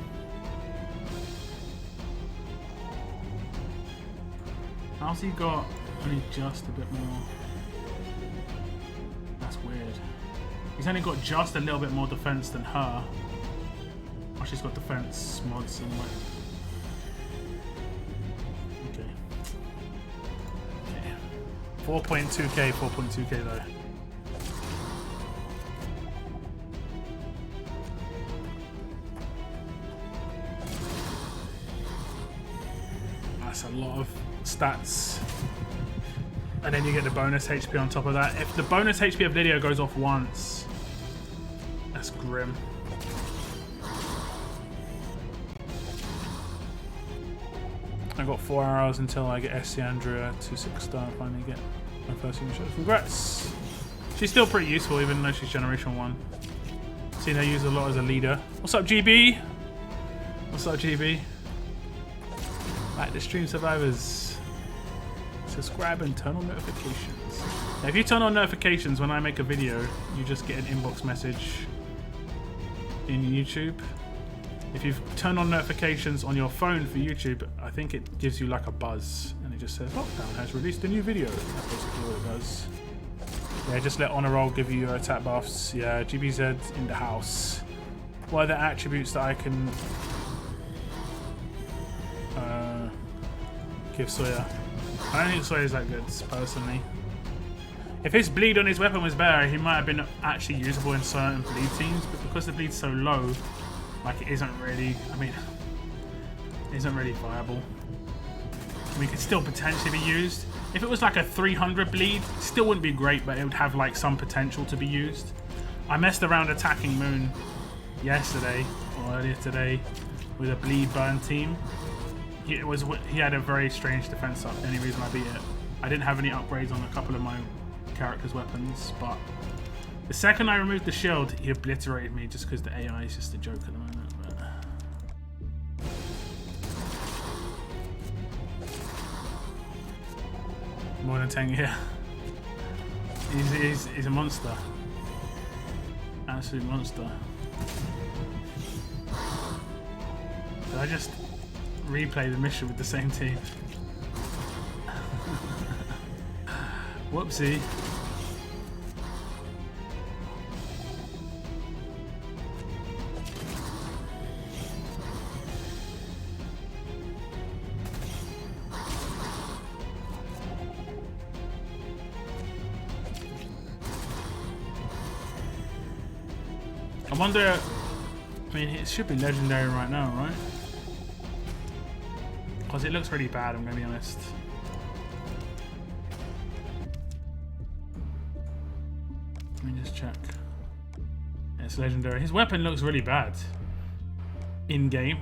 How's he got only just a bit more? That's weird. He's only got just a little bit more defense than her. Oh, she's got defense mods and like. Okay. 4.2k, 4.2k though. That's a lot of stats. And then you get the bonus HP on top of that. If the bonus HP of Lydia goes off once, that's grim. I got 4 hours until I get SC Andrea to 6-star and finally get my first unit shot. Congrats! She's still pretty useful even though she's Generation 1. Seen her used a lot as a leader. What's up, GB? What's up, GB? Like the stream survivors. Subscribe and turn on notifications. Now, if you turn on notifications when I make a video, you just get an inbox message in YouTube. If you turn on notifications on your phone for YouTube, I think it gives you like a buzz and it just says Lockdown has released a new video. That's basically what it does. Yeah, just let Honor Roll give you your attack buffs. Yeah, GBZ in the house. What are the attributes that I can give Sawyer? I don't think Sawyer's that good, personally. If his bleed on his weapon was better, he might have been actually usable in certain bleed teams, but because the bleed's so low, like it isn't really, it isn't really viable. I mean, it could still potentially be used. If it was like a 300 bleed, it still wouldn't be great, but it would have like some potential to be used. I messed around attacking Moon yesterday, or earlier today, with a bleed burn team. He had a very strange defense up. The only reason I beat it, I didn't have any upgrades on a couple of my characters' weapons, but the second I removed the shield, he obliterated me just because the AI is just a joke at the moment. But more than 10, yeah. He's a monster. Absolute monster. Did I just replay the mission with the same team? Whoopsie. I wonder, I mean, it should be legendary right now, right? Because it looks really bad, I'm going to be honest. Let me just check. It's legendary. His weapon looks really bad in game.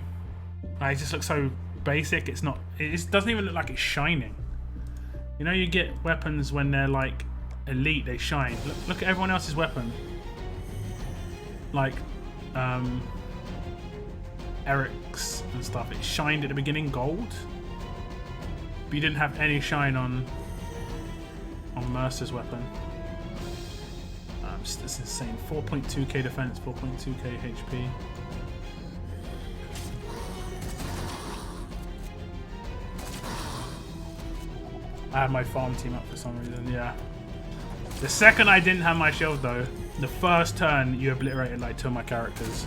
Like, it just looks so basic. It's not. It doesn't even look like it's shining. You know, you get weapons when they're like elite, they shine. Look at everyone else's weapon. Like Eric's and stuff. It shined at the beginning gold, but you didn't have any shine on Mercer's weapon. This is insane. 4.2k defense, 4.2k HP. I had my farm team up for some reason, yeah. The second I didn't have my shield though, the first turn you obliterated like 2 of my characters.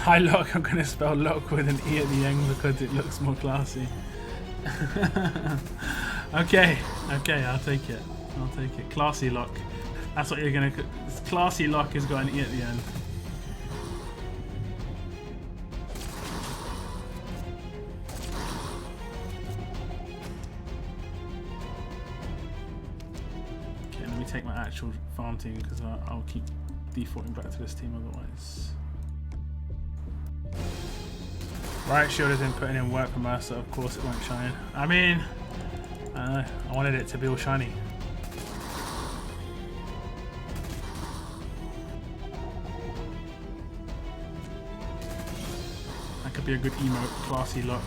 Hi Lock, I'm gonna spell Lock with an E at the end because it looks more classy. Okay, I'll take it. Classy Lock. That's what you're gonna. Classy Lock has got an E at the end. Okay, let me take my actual farm team because I'll keep defaulting back to this team otherwise. Right, Shield has been putting in work from us, so of course it won't shine. I mean, I wanted it to be all shiny. That could be a good emote, Classy Lock.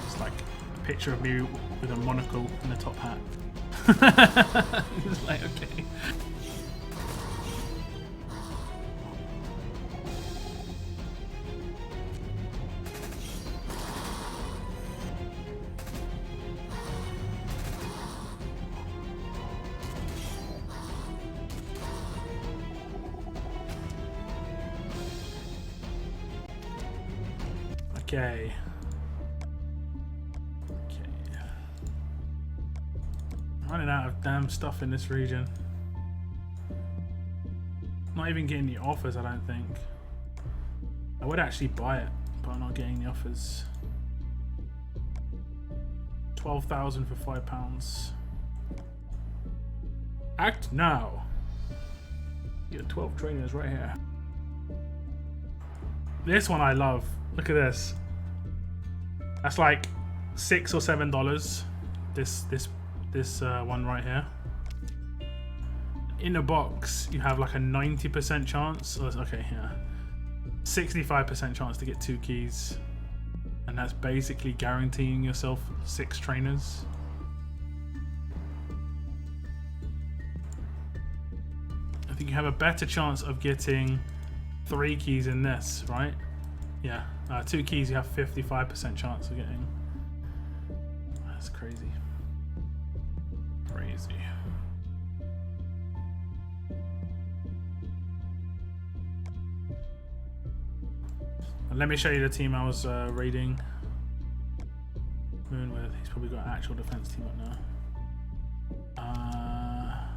It's like a picture of me with a monocle and a top hat. It's like, okay. Okay. Running out of damn stuff in this region. Not even getting the offers, I don't think. I would actually buy it, but I'm not getting the offers. 12,000 for £5. Act now. You got 12 trainers right here. This one I love. Look at this. That's like $6 or $7. This one right here. In the box, you have like a 90% chance. Okay, yeah, 65% chance to get 2 keys, and that's basically guaranteeing yourself 6 trainers. I think you have a better chance of getting 3 keys in this, right? Yeah, 2 keys you have 55% chance of getting. That's crazy. Crazy. And let me show you the team I was raiding Moon with. He's probably got an actual defense team up now.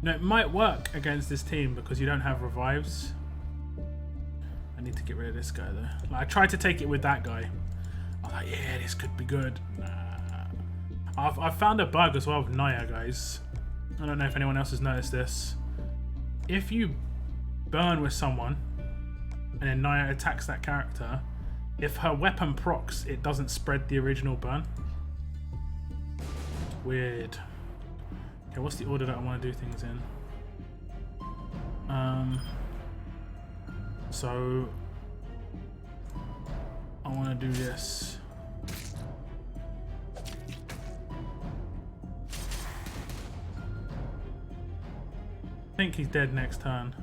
No, it might work against this team because you don't have revives. I need to get rid of this guy though. Like, I tried to take it with that guy. I was like, yeah, this could be good. Nah. I've found a bug as well with Naya, guys. I don't know if anyone else has noticed this. If you burn with someone and then Naya attacks that character, if her weapon procs, it doesn't spread the original burn. Weird. Okay, what's the order that I want to do things in? So I want to do this. I think he's dead next turn.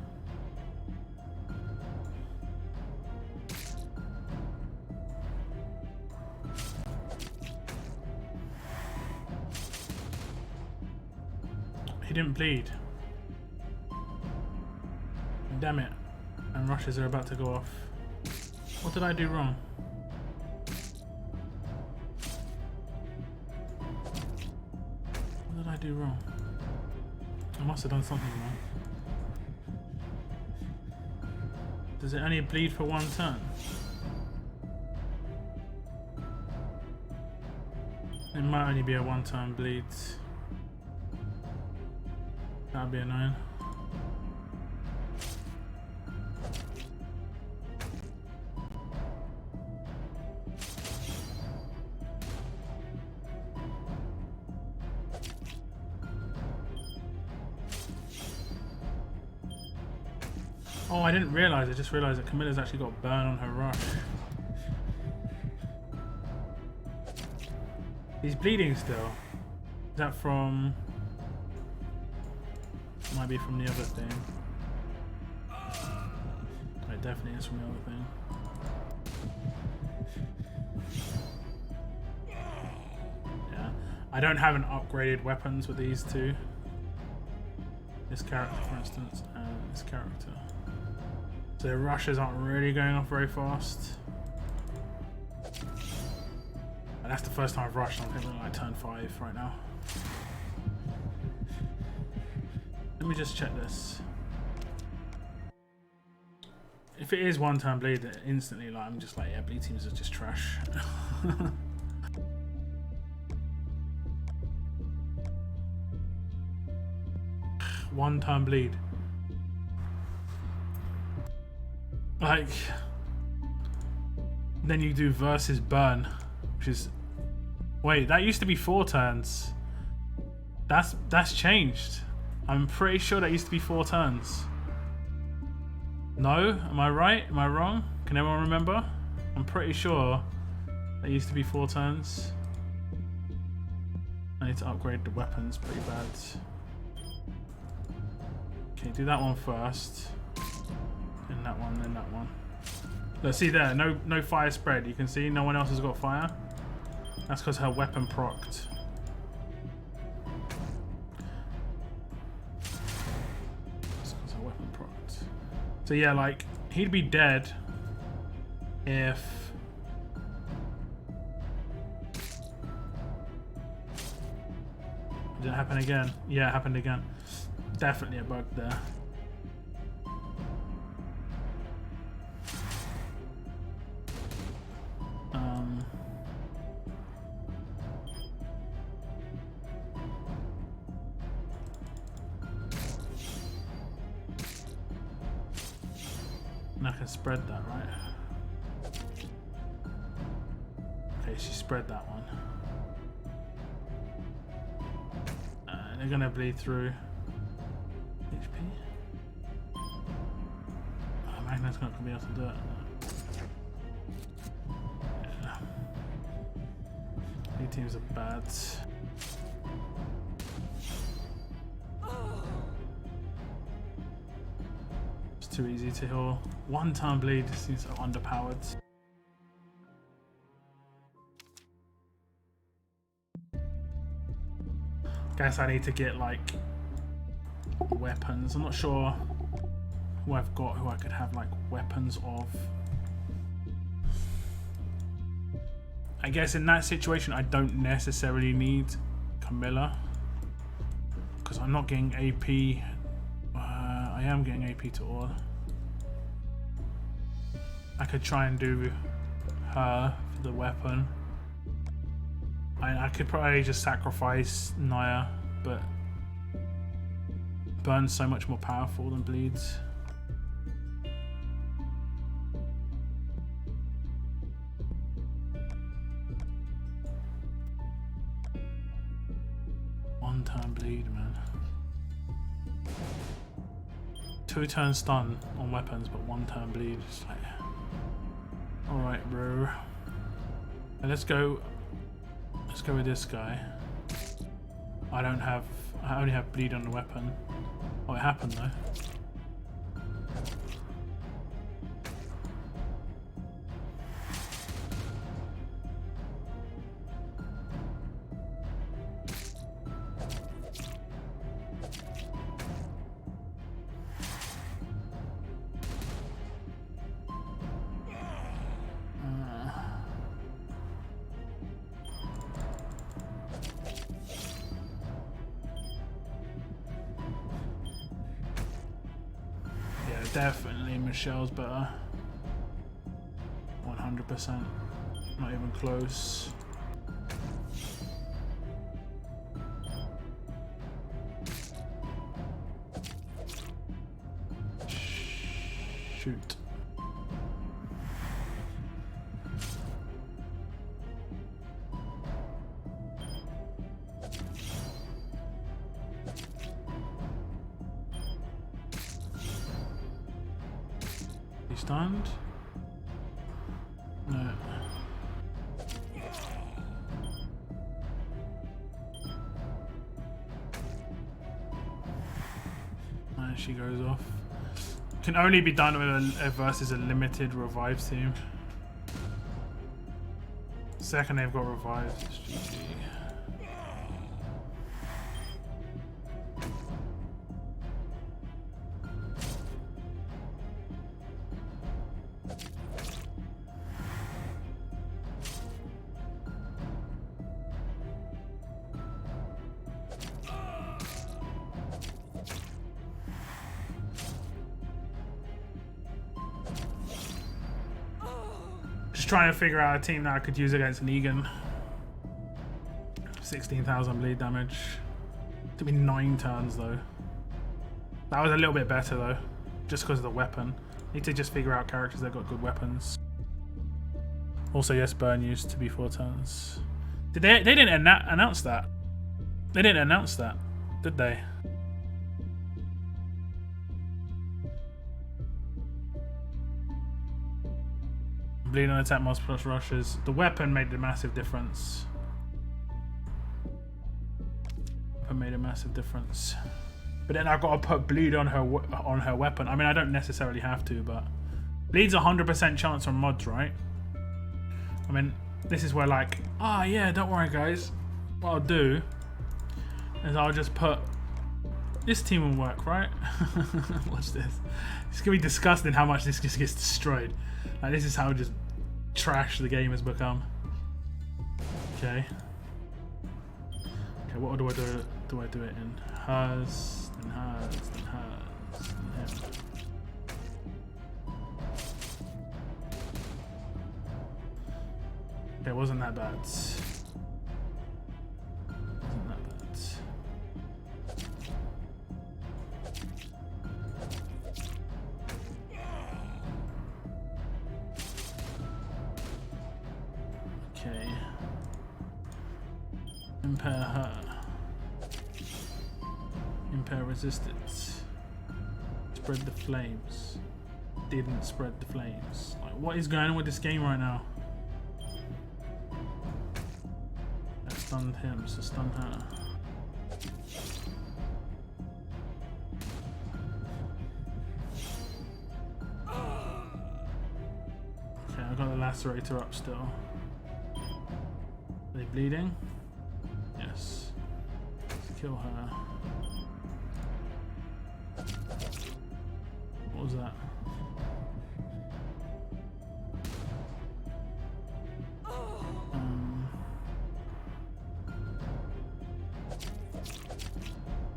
He didn't bleed. Damn it. And rushes are about to go off. What did I do wrong? What did I do wrong? I must have done something wrong. Does it only bleed for 1 turn? It might only be a 1-turn bleed. That'd be annoying. Oh, I didn't realise. I just realised that Camilla's actually got burn on her rush. He's bleeding still. Is that from... Might be from the other thing. It definitely is from the other thing. Yeah. I don't have an upgraded weapons with these two. This character, for instance, and this character. So the rushes aren't really going off very fast. And that's the first time I've rushed. I think we're like turn 5 right now. Let me just check this. If it is one turn bleed, instantly like I'm just like, yeah, bleed teams are just trash. One turn bleed. Like, then you do versus burn, which is, wait, that used to be 4 turns. That's changed. I'm pretty sure that used to be 4 turns. No? Am I right? Am I wrong? Can anyone remember? I'm pretty sure that used to be 4 turns. I need to upgrade the weapons pretty bad. Okay, do that one first. Then that one, then that one. Look, see there, no fire spread. You can see no one else has got fire. That's because her weapon procced. So yeah, like, he'd be dead if... Did it happen again? Yeah, it happened again. Definitely a bug there. And I can spread that, right? Okay, she spread that one. They're gonna bleed through. HP? Oh, Magna's not gonna be able to do it. Yeah. These teams are bad. Too easy to heal. 1 turn bleed seems so underpowered. Guess I need to get like weapons. I'm not sure who I've got who I could have like weapons of. I guess in that situation I don't necessarily need Camilla because I'm not getting AP. I am getting AP to all. I could try and do her for the weapon. I could probably just sacrifice Naya, but Burn's so much more powerful than Bleeds. One turn bleed, man. 2 turn stun on weapons, but 1 turn bleed. It's like, alright, bro. And let's go with this guy. I only have bleed on the weapon. Oh, it happened though. Definitely Michelle's better. 100%. Not even close. Shoot. Stunned? No. And she goes off. Can only be done with a versus a limited revive team. Second they've got revives. GG. trying to figure out a team that I could use against Negan. 16,000 bleed damage. Took me 9 turns though. That was a little bit better though, just because of the weapon. Need to just figure out characters that got good weapons. Also, yes, burn used to be 4 turns. Did they didn't announce that. They didn't announce that, did they? Bleed on attack mods plus rushes. The weapon made a massive difference. Weapon made a massive difference. But then I've got to put bleed on her weapon. I mean, I don't necessarily have to, but bleed's 100% chance on mods, right? I mean, this is where like, yeah, don't worry guys. What I'll do is I'll just put this team will work, right? Watch this. It's gonna be disgusting how much this just gets destroyed. Like, this is how just trash the game has become. Okay. Okay, what do I do? Do I do it in hers, then hers, then hers, then him? Okay, it wasn't that bad. Wasn't that bad. Okay. Impair her. Impair resistance. Spread the flames. Didn't spread the flames. Like, what is going on with this game right now? I stunned him, so stun her. Okay, I got the lacerator up still. Are they bleeding? Yes. Let's kill her. What was that?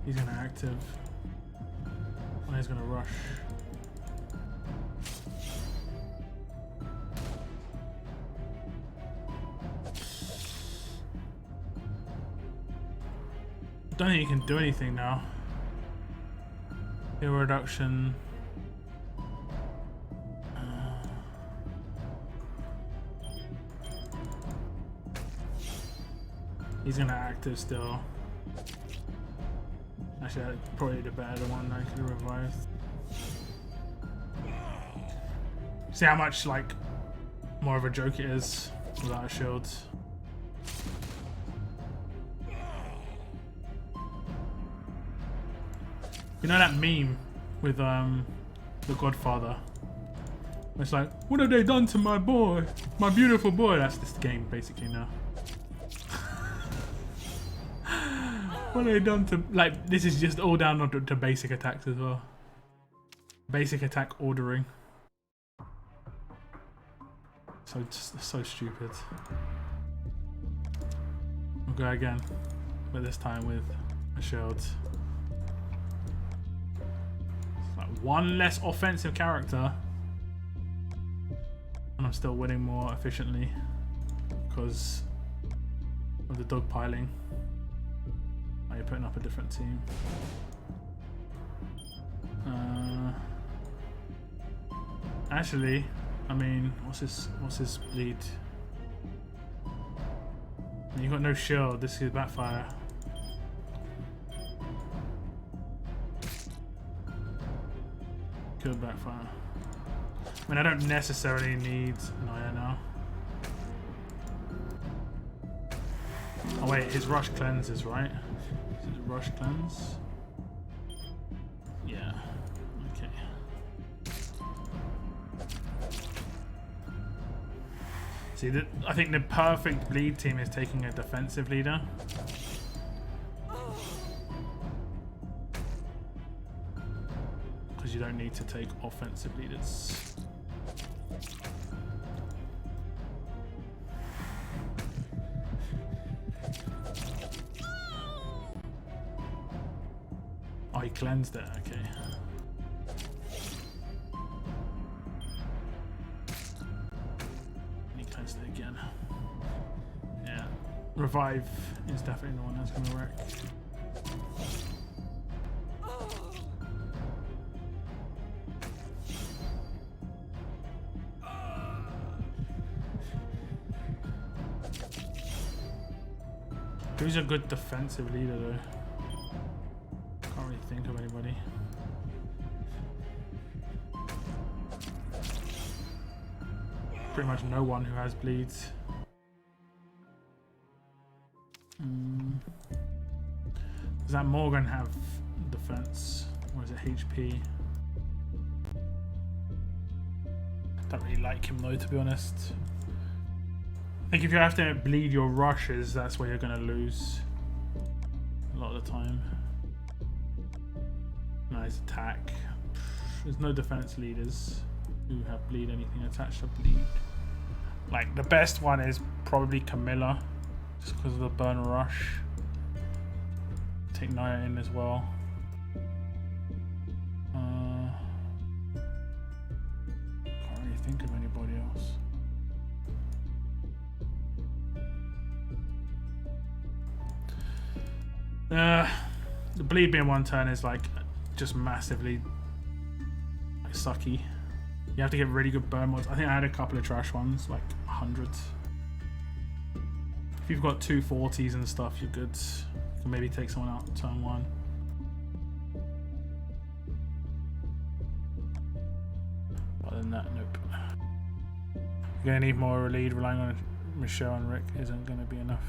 He's gonna active. Oh, he's gonna rush. Don't think he can do anything now. Heal reduction. He's gonna active still. Actually, that's probably the better one I could have revived. See how much like more of a joke it is without a shield. You know that meme with The Godfather? It's like, what have they done to my boy? My beautiful boy. That's this game basically now. What have they done to, like, this is just all down to basic attacks as well. Basic attack ordering. So stupid. We'll go again, but this time with a shield. It's like one less offensive character, and I'm still winning more efficiently because of the dogpiling. Oh, you're putting up a different team. Actually, I mean, what's his bleed? You got no shield. This could backfire. Could backfire. I mean, I don't necessarily need Naya now. Oh wait, his rush cleanses, right? Is it rush cleanse? Yeah. Okay. See, I think the perfect bleed team is taking a defensive leader. Because you don't need to take offensive leaders. Oh, he cleansed it, okay. Wednesday again. Yeah. Revive is definitely the one that's going to work. Who's a good defensive leader though? Can't really think of anybody. Pretty much no one who has bleeds. Does that Morgan have defense? Or is it HP? Don't really like him though, to be honest. I think if you have to bleed your rushes, that's where you're going to lose a lot of the time. Nice attack. There's no defense leaders who have bleed anything attached to bleed. Like the best one is probably Camilla, just because of the burn rush. Take Naya in as well. Can't really think of anybody else. The bleed being one turn is like just massively like sucky. You have to get really good burn mods. I think I had a couple of trash ones, like 100. If you've got 240s and stuff, you're good. You can maybe take someone out turn 1. Other than that, nope. You're gonna need more lead. Relying on Michelle and Rick isn't gonna be enough.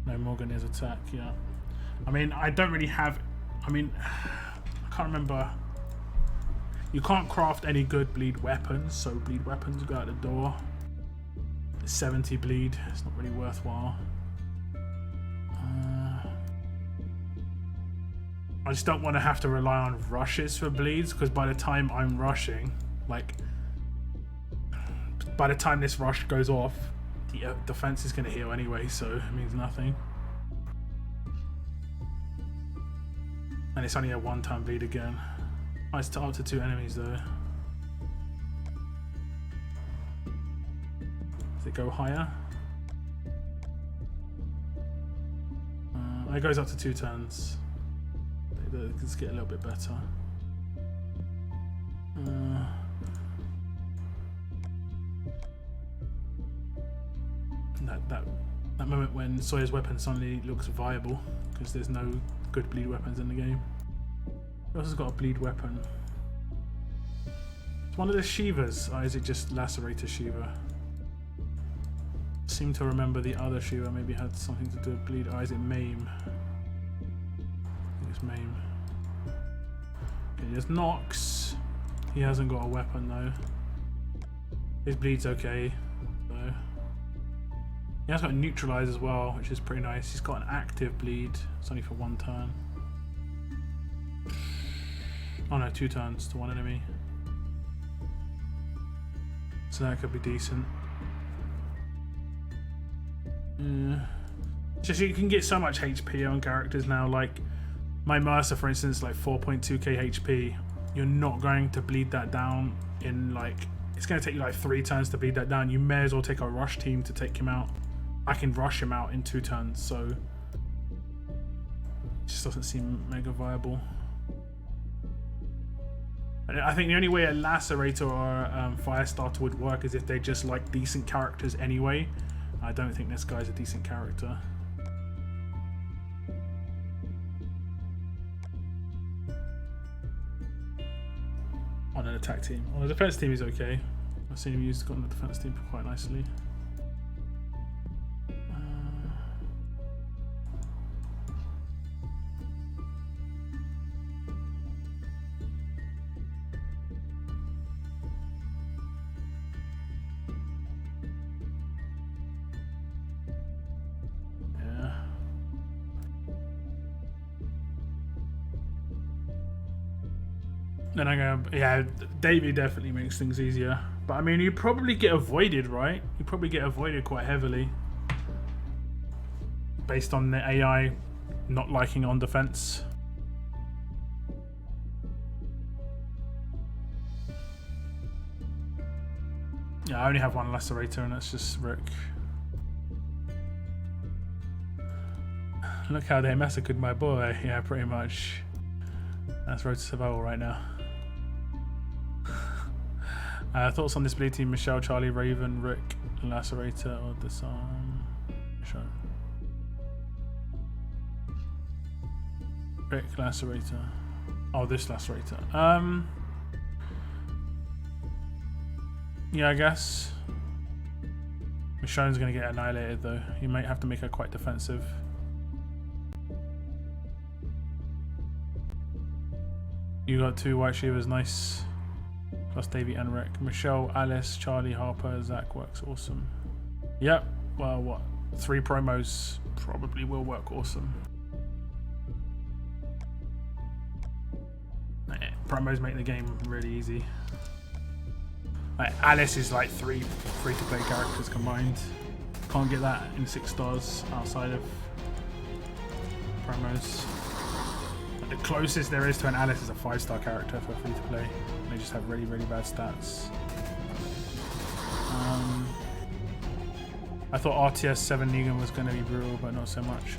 No, Morgan is attack, yeah. I mean, I don't really have... I mean, I can't remember. You can't craft any good bleed weapons, so bleed weapons go out the door. 70 bleed, it's not really worthwhile. I just don't want to have to rely on rushes for bleeds, because by the time I'm rushing, like... By the time this rush goes off, the defense is going to heal anyway, so it means nothing. And it's only a one-time bleed again. Oh, it's up to 2 enemies though. Does it go higher? It goes up to 2 turns. Let's get a little bit better. That moment when Sawyer's weapon suddenly looks viable because there's no good bleed weapons in the game. Who else has got a bleed weapon? It's one of the Shivas, or is it just Lacerator Shiva? I seem to remember the other Shiva maybe had something to do with bleed. Or is it Maim? I think it's Maim. Okay, there's Nox. He hasn't got a weapon though. His bleed's okay though. He has got neutralize as well, which is pretty nice. He's got an active bleed. It's only for 1 turn. Oh no, 2 turns to 1 enemy. So that could be decent. Yeah. Just you can get so much HP on characters now. Like my Mercer, for instance, like 4.2k HP. You're not going to bleed that down in like. It's going to take you like 3 turns to bleed that down. You may as well take a rush team to take him out. I can rush him out in 2 turns, so it just doesn't seem mega viable. I think the only way a Lacerator or Firestarter would work is if they just like decent characters anyway. I don't think this guy's a decent character. On an attack team. On a defense team he's okay. I've seen him used on the defense team quite nicely. Then I go, yeah, Davey definitely makes things easier. But I mean, you probably get avoided, right? You probably get avoided quite heavily. Based on the AI not liking on defense. Yeah, I only have one Lacerator, and that's just Rick. Look how they massacred my boy. Yeah, pretty much. That's Road to Survival right now. Thoughts on this bleed team? Michelle, Charlie, Raven, Rick, Lacerator, or Disarm? Sure. Rick, Lacerator. Oh, this Lacerator. Yeah, I guess. Michonne's gonna get annihilated though. You might have to make her quite defensive. You got 2 White Shivers, nice. Plus Davey and Rick. Michelle, Alice, Charlie, Harper, Zach works awesome. Yep. Well, what? 3 promos probably will work awesome. Promos make the game really easy. Like Alice is like 3 free-to-play characters combined. Can't get that in 6 stars outside of promos. The closest there is to an Alice is a 5-star character for free-to-play. They just have really, really bad stats. I thought RTS 7 Negan was going to be brutal, but not so much.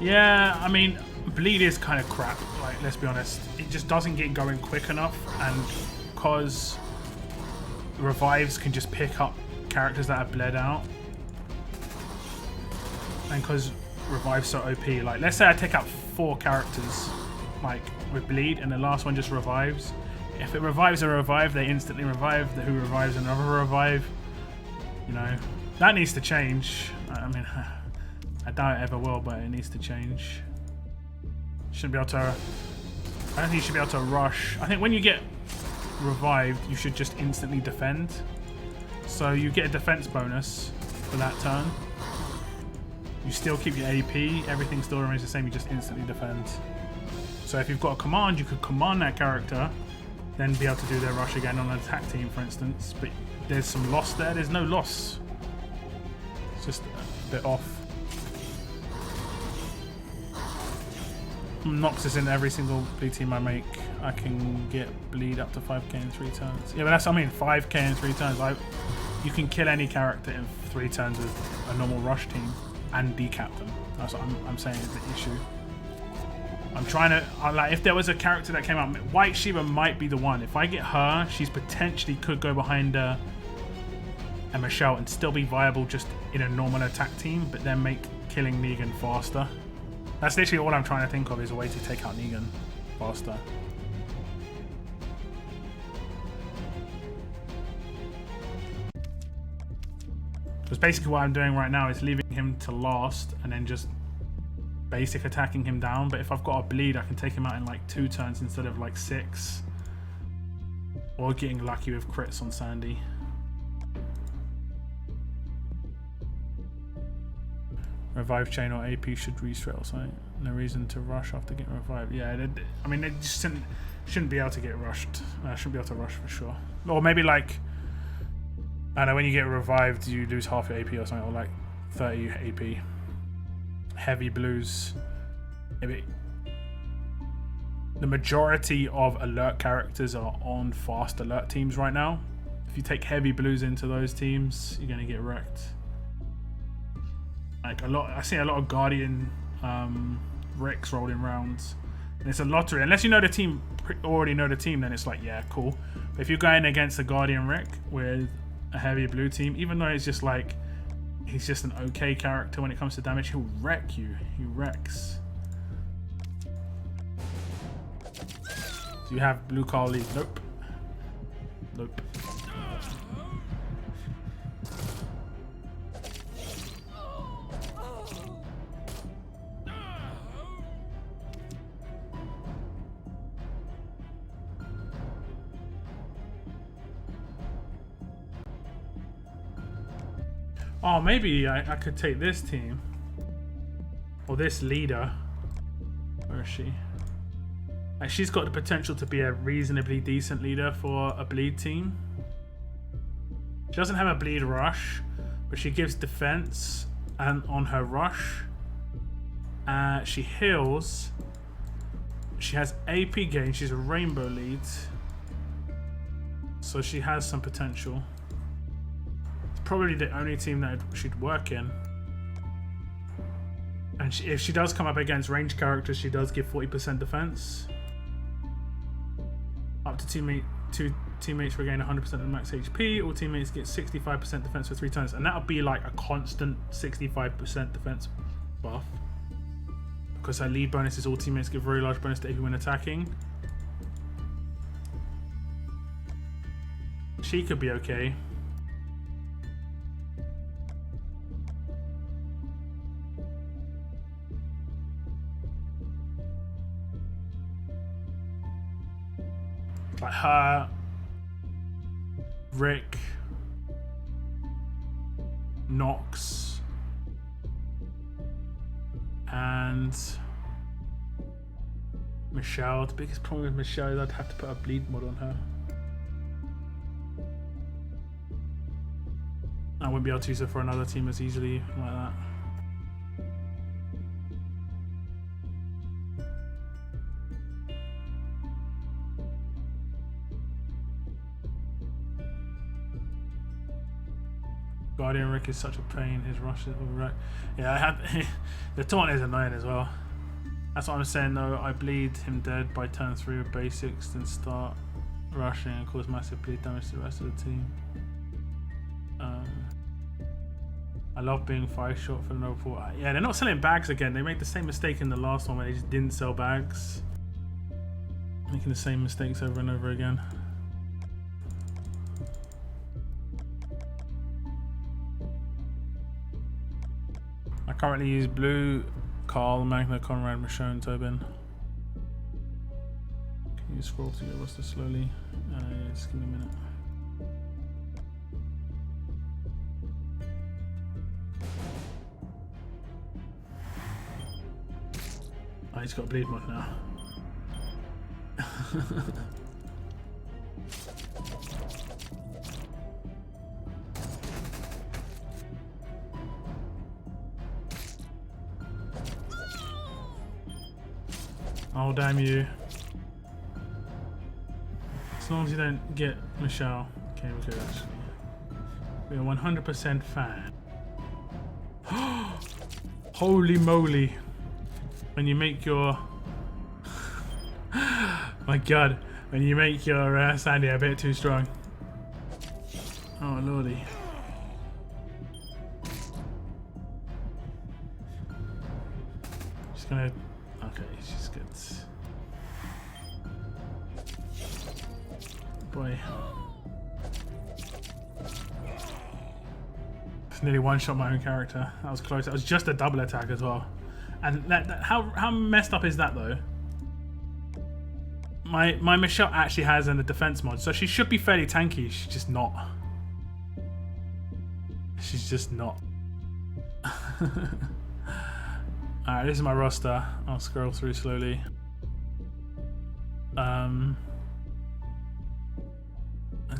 Yeah, I mean, bleed is kind of crap. Like, let's be honest, it just doesn't get going quick enough, and because revives can just pick up characters that have bled out, and because revives so OP, like let's say I take out 4 characters like with bleed and the last one just revives. If it revives a revive, they instantly revive. The who revives another revive. You know, that needs to change. I mean, I doubt it ever will, but it needs to change. Shouldn't be able to. I don't think you should be able to rush. I think when you get revived, you should just instantly defend. So you get a defense bonus for that turn. You still keep your AP. Everything still remains the same. You just instantly defend. So if you've got a command, you could command that character, then be able to do their rush again on an attack team, for instance. But there's some loss there. There's no loss. It's just a bit off. Noxus in every single bleed team I make. I can get bleed up to 5k in 3 turns. Yeah, but that's, I mean, 5k in 3 turns. You can kill any character in 3 turns with a normal rush team and decap them. That's what I'm saying is the issue. I'm trying to, like, if there was a character that came out, White Shiva might be the one. If I get her, she's potentially could go behind and Michelle and still be viable just in a normal attack team, but then make killing Negan faster. That's literally all I'm trying to think of, is a way to take out Negan faster. Because basically what I'm doing right now is leaving him to last and then just basic attacking him down. But if I've got a bleed, I can take him out in like 2 turns instead of like 6. Or getting lucky with crits on Sandy. Revive chain or AP should restart or something. No reason to rush after getting revived. Yeah, I mean, they just shouldn't be able to get rushed. Shouldn't be able to rush for sure. Or maybe like, I don't know, when you get revived, you lose half your AP or something, or like 30 AP. Heavy blues. Maybe. The majority of alert characters are on fast alert teams right now. If you take heavy blues into those teams, you're gonna get wrecked. Like I see a lot of Guardian Ricks rolling rounds, and it's a lottery. Unless you know the team, already know the team, then it's like, yeah, cool. But if you're going against a Guardian Rick with a heavy blue team, even though it's just like he's just an okay character when it comes to damage, he'll wreck you. He wrecks. Do you have blue Carl League? Nope. Nope. Oh, maybe I could take this team. Or this leader. Where is she? Like, she's got the potential to be a reasonably decent leader for a bleed team. She doesn't have a bleed rush, but she gives defense and on her rush. She heals. She has AP gain. She's a rainbow lead. So she has some potential. probably the only team that she'd work in. And if she does come up against ranged characters, she does give 40% defense. Up to two teammates regain 100% of max HP. All teammates get 65% defense for 3 turns. And that'll be like a constant 65% defense buff. Because her lead bonus is all teammates give very large bonus to AP when attacking. She could be okay. Like her, Rick, Nox, and Michelle. The biggest problem with Michelle is I'd have to put a bleed mod on her. I wouldn't be able to use her for another team as easily like that. Guardian Rick is such a pain. His rush is right. Yeah, I had the taunt is annoying as well. That's what I'm saying though. I bleed him dead by turn 3 with basics, then start rushing and cause massive bleed damage to the rest of the team. I love being 5 short for the Noble Port. Yeah, they're not selling bags again. They made the same mistake in the last one where they just didn't sell bags. Making the same mistakes over and over again. I currently use blue, Carl, Magna, Conrad, Michonne, Tobin. Can you scroll to your roster slowly? Yeah, just give me a minute. I just got bleed mod now. Oh, damn you. As long as you don't get Michelle. Okay, we're good actually. We are 100% fine. Holy moly. When you make your... my god. When you make your Sandy a bit too strong. Oh, lordy. Just gonna... Okay, she's good. Boy. Just nearly one-shot my own character. That was close. That was just a double attack as well. And how messed up is that though? My Michelle actually has a defense mod, so she should be fairly tanky. She's just not. She's just not. Alright, this is my roster. I'll scroll through slowly. And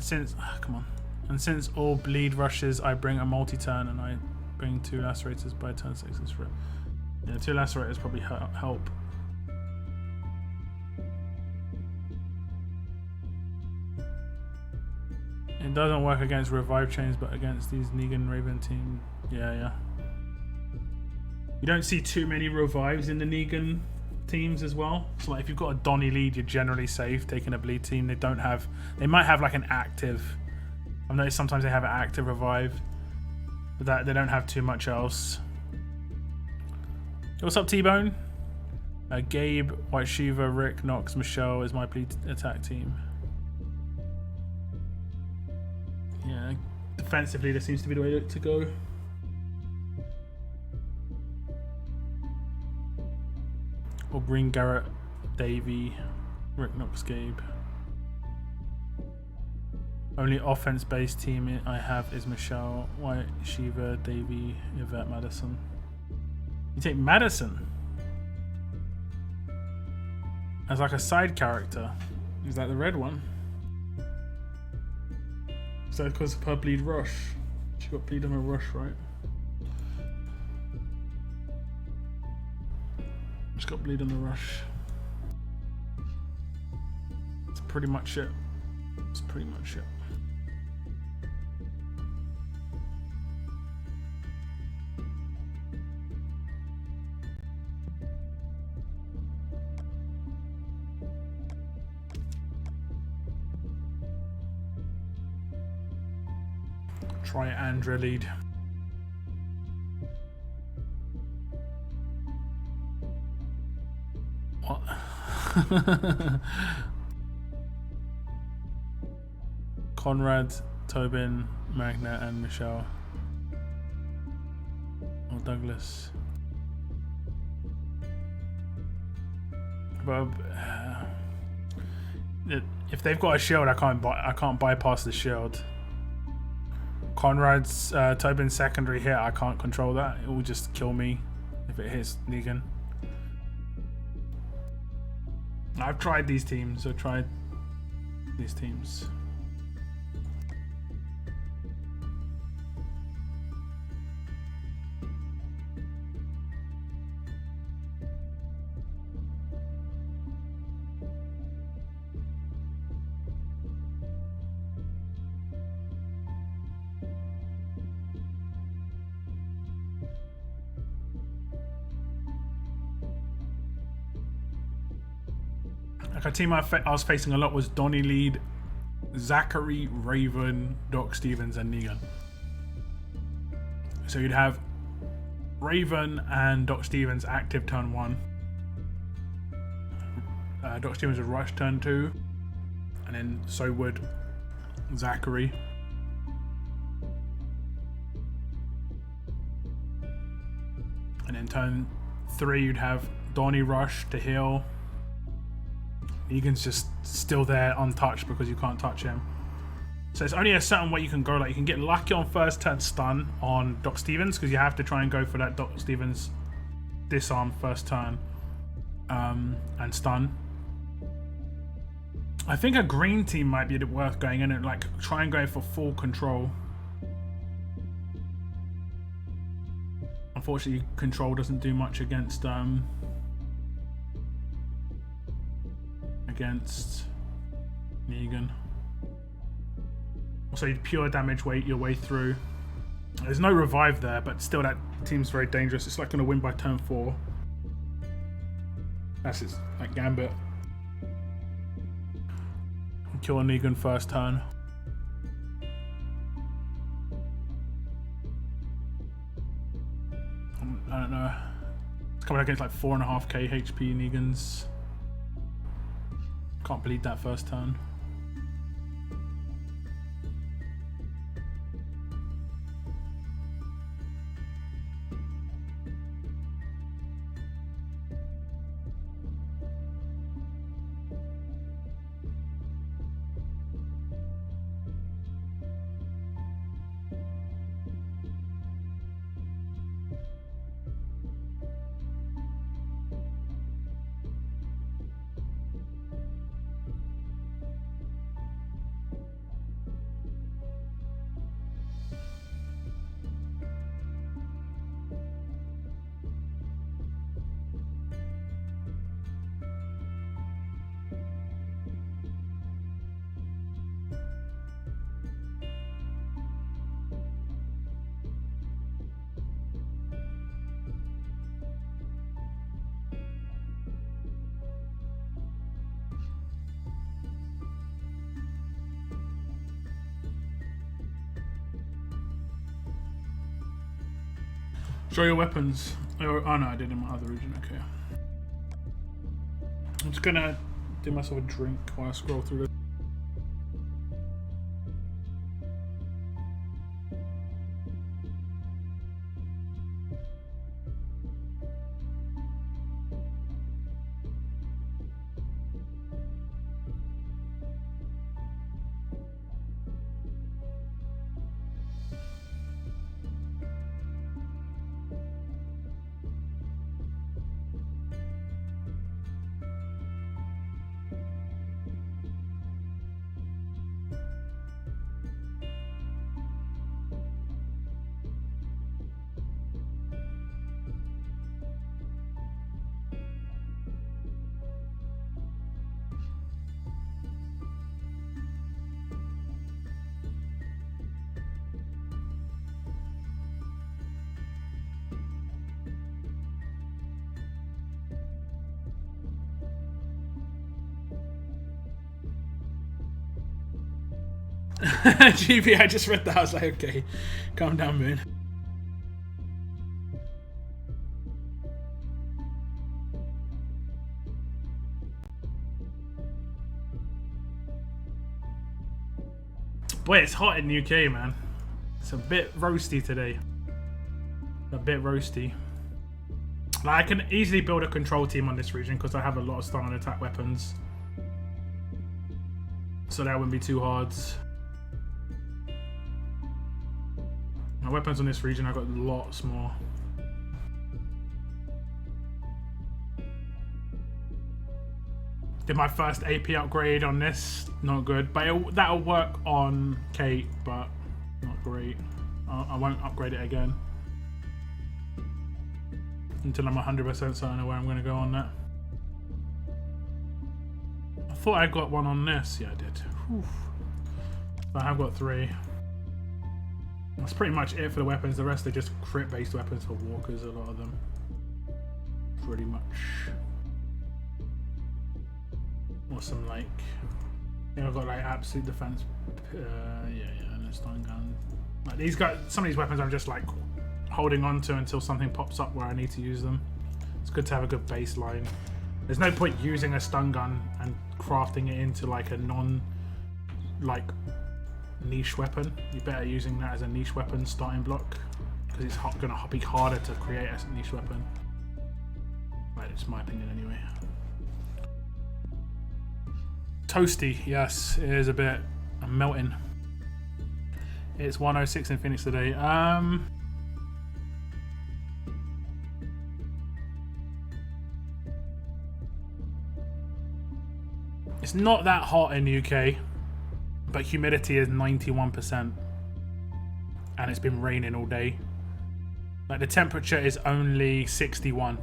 since come on. And since all bleed rushes, I bring a multi-turn and I bring 2 lacerators by turn 6. Yeah, 2 lacerators probably help. It doesn't work against revive chains, but against these Negan Raven team, yeah. You don't see too many revives in the Negan teams as well. So like if you've got a Donny lead, you're generally safe taking a bleed team. They might have like an active. I've noticed sometimes they have an active revive, but that they don't have too much else. What's up, T-Bone? Gabe, White Shiva, Rick, Nox, Michelle is my bleed attack team. Yeah, defensively, this seems to be the way to go. Or bring Garrett, Davey, Rick, Nox, Gabe. Only offense-based team I have is Michelle, White, Shiva, Davey, Yvette, Madison. You take Madison as like a side character. Is that the red one? Is that because of her bleed rush? She got bleed on her rush, right? She's got bleed on the rush. That's pretty much it. That's pretty much it. Try Andra lead. What? Conrad, Tobin, Magna, and Michelle. Or Douglas. But if they've got a shield, I can't bypass the shield. Conrad's Tobin's secondary hit, I can't control that. It will just kill me if it hits Negan. I've tried these teams. Like a team I was facing a lot was Donnie Lead, Zachary, Raven, Doc Stevens, and Negan. So you'd have Raven and Doc Stevens active turn 1. Doc Stevens would rush turn 2, and then so would Zachary. And then turn 3 you'd have Donnie rush to heal. Negan's just still there untouched because you can't touch him. So it's only a certain way you can go. Like you can get lucky on first turn stun on Doc Stevens because you have to try and go for that Doc Stevens disarm first turn and stun. I think a green team might be worth going in and like try and go for full control. Unfortunately, control doesn't do much against Negan. Also, you'd pure damage your way through. There's no revive there, but still that team's very dangerous. It's like going to win by turn 4. That's its like gambit. Kill Negan first turn. I don't know. It's coming against like 4.5k HP Negan's. Can't bleed that first turn. Show your weapons. Oh no, I did in my other region. Okay. I'm just gonna do myself a drink while I scroll through this. GB, I just read that. I was like, okay, calm down, Moon. Boy, it's hot in the UK, man. It's a bit roasty today. A bit roasty. Like, I can easily build a control team on this region because I have a lot of stun and attack weapons. So that wouldn't be too hard. My weapons on this region, I've got lots more. Did my first AP upgrade on this, not good. But that'll work on Kate, but not great. I won't upgrade it again. Until I'm 100% certain of where I'm going to go on that. I thought I got one on this. Yeah, I did. Whew. But I have got 3. That's pretty much it for the weapons. The rest are just crit-based weapons for walkers, a lot of them. Pretty much. Or some, like... I've got, like, absolute defense. And a stun gun. Like, these guys... Some of these weapons I'm just, like... holding on to until something pops up where I need to use them. It's good to have a good baseline. There's no point using a stun gun and crafting it into like a niche weapon. You're better using that as a niche weapon starting block because it's going to be harder to create a niche weapon. Right, it's my opinion anyway. Toasty, yes, it is a bit. I'm melting. It's 1:06 in Phoenix today. It's not that hot in the UK, but humidity is 91%, and it's been raining all day. Like the temperature is only 61,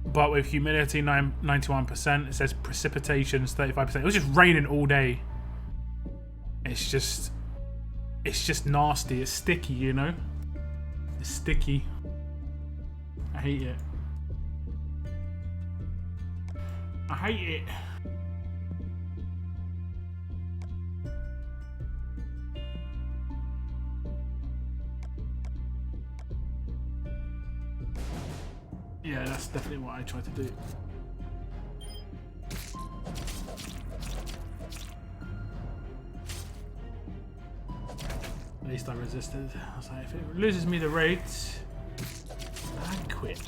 but with humidity 91%, it says precipitation is 35%. It was just raining all day. It's just nasty. It's sticky, you know. It's sticky. I hate it. I hate it. Yeah, that's definitely what I try to do. At least I resisted. I was like, if it loses me the raid, I quit.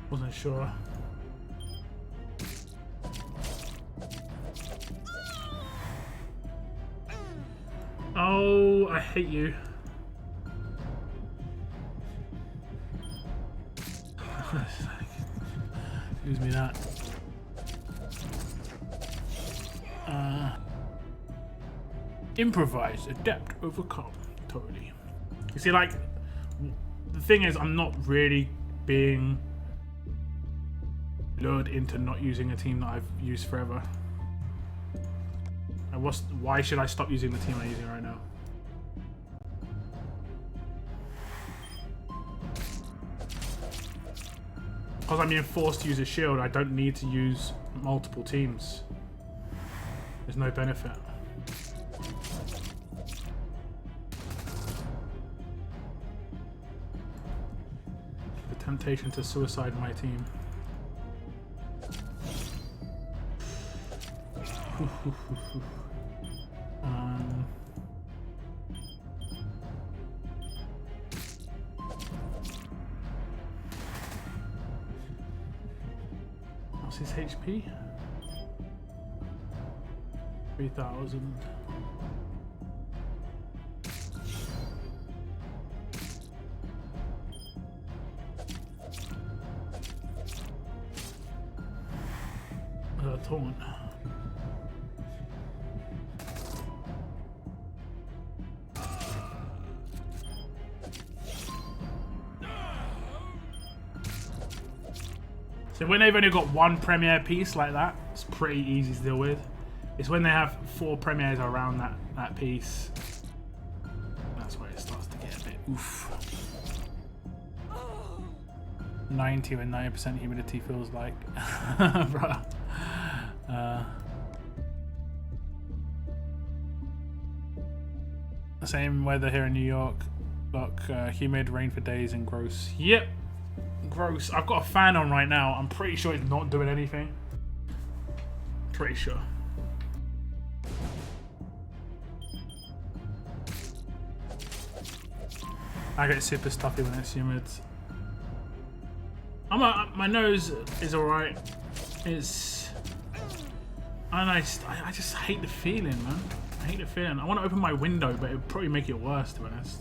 Wasn't sure. Oh, I hate you. Excuse me that. Improvise, adapt, overcome. Totally. You see, like, the thing is, I'm not really being lured into not using a team that I've used forever. And why should I stop using the team I'm using right now? Because I'm being forced to use a shield, I don't need to use multiple teams. There's no benefit. The temptation to suicide my team. What's his HP? 3,000. Taunt. So when they've only got one premiere piece like that, it's pretty easy to deal with. It's when they have 4 premieres around that piece. That's where it starts to get a bit oof. 90 and 90% humidity feels like. Bruh. Same weather here in New York. Look, humid, rain for days, and gross. Yep, gross. I've got a fan on right now. I'm pretty sure it's not doing anything. Pretty sure. I get super stuffy when it's humid. My nose is alright. It's... And I just hate the feeling, man. I hate the feeling. I want to open my window, but it would probably make it worse, to be honest.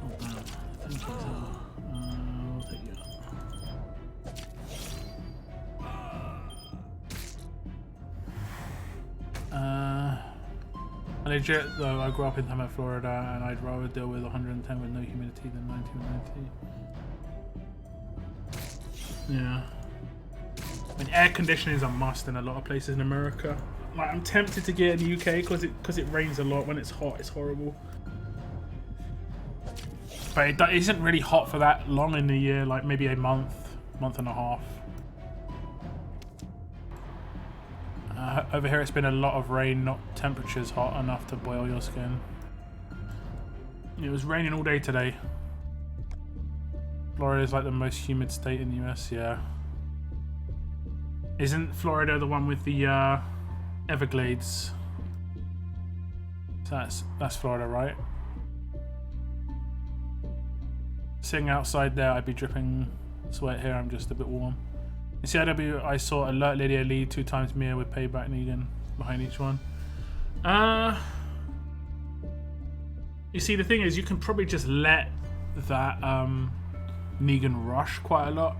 Oh, damn. I think it's... I'll take you out. Legit though, I grew up in Tampa, Florida, and I'd rather deal with 110 with no humidity than 90 with 90. Yeah. I mean, air conditioning is a must in a lot of places in America. Like, I'm tempted to get in the UK because it rains a lot. When it's hot, it's horrible. But it isn't really hot for that long in the year, like maybe a month and a half. Over here it's been a lot of rain, not temperatures hot enough to boil your skin. It was raining all day today. Florida is like the most humid state in the US, yeah. Isn't Florida the one with the Everglades? So that's Florida, right? Sitting outside there, I'd be dripping sweat. Here I'm just a bit warm. In CIW, I saw Alert Lydia lead 2 times Mia with Payback Negan behind each one. You see, the thing is, you can probably just let that Negan rush quite a lot.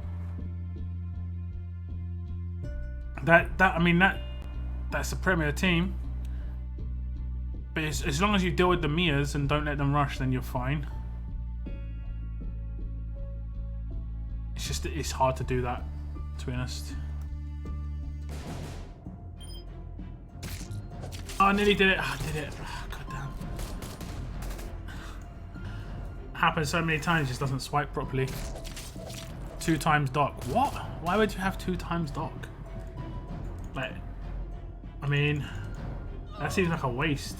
I mean that's the Premier team. But as long as you deal with the Mias and don't let them rush, then you're fine. It's hard to do that, to be honest. Oh, I nearly did it. Oh, I did it. Oh, God damn. Happens so many times, just doesn't swipe properly. 2 times dock. What? Why would you have 2 times dock? Like, I mean, that seems like a waste.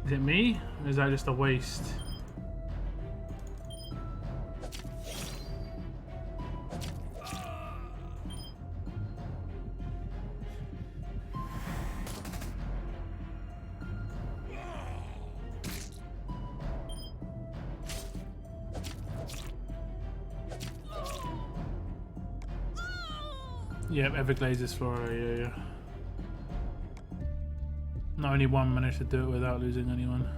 Is it me? Or is that just a waste? Yep, Everglades is Florida, yeah. Not only one managed to do it without losing anyone.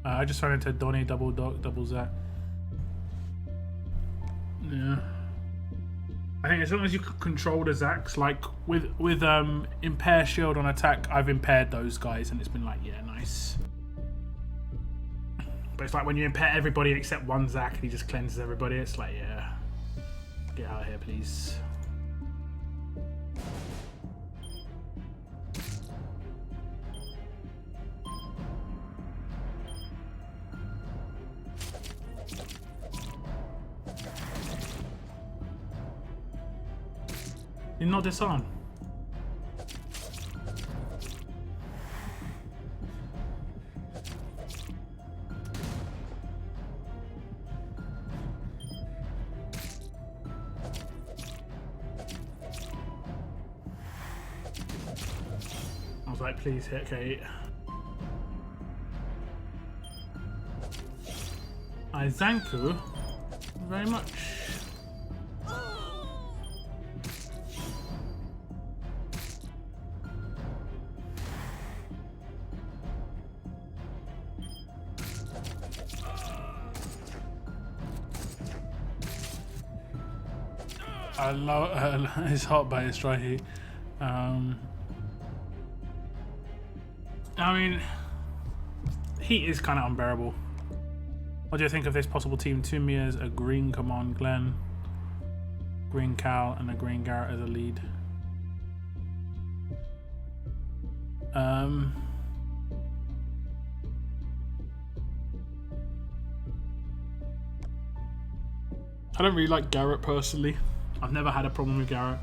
I just ran into Donnie, double Doc, double Zach. Yeah. I think as long as you can control the Zacks, like with Impair Shield on attack, I've impaired those guys and it's been like, yeah, nice. But it's like when you impair everybody except one Zack and he just cleanses everybody, it's like, yeah, get out of here, please. You're not disarmed. I was like, please hit Kate. I thank you very much. I love it's hot, but it's dry heat. I mean, heat is kind of unbearable. What do you think of this possible team? 2 Mias, a green Command Glenn, green Cal, and a green Garrett as a lead. I don't really like Garrett personally. I've never had a problem with Garrett.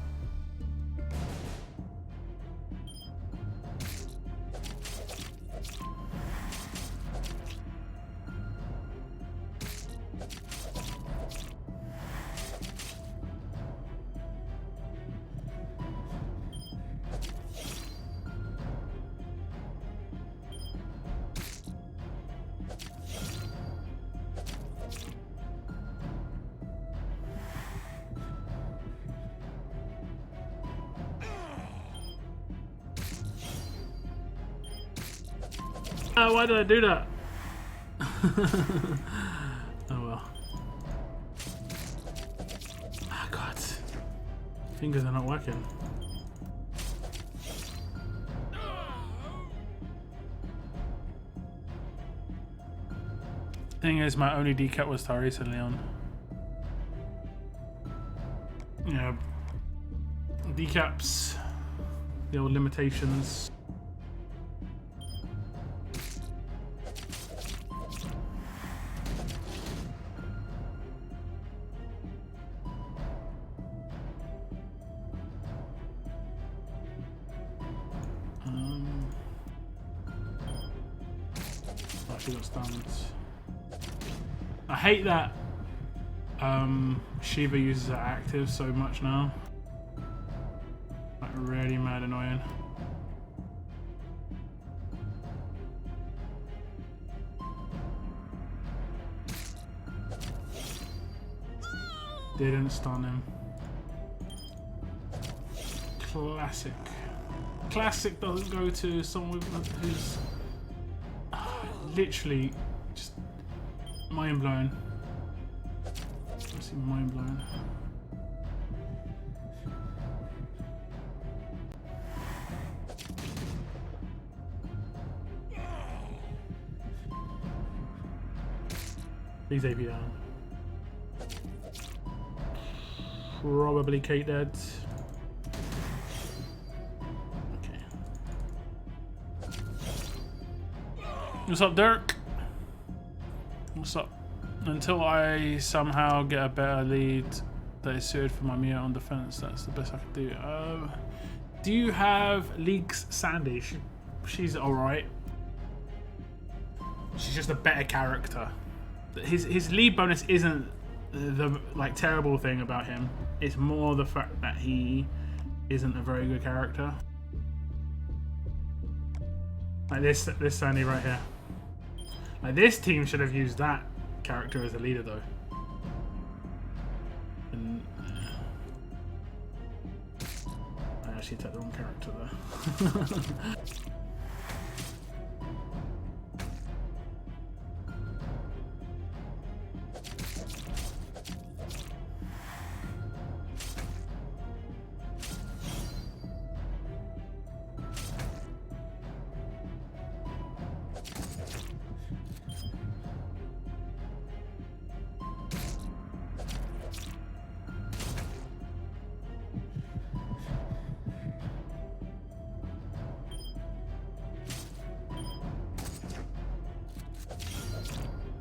Oh, why did I do that? Oh well. Ah, God. Fingers are not working. Thing is, my only decap was Tyrese and Leon. Yeah. Decaps. The old limitations. She got stunned. I hate that Shiva uses her active so much now. Like really mad annoying. Didn't stun him. Classic. Classic doesn't go to someone who's literally just mind blown. Honestly, mind blown. Please AP down. Probably Kate dead. What's up, Dirk? What's up? Until I somehow get a better lead that is suited for my Mia on defense, that's the best I can do. Do you have Leaks Sandy? She's alright. She's just a better character. His lead bonus isn't the like terrible thing about him. It's more the fact that he isn't a very good character. Like this Sandy right here. Like this team should have used that character as a leader though. And I actually took the wrong character there.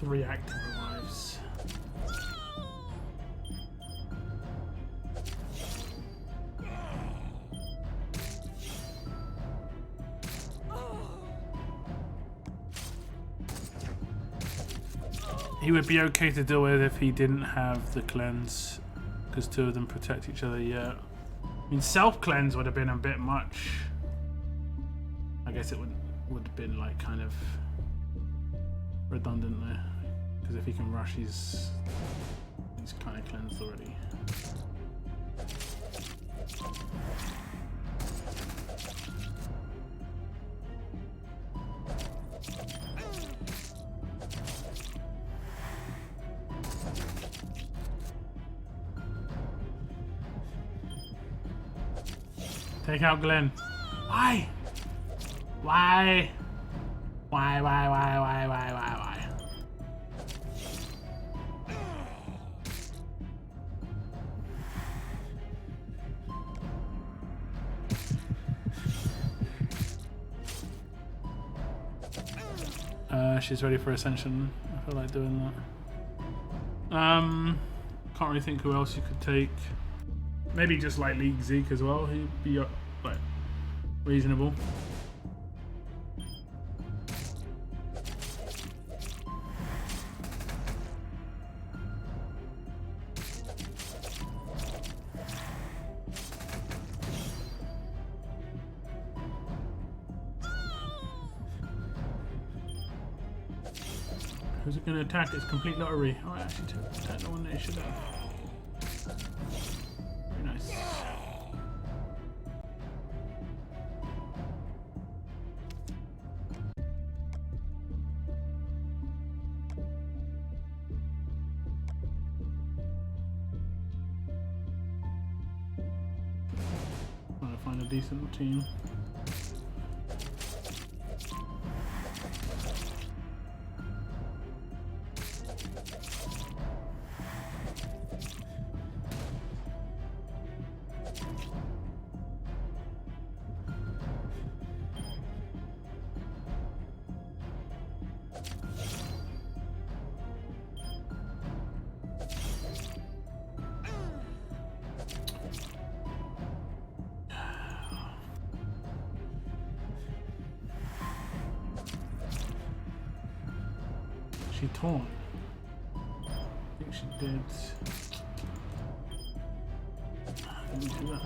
Reactive revives. He would be okay to deal with if he didn't have the cleanse, because 2 of them protect each other. Yeah, I mean self cleanse would have been a bit much. I guess it would have been like kind of redundant there, because if he can rush, he's kind of cleansed already. Take out Glenn. Why? Why? Why? She's ready for Ascension. I feel like doing that. Can't really think who else you could take. Maybe just like League Zeke as well. He'd be like reasonable. Who's it going to attack? It's complete lottery. Oh, I actually attacked the one that it should have. Very nice. Trying to find a decent team. She torn. I think she did. Let me do that.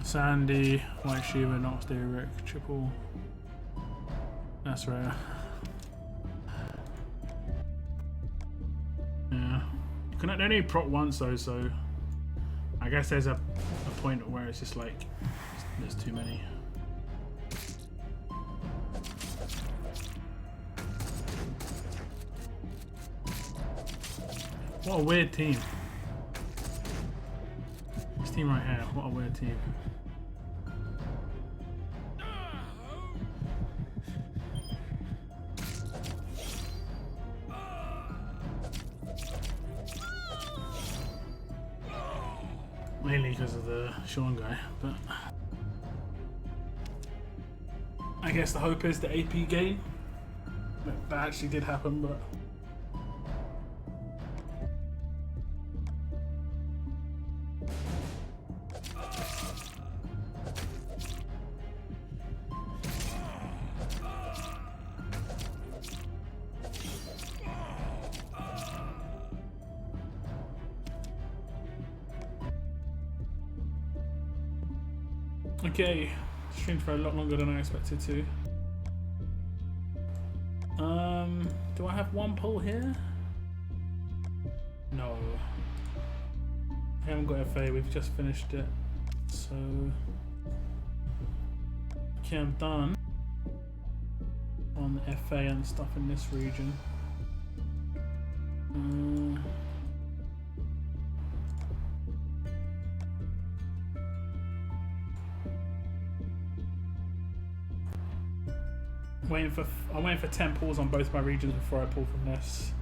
Sandy, White Shiva, Nox, Derek, triple. That's rare. Yeah. You can only prot once though, so I guess there's a point where it's just like there's too many. What a weird team. This team right here, what a weird team. Mainly because of the Sean guy, but I guess the hope is the AP gain. That actually did happen, but okay, streamed for a lot longer than I expected to. Do I have one pull here? No. I haven't got FA, we've just finished it. So okay, I'm done on FA and stuff in this region. I'm waiting for 10 pulls on both my regions before I pull from this.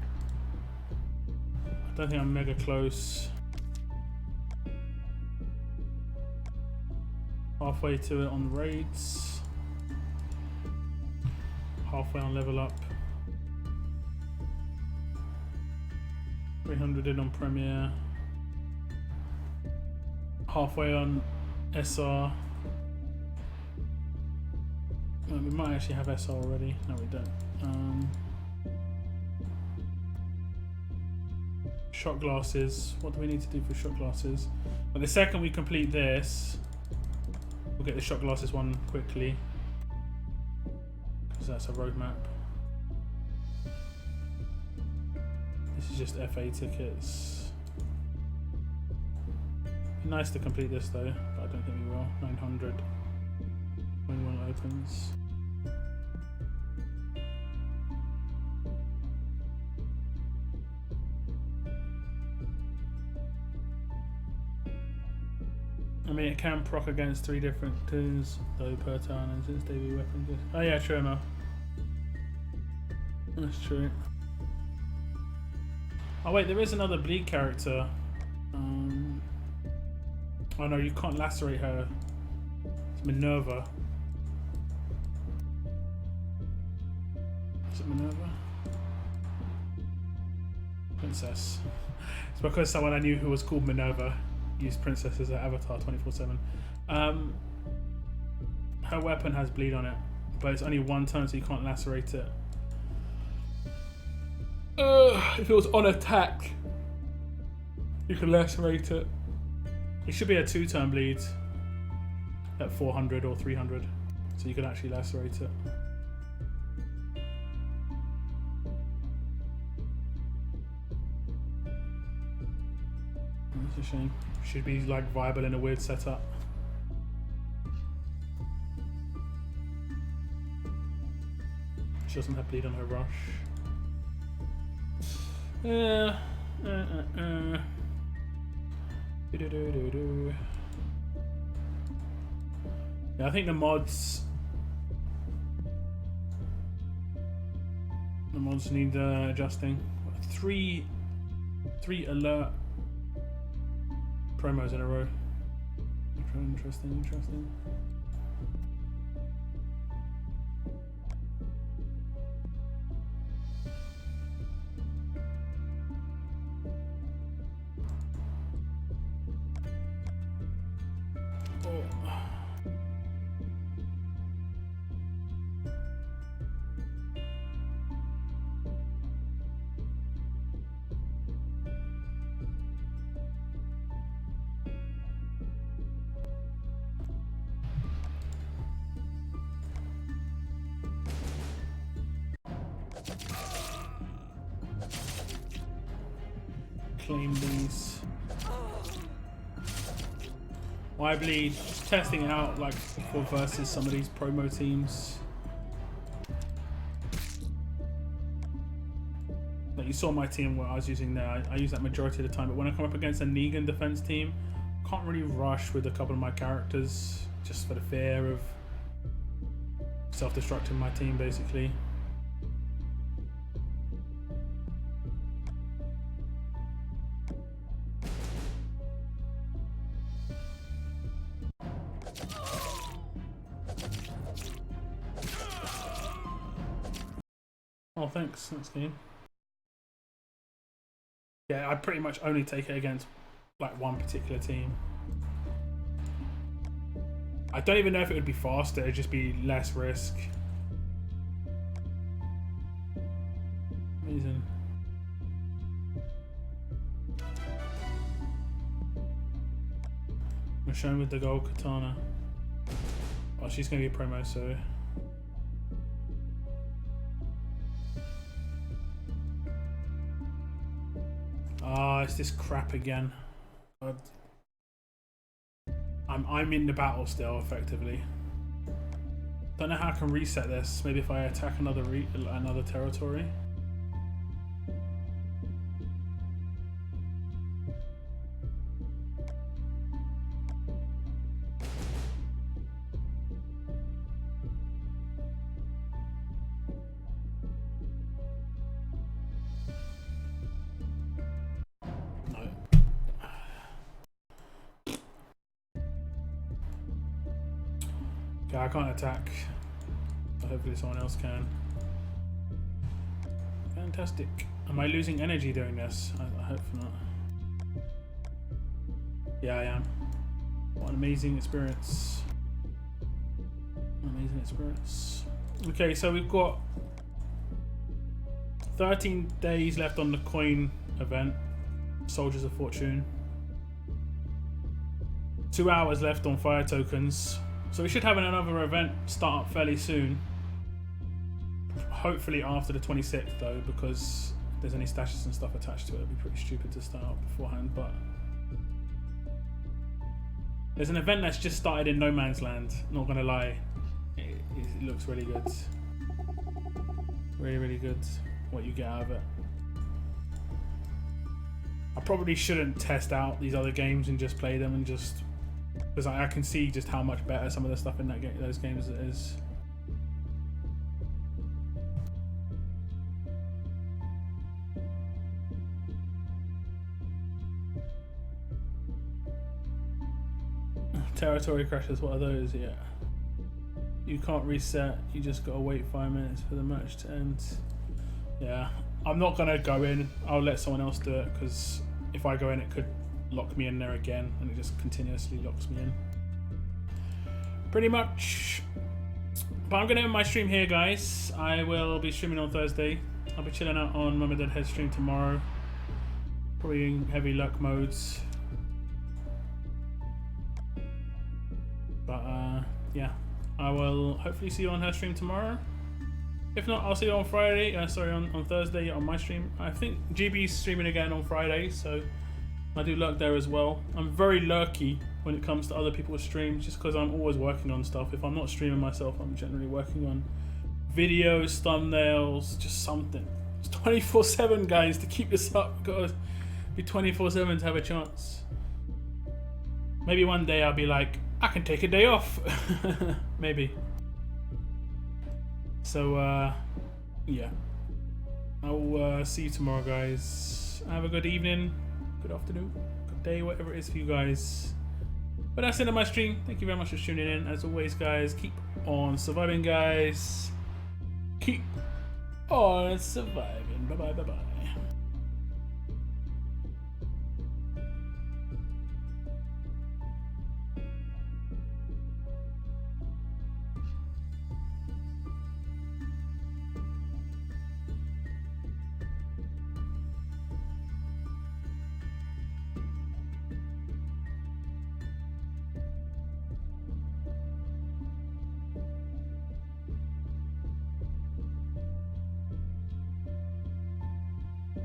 I don't think I'm mega close. Halfway to it on raids. Halfway on level up. 300 in on Premier. Halfway on SR. Well, we might actually have SR already. No, we don't. Shot glasses. What do we need to do for shot glasses? But the second we complete this, we'll get the shot glasses one quickly, because that's a roadmap. This is just FA tickets. Be nice to complete this though, but I don't think we will. 900 when one opens. I mean, it can proc against 3 different tunes though per turn, and since debut weapons. Oh yeah, true enough. That's true. Oh wait, there is another bleed character. Oh no, you can't lacerate her. It's Minerva. Is it Minerva? Princess. It's because someone I knew who was called Minerva used Princess as her avatar 24/7. Her weapon has bleed on it, but it's only 1 turn, so you can't lacerate it. If it was on attack, you can lacerate it. It should be a 2-turn bleed at 400 or 300, so you can actually lacerate it. That's a shame. Should be like viable in a weird setup. She doesn't have bleed on her rush. Yeah, I think the mods need adjusting. 3 alert promos in a row. Interesting. Claim these. Why bleed? Just testing it out, like for versus some of these promo teams. Like you saw my team where I was using there. I use that majority of the time, but when I come up against a Negan defense team, I can't really rush with a couple of my characters just for the fear of self-destructing my team, basically. Oh, thanks game. Yeah, I pretty much only take it against like one particular team. I don't even know if it would be faster, it'd just be less risk. Amazing. We're shown with the gold katana. Oh, she's gonna be a promo, so. Ah, it's this crap again. God. I'm in the battle still, effectively. Don't know how I can reset this. Maybe if I attack another territory. Okay, I can't attack, but hopefully someone else can. Fantastic. Am I losing energy doing this? I hope not. Yeah, I am. What an amazing experience. Amazing experience. Okay, so we've got 13 days left on the coin event, Soldiers of Fortune. 2 hours left on fire tokens. So we should have another event start up fairly soon. Hopefully after the 26th though, because if there's any stashes and stuff attached to it, it'd be pretty stupid to start up beforehand, but There's an event that's just started in No Man's Land. Not gonna lie, it looks really good. Really, really good. What you get out of it. I probably shouldn't test out these other games and just play them and just because I can see just how much better some of the stuff in that those games is. Territory crashes, what are those? Yeah. You can't reset, you just gotta wait 5 minutes for the match to end. Yeah. I'm not gonna go in, I'll let someone else do it because if I go in it could lock me in there again and it just continuously locks me in. Pretty much. But I'm gonna end my stream here, guys. I will be streaming on Thursday. I'll be chilling out on Mum and Dad Head stream tomorrow. Probably in heavy luck modes. But yeah, I will hopefully see you on her stream tomorrow. If not, I'll see you on Friday. Sorry, on Thursday on my stream. I think GB's streaming again on Friday, so I do lurk there as well. I'm very lurky when it comes to other people's streams, just because I'm always working on stuff. If I'm not streaming myself, I'm generally working on videos, thumbnails, just something. It's 24/7, guys. To keep this up, gotta be 24/7 to have a chance. Maybe one day I'll be like, I can take a day off. Maybe. So, yeah. I'll see you tomorrow, guys. Have a good evening, good afternoon, good day, whatever it is for you guys. But that's the end of my stream. Thank you very much for tuning in. As always, guys, keep on surviving, guys. Keep on surviving. Bye-bye, bye-bye.